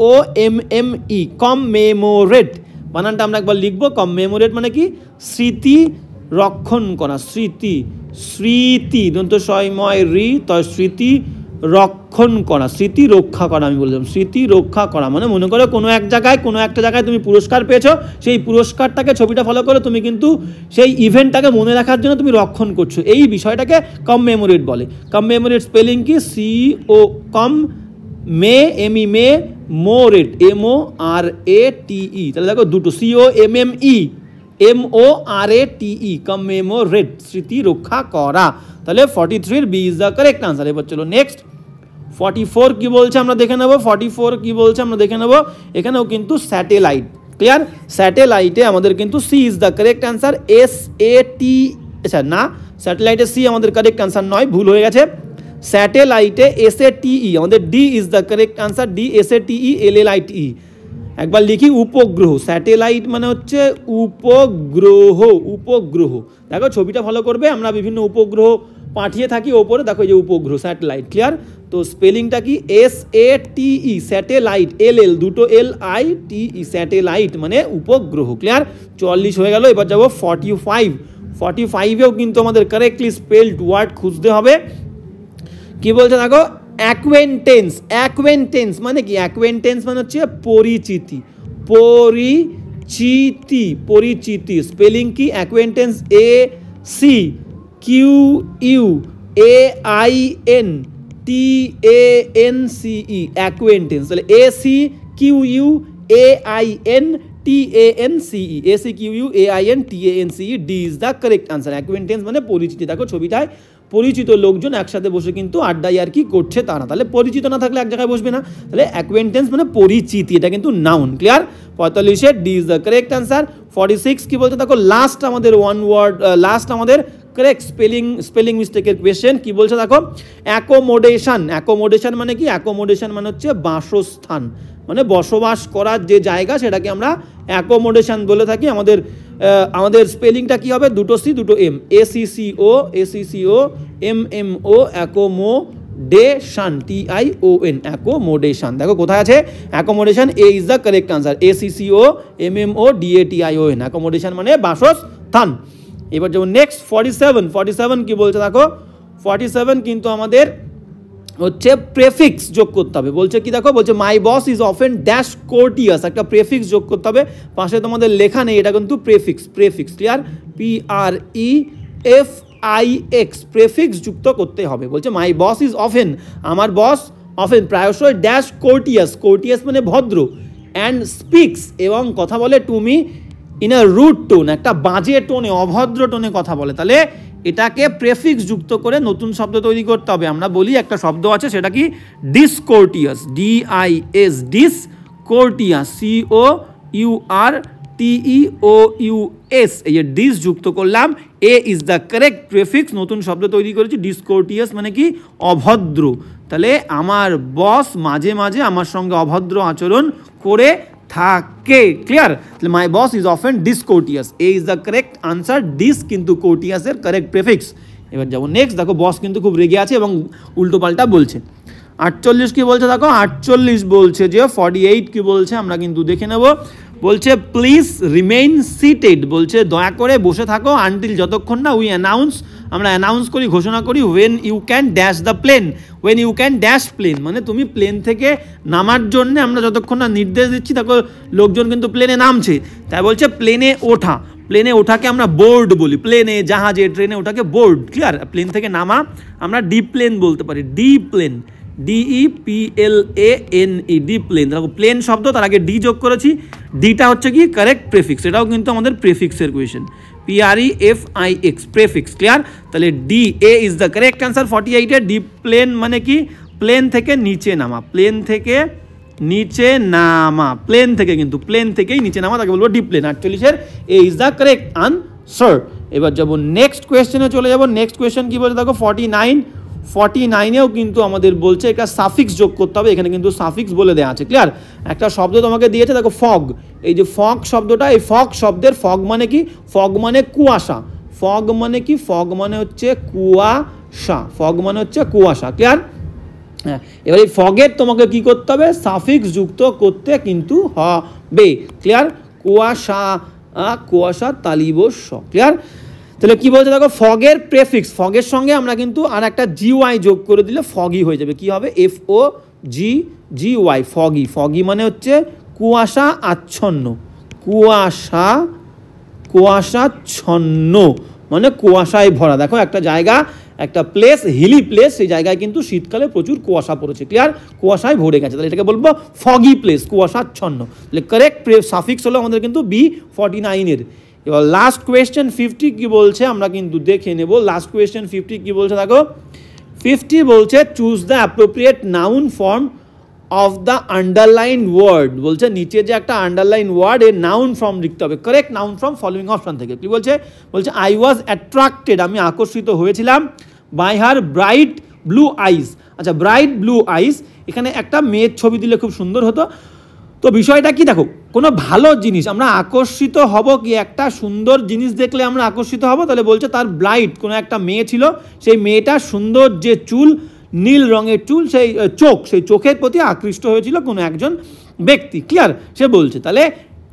COMME, commemorate, বানানটা আমরা একবার লিখবো। কমমেমোরেট মানে কি, স্মৃতি রক্ষণ করা, স্মৃতি দন্ত সয়ময় রি, তয় স্মৃতি রক্ষণ করা, স্মৃতি রক্ষা করা, আমি বললাম স্মৃতি রক্ষা করা মানে মনে করো কোনো এক জায়গায়, কোনো একটা জায়গায় তুমি পুরস্কার পেয়েছো, সেই পুরস্কারটাকে ছবিটা ফলো করে তুমি কিন্তু সেই ইভেন্টটাকে মনে রাখার জন্য তুমি রক্ষণ করছো, এই বিষয়টাকে কমমেমোরেট বলে। কমমেমোরেট স্পেলিং কি, CO কম মে এমই মে মোরেট, MORATE, তাহলে দেখো দুটো, COMME কমমেমোরেট, স্মৃতি রক্ষা করা। তাহলে 43 B is the correct answer. এবার চলো নেক্সট 44 কি বলছে আমরা দেখে নেব। 44 কি বলছে আমরা দেখে নেব, এখানেও কিন্তু স্যাটেলাইট। ক্লিয়ার? স্যাটেলাইটে আমাদের কিন্তু C is the correct answer, SAT, আচ্ছা না স্যাটেলাইটে সি আমাদের কারেক্ট আনসার নয়, ভুল হয়ে গেছে। স্যাটেলাইটে SATE আমাদের D is the correct answer, DSATELLITE। একবার লিখি উপগ্রহ, স্যাটেলাইট মানে হচ্ছে উপগ্রহ, উপগ্রহ। দেখো ছবিটা ভালো করবে, আমরা বিভিন্ন উপগ্রহ পাঠিয়ে থাকি ওপরে, দেখো এই যে উপগ্রহ স্যাটেলাইট। ক্লিয়ার? তো স্পেলিংটা কি, SATE, স্যাটেলাইট, LL দুটো LITE, স্যাটেলাইট মানে উপগ্রহ। ক্লিয়ার? 44 হয়ে গেল। এবার যাবো 45 45-এও কিন্তু আমাদের কারেক্টলি স্পেলড ওয়ার্ড খুঁজতে হবে। কি বলছে দেখো, অ্যাকোয়েন্টেন্স। অ্যাকোয়েন্টেন্স মানে কি? অ্যাকোয়েন্টেন্স মানে হচ্ছে পরিচিতি, পরিচিতি, পরিচিতি। স্পেলিং কি? Acquaintance ACQUAINTANCE, acquaintance. তাহলে ACQUAINTANCE, ACQUAINTANCE, D is the correct answer. Acquaintance মানে পরিচিতি। দেখো ছবিটায় পরিচিত লোকজন একসাথে বসে কিন্তু আড্ডায় আর কি করছে তা না, তাহলে পরিচিত না থাকলে এক জায়গায় বসবে না। তাহলে অ্যাকোয়েন্টেন্স মানে পরিচিতি, এটা কিন্তু নাউন। ক্লিয়ার? 45-এ D is the correct answer. 46 কি বলতে দেখো, লাস্ট আমাদের ওয়ান ওয়ার্ড, লাস্ট আমাদের কারেক্ট স্পেলিং মিস্টেকের কোয়েশ্চেন। কি বলছে দেখো, অ্যাকোমোডেশন। অ্যাকোমোডেশন মানে কি? অ্যাকোমোডেশন মানে হচ্ছে বাসস্থান, মানে বসবাস করার যে জায়গা সেটাকে আমরা অ্যাকোমোডেশন বলে থাকি। আমাদের স্পেলিংটা কি হবে? দুটো সি দুটো M, ACCO MMO, accommodation, TION, accommodation. দেখো কোথায় আছে accommodation? A is the correct answer. ACCO MMODATION, accommodation মানে বাসস্থান। এবার যেমন নেক্সট 47 কি বলছে দেখো, 47 কিন্তু আমাদের হচ্ছে প্রেফিক্স যোগ করতে হবে। বলছে কি দেখো, বলছে মাই বস ইজ অফেন ড্যাশ কোর্টিয়াস, একটা প্রেফিক্স যোগ করতে হবে। পাশে তোমাদের লেখা নেই, এটা কিন্তু প্রেফিক্স। ক্লিয়ার? PREFIX, প্রেফিক্স যুক্ত করতে হবে। বলছে মাই বস ইজ অফেন, আমার বস অফেন প্রায়শই ড্যাশ কোর্টিয়াস মানে ভদ্র, অ্যান্ড স্পিক্স এবং কথা বলে to me in a rude tone, একটা বাজে টোনে, অভদ্র টোনে কথা বলে। তাহলে এটাকে প্রেফিক্স যুক্ত করে নতুন শব্দ তৈরি করতে হবে। আমরা বলি একটা শব্দ আছে, সেটা কি? ডিসকোর্টিয়াস, DIS, ডিসকোর্টিয়াস, COURTEOUS, এই যে ডিস যুক্ত করলাম, এ ইজ দ্য কারেক্ট প্রেফিক্স। নতুন শব্দ তৈরি করেছি, ডিসকোর্টিয়াস মানে কি? অভদ্র। তাহলে আমার বস মাঝে মাঝে আমার সঙ্গে অভদ্র আচরণ করে থাকে। ক্লিয়ার? তাহলে my boss is often discourteous, A is the correct answer. Dis কিন্তু কোর্টিয়াসের কারেক্ট প্রেফিক্স। এবার যাবো নেক্সট। দেখো বস কিন্তু খুব রেগে আছে এবং উল্টো পাল্টা বলছে। 48 কি বলছে দেখো, 48 বলছে যে 48 কি বলছে আমরা কিন্তু দেখে নেব। বলছে প্লিজ রিমেইন সিটেড, বলছে দয়া করে বসে থাকো আনটিল, যতক্ষণ না আমরা অ্যানাউন্স করি, ঘোষণা করি, when you can dash the plane, when you can dash plane, মানে তুমি প্লেন থেকে নামার জন্য আমরা যতক্ষণ না নির্দেশ দিচ্ছি, দেখো লোকজন কিন্তু প্লেনে নামছে। তাই বলছে প্লেনে ওঠা, প্লেনে ওঠাকে আমরা বোর্ড বলি, প্লেনে, জাহাজে, ট্রেনে ওঠাকে বোর্ড। ক্লিয়ার? প্লেন থেকে নামা আমরা ডিপ প্লেন বলতে পারি, deplane, DEPLANE, deplane. দেখো প্লেন শব্দ, তার আগে ডি যোগ করেছি, ডিটা হচ্ছে কি? Correct prefix. এটাও কিন্তু আমাদের প্রেফিক্সের কোয়েশ্চেন, PREFIX, প্রেফিক্স। ক্লিয়ার? তাহলে de, A is the correct answer. 48-এ ডি প্লেন মানে কি? প্লেন থেকে নিচে নামা, প্লেন থেকে নিচে নামা, প্লেন থেকে, কিন্তু প্লেন থেকেই নিচে নামা, তাকে বলবো ডিপ প্লেন। 48-এর A is the correct answer. এবার যাবো নেক্সট কোয়েশ্চেনে চলে যাবো। নেক্সট কোয়েশ্চেন কি বলছে দেখো, 49-এও কিন্তু আমাদের বলছে একটা সাফিক্স যোগ করতে হবে। এখানে কিন্তু সাফিক্স বলে দেওয়া আছে। ক্লিয়ার? একটা শব্দ তোমাকে দিয়েছে দেখো, ফগ। এই যে ফগ শব্দটা, এই ফগ শব্দের ফগ মানে কি? ফগ মানে কুয়াশা। ফগ মানে কি? ফগ মানে হচ্ছে কুয়াশা, ফগ মানে হচ্ছে কুয়াশা। ক্লিয়ার? হ্যাঁ, এবার এই ফগের তোমাকে কি করতে হবে? সাফিক্স যুক্ত করতে কিন্তু হবে। ক্লিয়ার? কুয়াশা তালিবস। ক্লিয়ার? তাহলে কি বলছে দেখো, ফগের প্রেফিক্স, ফগের সঙ্গে আমরা কিন্তু আর একটা GY যোগ করে দিলে ফগি হয়ে যাবে। কি হবে? FOGGY, foggy. ফগি মানে হচ্ছে কুয়াশা আচ্ছন্ন, কুয়াশাচ্ছন্ন মানে কুয়াশায় ভরা। দেখো একটা জায়গা, একটা প্লেস, হিলি প্লেস, সেই জায়গায় কিন্তু শীতকালে প্রচুর কুয়াশা পড়েছে। ক্লিয়ার? কুয়াশায় ভরে গেছে, তাহলে এটাকে বলবো ফগি প্লেস, কুয়াশাচ্ছন্ন। তাহলে কারেক্ট সাফিক্স হলো আমাদের কিন্তু B49-এর। এবার লাস্ট কোয়েশ্চেন 50 কি বলছে আমরা কিন্তু দেখে নেব। লাস্ট কোয়েশ্চেন 50 কি বলছে দেখো, 50 বলছে choose the appropriate noun form of the underline word. বলছে নিচে যে একটা আন্ডারলাইন ওয়ার্ড, এর নাউন ফর্ম লিখতে হবে। Correct noun form following option থেকে। কি বলছে? বলছে আই ওয়াজ অ্যাট্রাক্টেড, আমি আকর্ষিত হয়েছিলাম, বাই হার ব্রাইট ব্লু আইস। আচ্ছা, ব্রাইট ব্লু আইস, এখানে একটা মেয়ের ছবি দিলে খুব সুন্দর হতো। তো বিষয়টা কি দেখো, কোনো ভালো জিনিস আমরা আকর্ষিত হব কি? একটা সুন্দর জিনিস দেখলে আমরা আকর্ষিত হব। তাহলে বলছে তার ব্রাইট, কোনো একটা মেয়ে ছিল, সেই মেয়েটার সুন্দর যে চুল, নীল রঙের চুল, সেই চোখ, সেই চোখের প্রতি আকৃষ্ট হয়েছিল কোনো একজন ব্যক্তি। ক্লিয়ার? সে বলছে তাহলে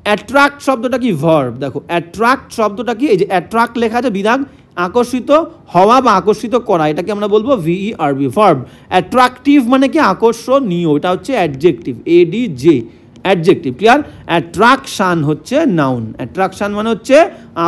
অ্যাট্রাক্ট শব্দটা কি? ভার্ব। দেখো অ্যাট্রাক্ট শব্দটা কি? এই যে অ্যাট্রাক্ট লেখা আছে, বিধান আকর্ষিত হওয়া বা আকর্ষিত করা, এটাকে আমরা বলবো VERB, ভার্ব। অ্যাট্রাকটিভ মানে কি? আকর্ষণীয়, এটা হচ্ছে adjective, ADJ, adjective. Clear? Attraction হচ্ছে নাউন, অ্যাট্রাকশান মানে হচ্ছে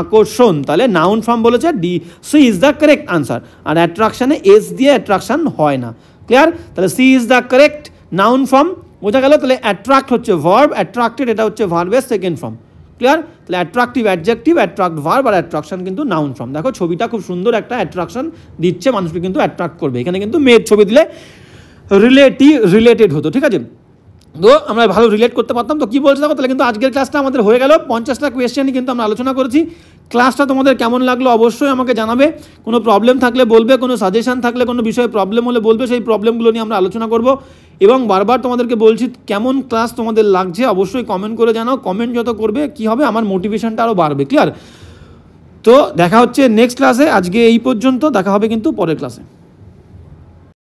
আকর্ষণ, তাহলে নাউন ফর্ম বলেছে D, C is the correct answer. আর অ্যাট্রাকশানে এস দিয়ে অ্যাট্রাকশান হয় না। ক্লিয়ার? তাহলে C is the correct noun form, বোঝা গেল? তাহলে অ্যাট্রাক্ট হচ্ছে ভার্ব, অ্যাট্রাক্টেড এটা হচ্ছে ভার্বের সেকেন্ড ফর্ম। ক্লিয়ার? তাহলে অ্যাট্রাকটিভ অ্যাডজেক্টিভ, অ্যাট্রাক্ট ভার্ব, আর অ্যাট্রাকশন কিন্তু নাউন ফর্ম। দেখো ছবিটা খুব সুন্দর একটা অ্যাট্রাকশন দিচ্ছে, মানুষকে কিন্তু অ্যাট্রাক্ট করবে। এখানে কিন্তু মেয়ের ছবি দিলে রিলেটেড হতো, ঠিক আছে? তো আমরা ভালো রিলেট করতে পারতাম। তো কী বলছে দেখো, তাহলে কিন্তু আজকের ক্লাসটা আমাদের হয়ে গেল, 50টা কোয়েশ্চেনই কিন্তু আমরা আলোচনা করেছি। ক্লাসটা তোমাদের কেমন লাগলো অবশ্যই আমাকে জানাবে, কোনো প্রবলেম থাকলে বলবে, কোনো সাজেশন থাকলে, কোনো বিষয়ে প্রবলেম হলে বলবে, সেই প্রবলেমগুলো নিয়ে আমরা আলোচনা করব। এবং বারবার তোমাদেরকে বলছি, কেমন ক্লাস তোমাদের লাগছে অবশ্যই কমেন্ট করে জানাও। কমেন্ট যত করবে কী হবে, আমার মোটিভেশনটা আরও বাড়বে। ক্লিয়ার? তো দেখা হচ্ছে নেক্সট ক্লাসে, আজকে এই পর্যন্ত, দেখা হবে কিন্তু পরের ক্লাসে।